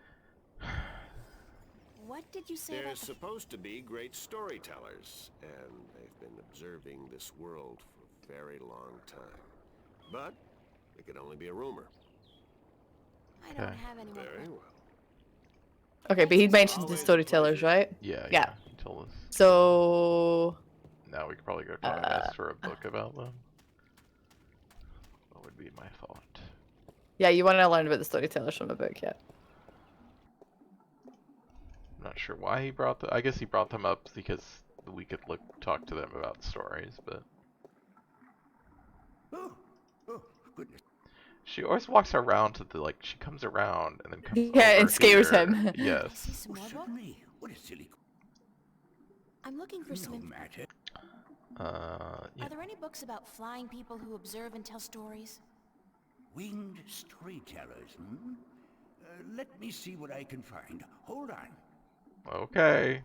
What did you say They're about the... supposed to be great storytellers, and they've been observing this world for a very long time. But it could only be a rumor. I don't Okay. have anyone. Very well. Okay, but he mentioned the Always a storytellers, pleasure. right? Yeah, Yeah. he told us. So, Now we could probably go to and ask for a book about them. What would be my thought? yeah, you want to learn about the storytellers from the book, yeah. I'm not sure why he brought I guess he brought them up because we could talk to them about stories, but Oh, oh, goodness. she always walks around to the she comes around and then comes Yeah, over and scares here. him. I see Yes. some more book? Certainly. What a silly... I'm looking for some... No matter. Yeah. Are there any books about flying people who observe and tell stories? Winged storytellers, hmm? Let me see what I can find. Hold on. Okay.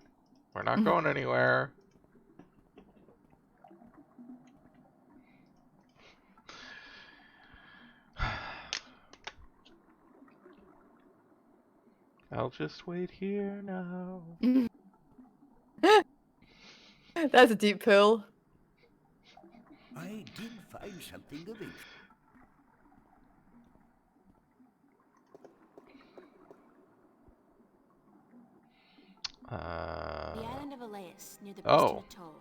We're not going anywhere. I'll just wait here now. That's a deep pull. I did find something of interest. The island of Elias, near the Oh. Bristol Atoll.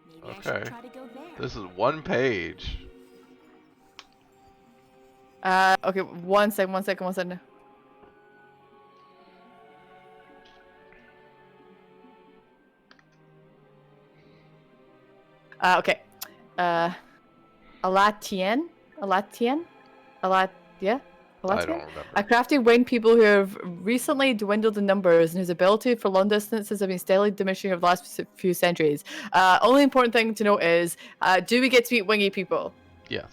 Maybe I should Okay. try to go there. This is one page. Okay, one second. Okay. Alatian? Yeah? I don't A remember. crafty winged people who have recently dwindled in numbers and whose ability for long distances have been steadily diminishing over the last few centuries. Only important thing to note is, do we get to meet wingy people? Yes.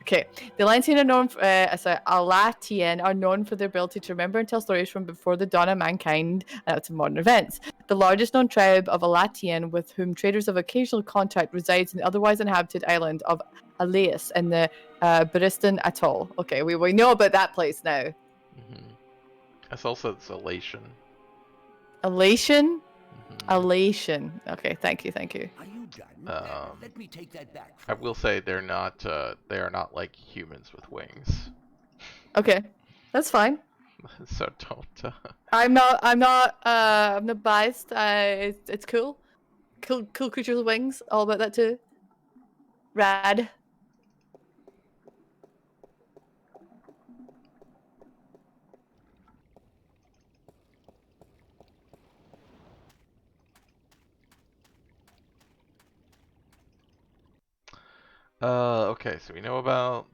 Okay, the Atlantean are known. Alatian are known for their ability to remember and tell stories from before the dawn of mankind and up to modern events. The largest known tribe of Alatian, with whom traders have occasional contact, resides in the otherwise inhabited island of Elias in the Bristol Atoll. Okay, we know about that place now. That's also elation. Elation. Elation. Okay, thank you. Are you done? Let me take that back. I will say they are not like humans with wings. Okay, that's fine. So don't. I'm not biased. It's cool. Cool creatures with wings. All about that too. Rad. Okay, so we know about.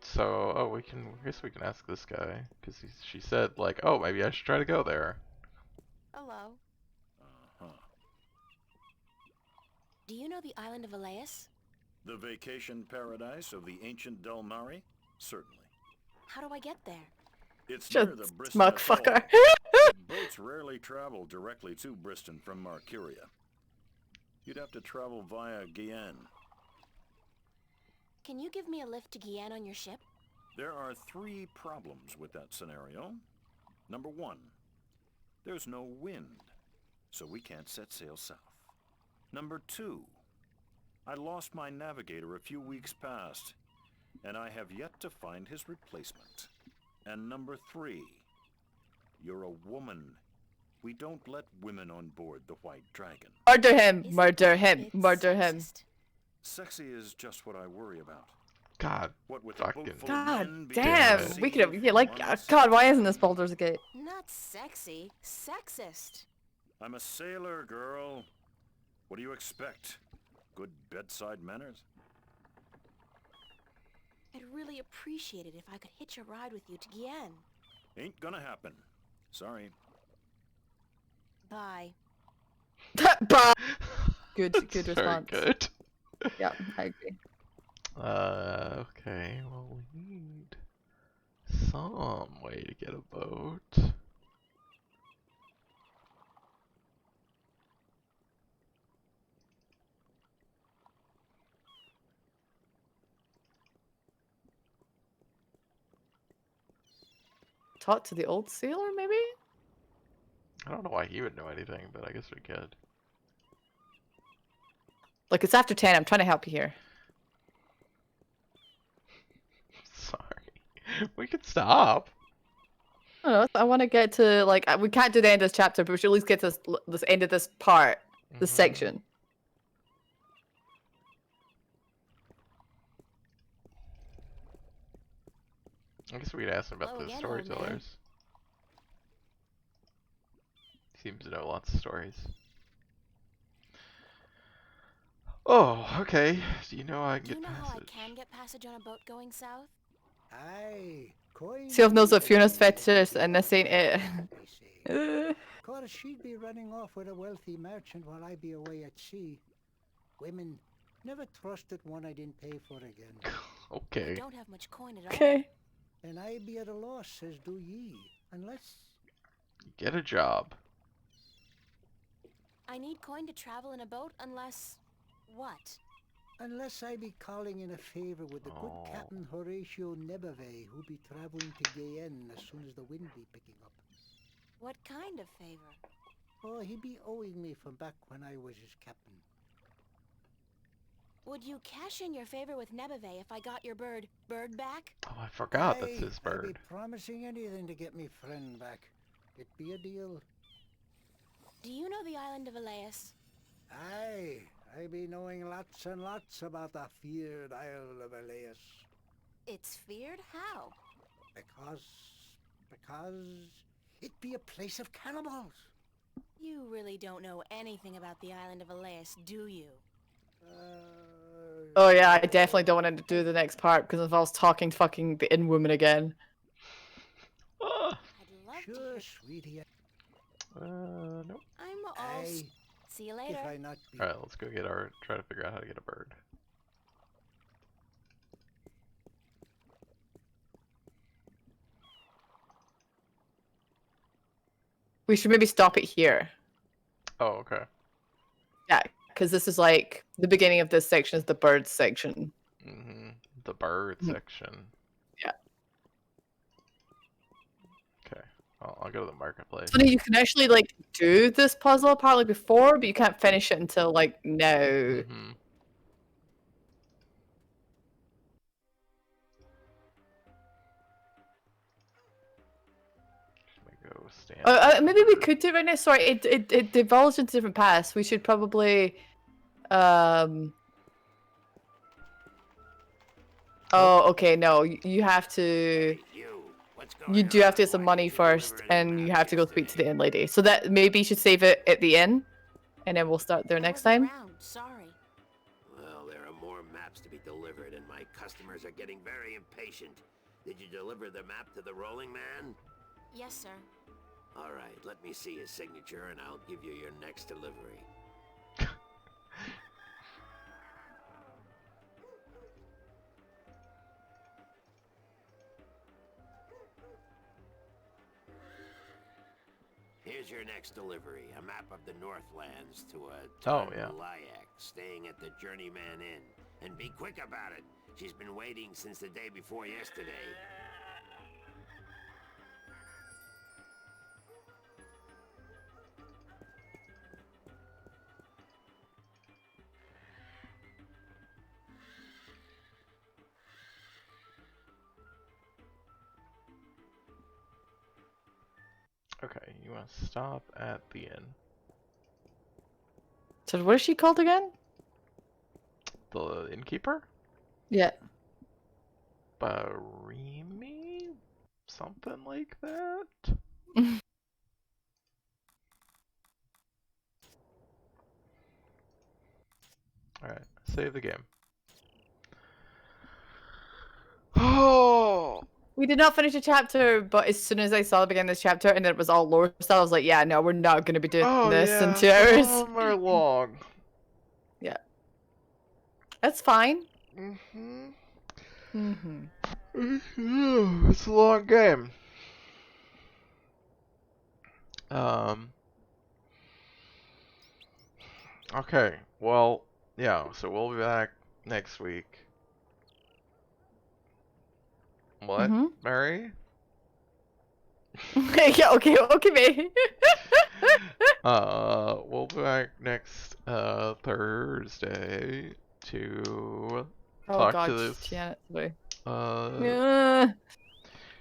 So, I guess we can ask this guy because she said like, oh, maybe I should try to go there. Hello. Uh-huh. Do you know the island of Elias? The vacation paradise of the ancient Delmari? Certainly. How do I get there? It's Just near the Briston smug Atoll. fucker. Boats rarely travel directly to Briston from Marcuria. You'd have to travel via Guyane. Can you give me a lift to Guyane on your ship? There are 3 problems with that scenario. Number 1, there's no wind, so we can't set sail south. Number 2, I lost my navigator a few weeks past, and I have yet to find his replacement. And number 3, you're a woman. We don't let women on board the White Dragon. Murder him. Isn't Murder that a him. bit Murder him. sexist? Sexy is just what I worry about. God, What with a boat fucking. full of God men being damn. at We sea could have. Yeah, like, for months. God, why isn't this Baldur's Gate? Not sexy. Sexist. I'm a sailor, girl. What do you expect? Good bedside manners? I'd really appreciate it if I could hitch a ride with you to Guyane. Ain't gonna happen. Sorry. Bye. Bah. Good That's response. Very good. Yeah, I agree. Okay. Well, we need some way to get a boat. talk to the old sailor, maybe? I don't know why he would know anything, but I guess we could. Look, it's after 10. I'm trying to help you here. Sorry. We could stop. I don't know. I want to get to, like, we can't do the end of this chapter, but we should at least get to this end of this part, this section. I guess we'd ask him about Hello the again, old man. storytellers. Seems to know lots of stories. Oh, okay. Do you know I can Do you get know how I passage? can get passage on a boat going south? Aye, coin Sylph knows what be Fiona's the way fetish is, and this ain't it. they say. Course she'd be running off with a wealthy merchant while I be away at sea. Women, never trusted one I didn't pay for again. I Okay. don't have much coin at all. Okay. And I be at a loss, says do ye, unless... Get a job. I need coin to travel in a boat unless... what? Unless I be calling in a favor with the good Captain Horatio Nebave, who be traveling to Guyenne as soon as the wind be picking up. What kind of favor? Oh, he be owing me from back when I was his captain. Would you cash in your favor with Nebave if I got your bird back? Oh, I forgot that's his I be bird. promising anything to get me friend back. It be a deal. Do you know the island of Elias? Aye, I be knowing lots and lots about the feared Isle of Elias. It's feared? How? Because it be a place of cannibals. You really don't know anything about the island of Elias, do you? Oh yeah, I definitely don't want to do the next part because if I was talking fucking the in woman again. Ah. I'd love to Sure, hear. sweetie. Nope. I'm all... Aye, See you if later. I not be... Alright, let's go get try to figure out how to get a bird. We should maybe stop it here. Oh, okay. Yeah, because this is like the beginning of this section is the bird section. The bird section. Yeah. Okay. I'll go to the marketplace. Funny, you can actually like do this puzzle apparently before, but you can't finish it until like now. Go stand. Maybe we could do it right now. Sorry, it divulged into different paths. We should probably Oh, okay, no. You have to you do have to get some money first and you have to go speak to the inn lady. So that maybe you should save it at the inn and then we'll start there next time. Sorry. Well, there are more maps to be delivered, and my customers are getting very impatient. Did you deliver the map to the rolling man? Yes, sir. All right, let me see his signature, and I'll give you your next delivery. Here's your next delivery, a map of the Northlands to a Layak, staying at the Journeyman Inn. And be quick about it. She's been waiting since the day before yesterday. Okay, you want to stop at the inn. So what is she called again? The innkeeper? Yeah. Barimi? Something like that? Alright, save the game. Oh! We did not finish the chapter, but as soon as I saw the beginning of this chapter and it was all lore style, I was like, yeah, no, we're not going to be doing this in 2 hours. Some of them are long. Yeah. That's fine. It's a long game. Okay, well, yeah, so we'll be back next week. What, Mary? Yeah, okay, mate. We'll be back next Thursday to Oh talk god, to this Janet, sorry. uh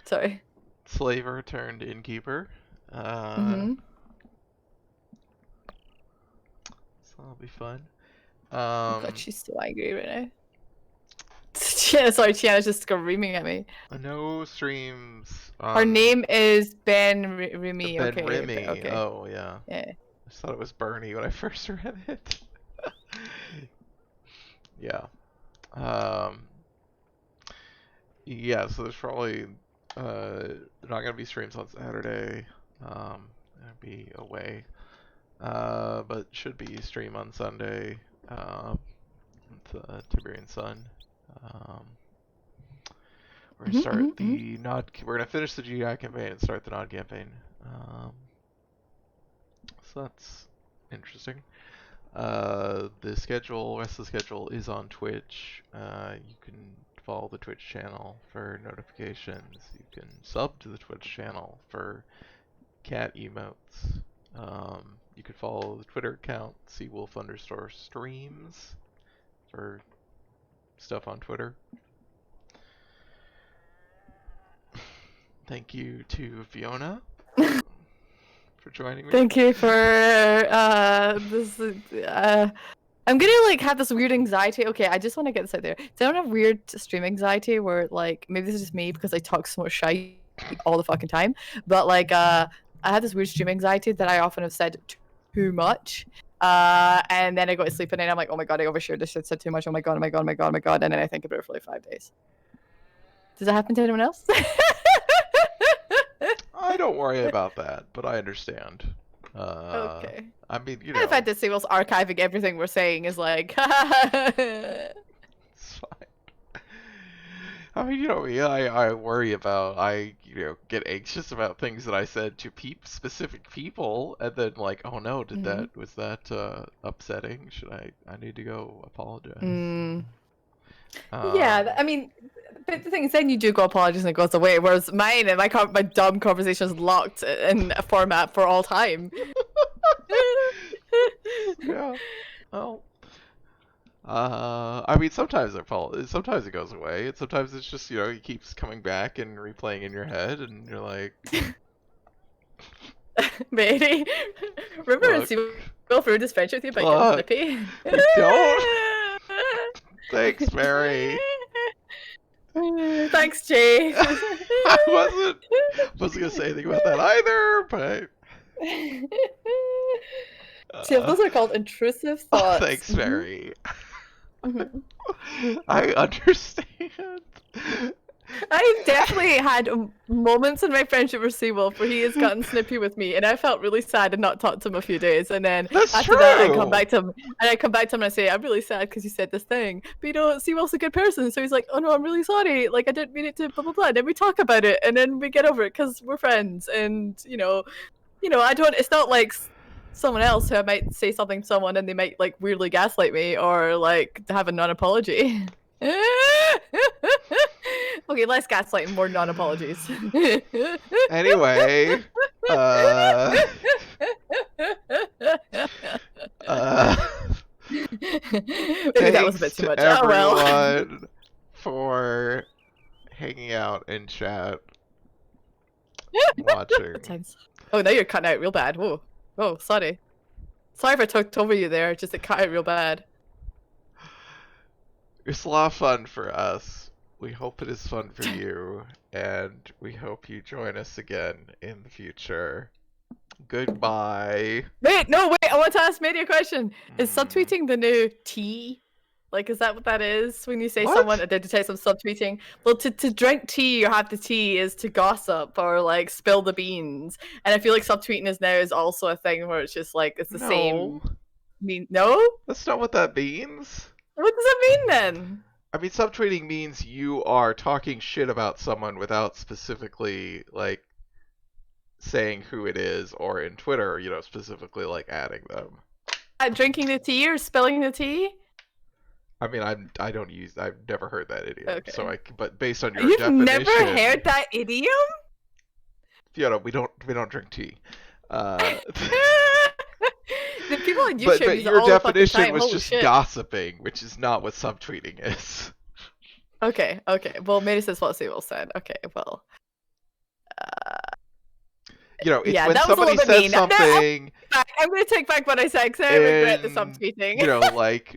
Sorry. slaver turned innkeeper. Mm-hmm. So that'll be fun. Oh god, she's so angry right now. Tiana's just screaming at me. No streams. Her name is Remy. Ben Okay, Remy. okay. Oh yeah. Yeah. I just thought it was Bernie when I first read it. Yeah. Yeah, so there's probably not gonna be streams on Saturday. I'll be away. But should be stream on Sunday. With Tiberian Sun. We're gonna start the nod. We're gonna finish the GI campaign and start the nod campaign. So that's interesting. The schedule, rest of the schedule is on Twitch. You can follow the Twitch channel for notifications. You can sub to the Twitch channel for cat emotes. You can follow the Twitter account, seawolf_streams, for stuff on Twitter. Thank you to Fiona for joining me. Thank you for this. I'm gonna like have this weird anxiety. Okay, I just want to get this out there. So I don't have weird stream anxiety where like maybe this is just me because I talk so much shite all the fucking time. But like I have this weird stream anxiety that I often have said too much. And then I go to sleep and then I'm like, oh my god, I overshared this shit, said too much. Oh my god, oh my god, oh my god, oh my god, and then I think about it for like 5 days. Does that happen to anyone else? I don't worry about that, but I understand. Okay. I mean, you know. The fact that Seawolf's archiving everything we're saying is like. It's fine. I mean, you know, yeah, I worry about, get anxious about things that I said to specific people, and then like, oh no, was that upsetting? I need to go apologize. Yeah, I mean, but the thing is, then you do go apologize and it goes away. Whereas mine and my dumb conversation is locked in a format for all time. Yeah. Well. I mean, sometimes sometimes it goes away, and sometimes it's just, it keeps coming back and replaying in your head, and you're like, Maybe. Remember Seawolf ruined his friendship with you by getting snippy? Don't. Thanks, Mary. Thanks, Jay. I wasn't gonna say anything about that either, but. See, those are called intrusive thoughts. Oh, thanks, Mary. I understand. I've definitely had moments in my friendship with Seawolf where he has gotten snippy with me, and I felt really sad and not talked to him a few days. And then after that, I come back to him, and I say, "I'm really sad because you said this thing." But Seawolf's a good person, so he's like, "Oh no, I'm really sorry. Like I didn't mean it to blah blah blah." And then we talk about it, and then we get over it because we're friends. And I don't. It's not like someone else who I might say something to someone and they might like weirdly gaslight me or like have a non-apology. Okay, less gaslighting, more non-apologies. Anyway, maybe that was a bit too much. Oh well. Everyone for hanging out in chat, watching. Oh, now you're cutting out real bad. Whoa. Oh, sorry. Sorry if I talked over you there. Just it cut out real bad. It's a lot of fun for us. We hope it is fun for you, and we hope you join us again in the future. Goodbye. Wait, I want to ask Mary a question. Is subtweeting the new tea? Like, is that what that is when you say someone identifies some subtweeting? Well, to drink tea or have the tea is to gossip or like spill the beans. And I feel like subtweeting is also a thing where it's just like it's the same. No? That's not what that means. What does it mean then? I mean, subtweeting means you are talking shit about someone without specifically like saying who it is, or in Twitter, specifically like adding them. Drinking the tea or spilling the tea? I mean, I've never heard that idiom. Okay. So but based on your You've definition. never heard that idiom? Fiona, we don't drink tea. The people on YouTube but use it your all the fucking definition time. was Holy just shit. gossiping, which is not what subtweeting is. Okay. Well, Mary says what Sewell said. Okay, well. It's Yeah, when that was a somebody little bit says mean. something I'm going to take back what I said because I regret the in, subtweeting. like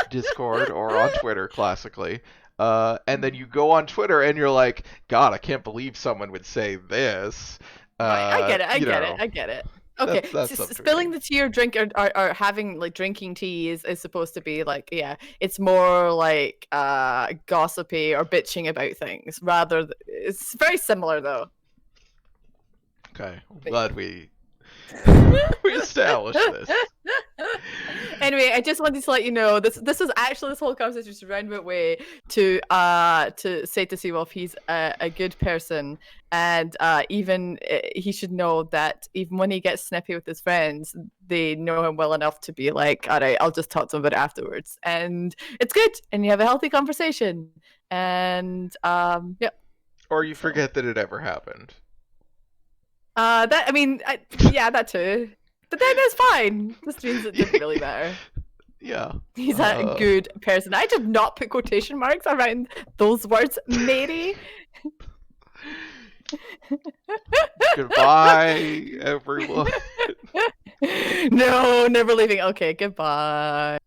Discord or on Twitter, classically. And then you go on Twitter and you're like, God, I can't believe someone would say this. Right, I get it. Okay, that's spilling the tea or drink or having like drinking tea is supposed to be like, yeah, it's more like gossipy or bitching about things it's very similar though. Okay, I'm glad we established this. Anyway, I just wanted to let you know this is actually this whole conversation is a roundabout way to say to Seawolf he's a good person, and even he should know that even when he gets snippy with his friends, they know him well enough to be like, all right, I'll just talk to him about it afterwards, and it's good, and you have a healthy conversation, and yeah. Or you forget that it ever happened. Yeah, that too. But then it's fine. This means it didn't really matter. Yeah. He's a good person. I did not put quotation marks around those words, Mary. Goodbye, everyone. No, never leaving. Okay, goodbye.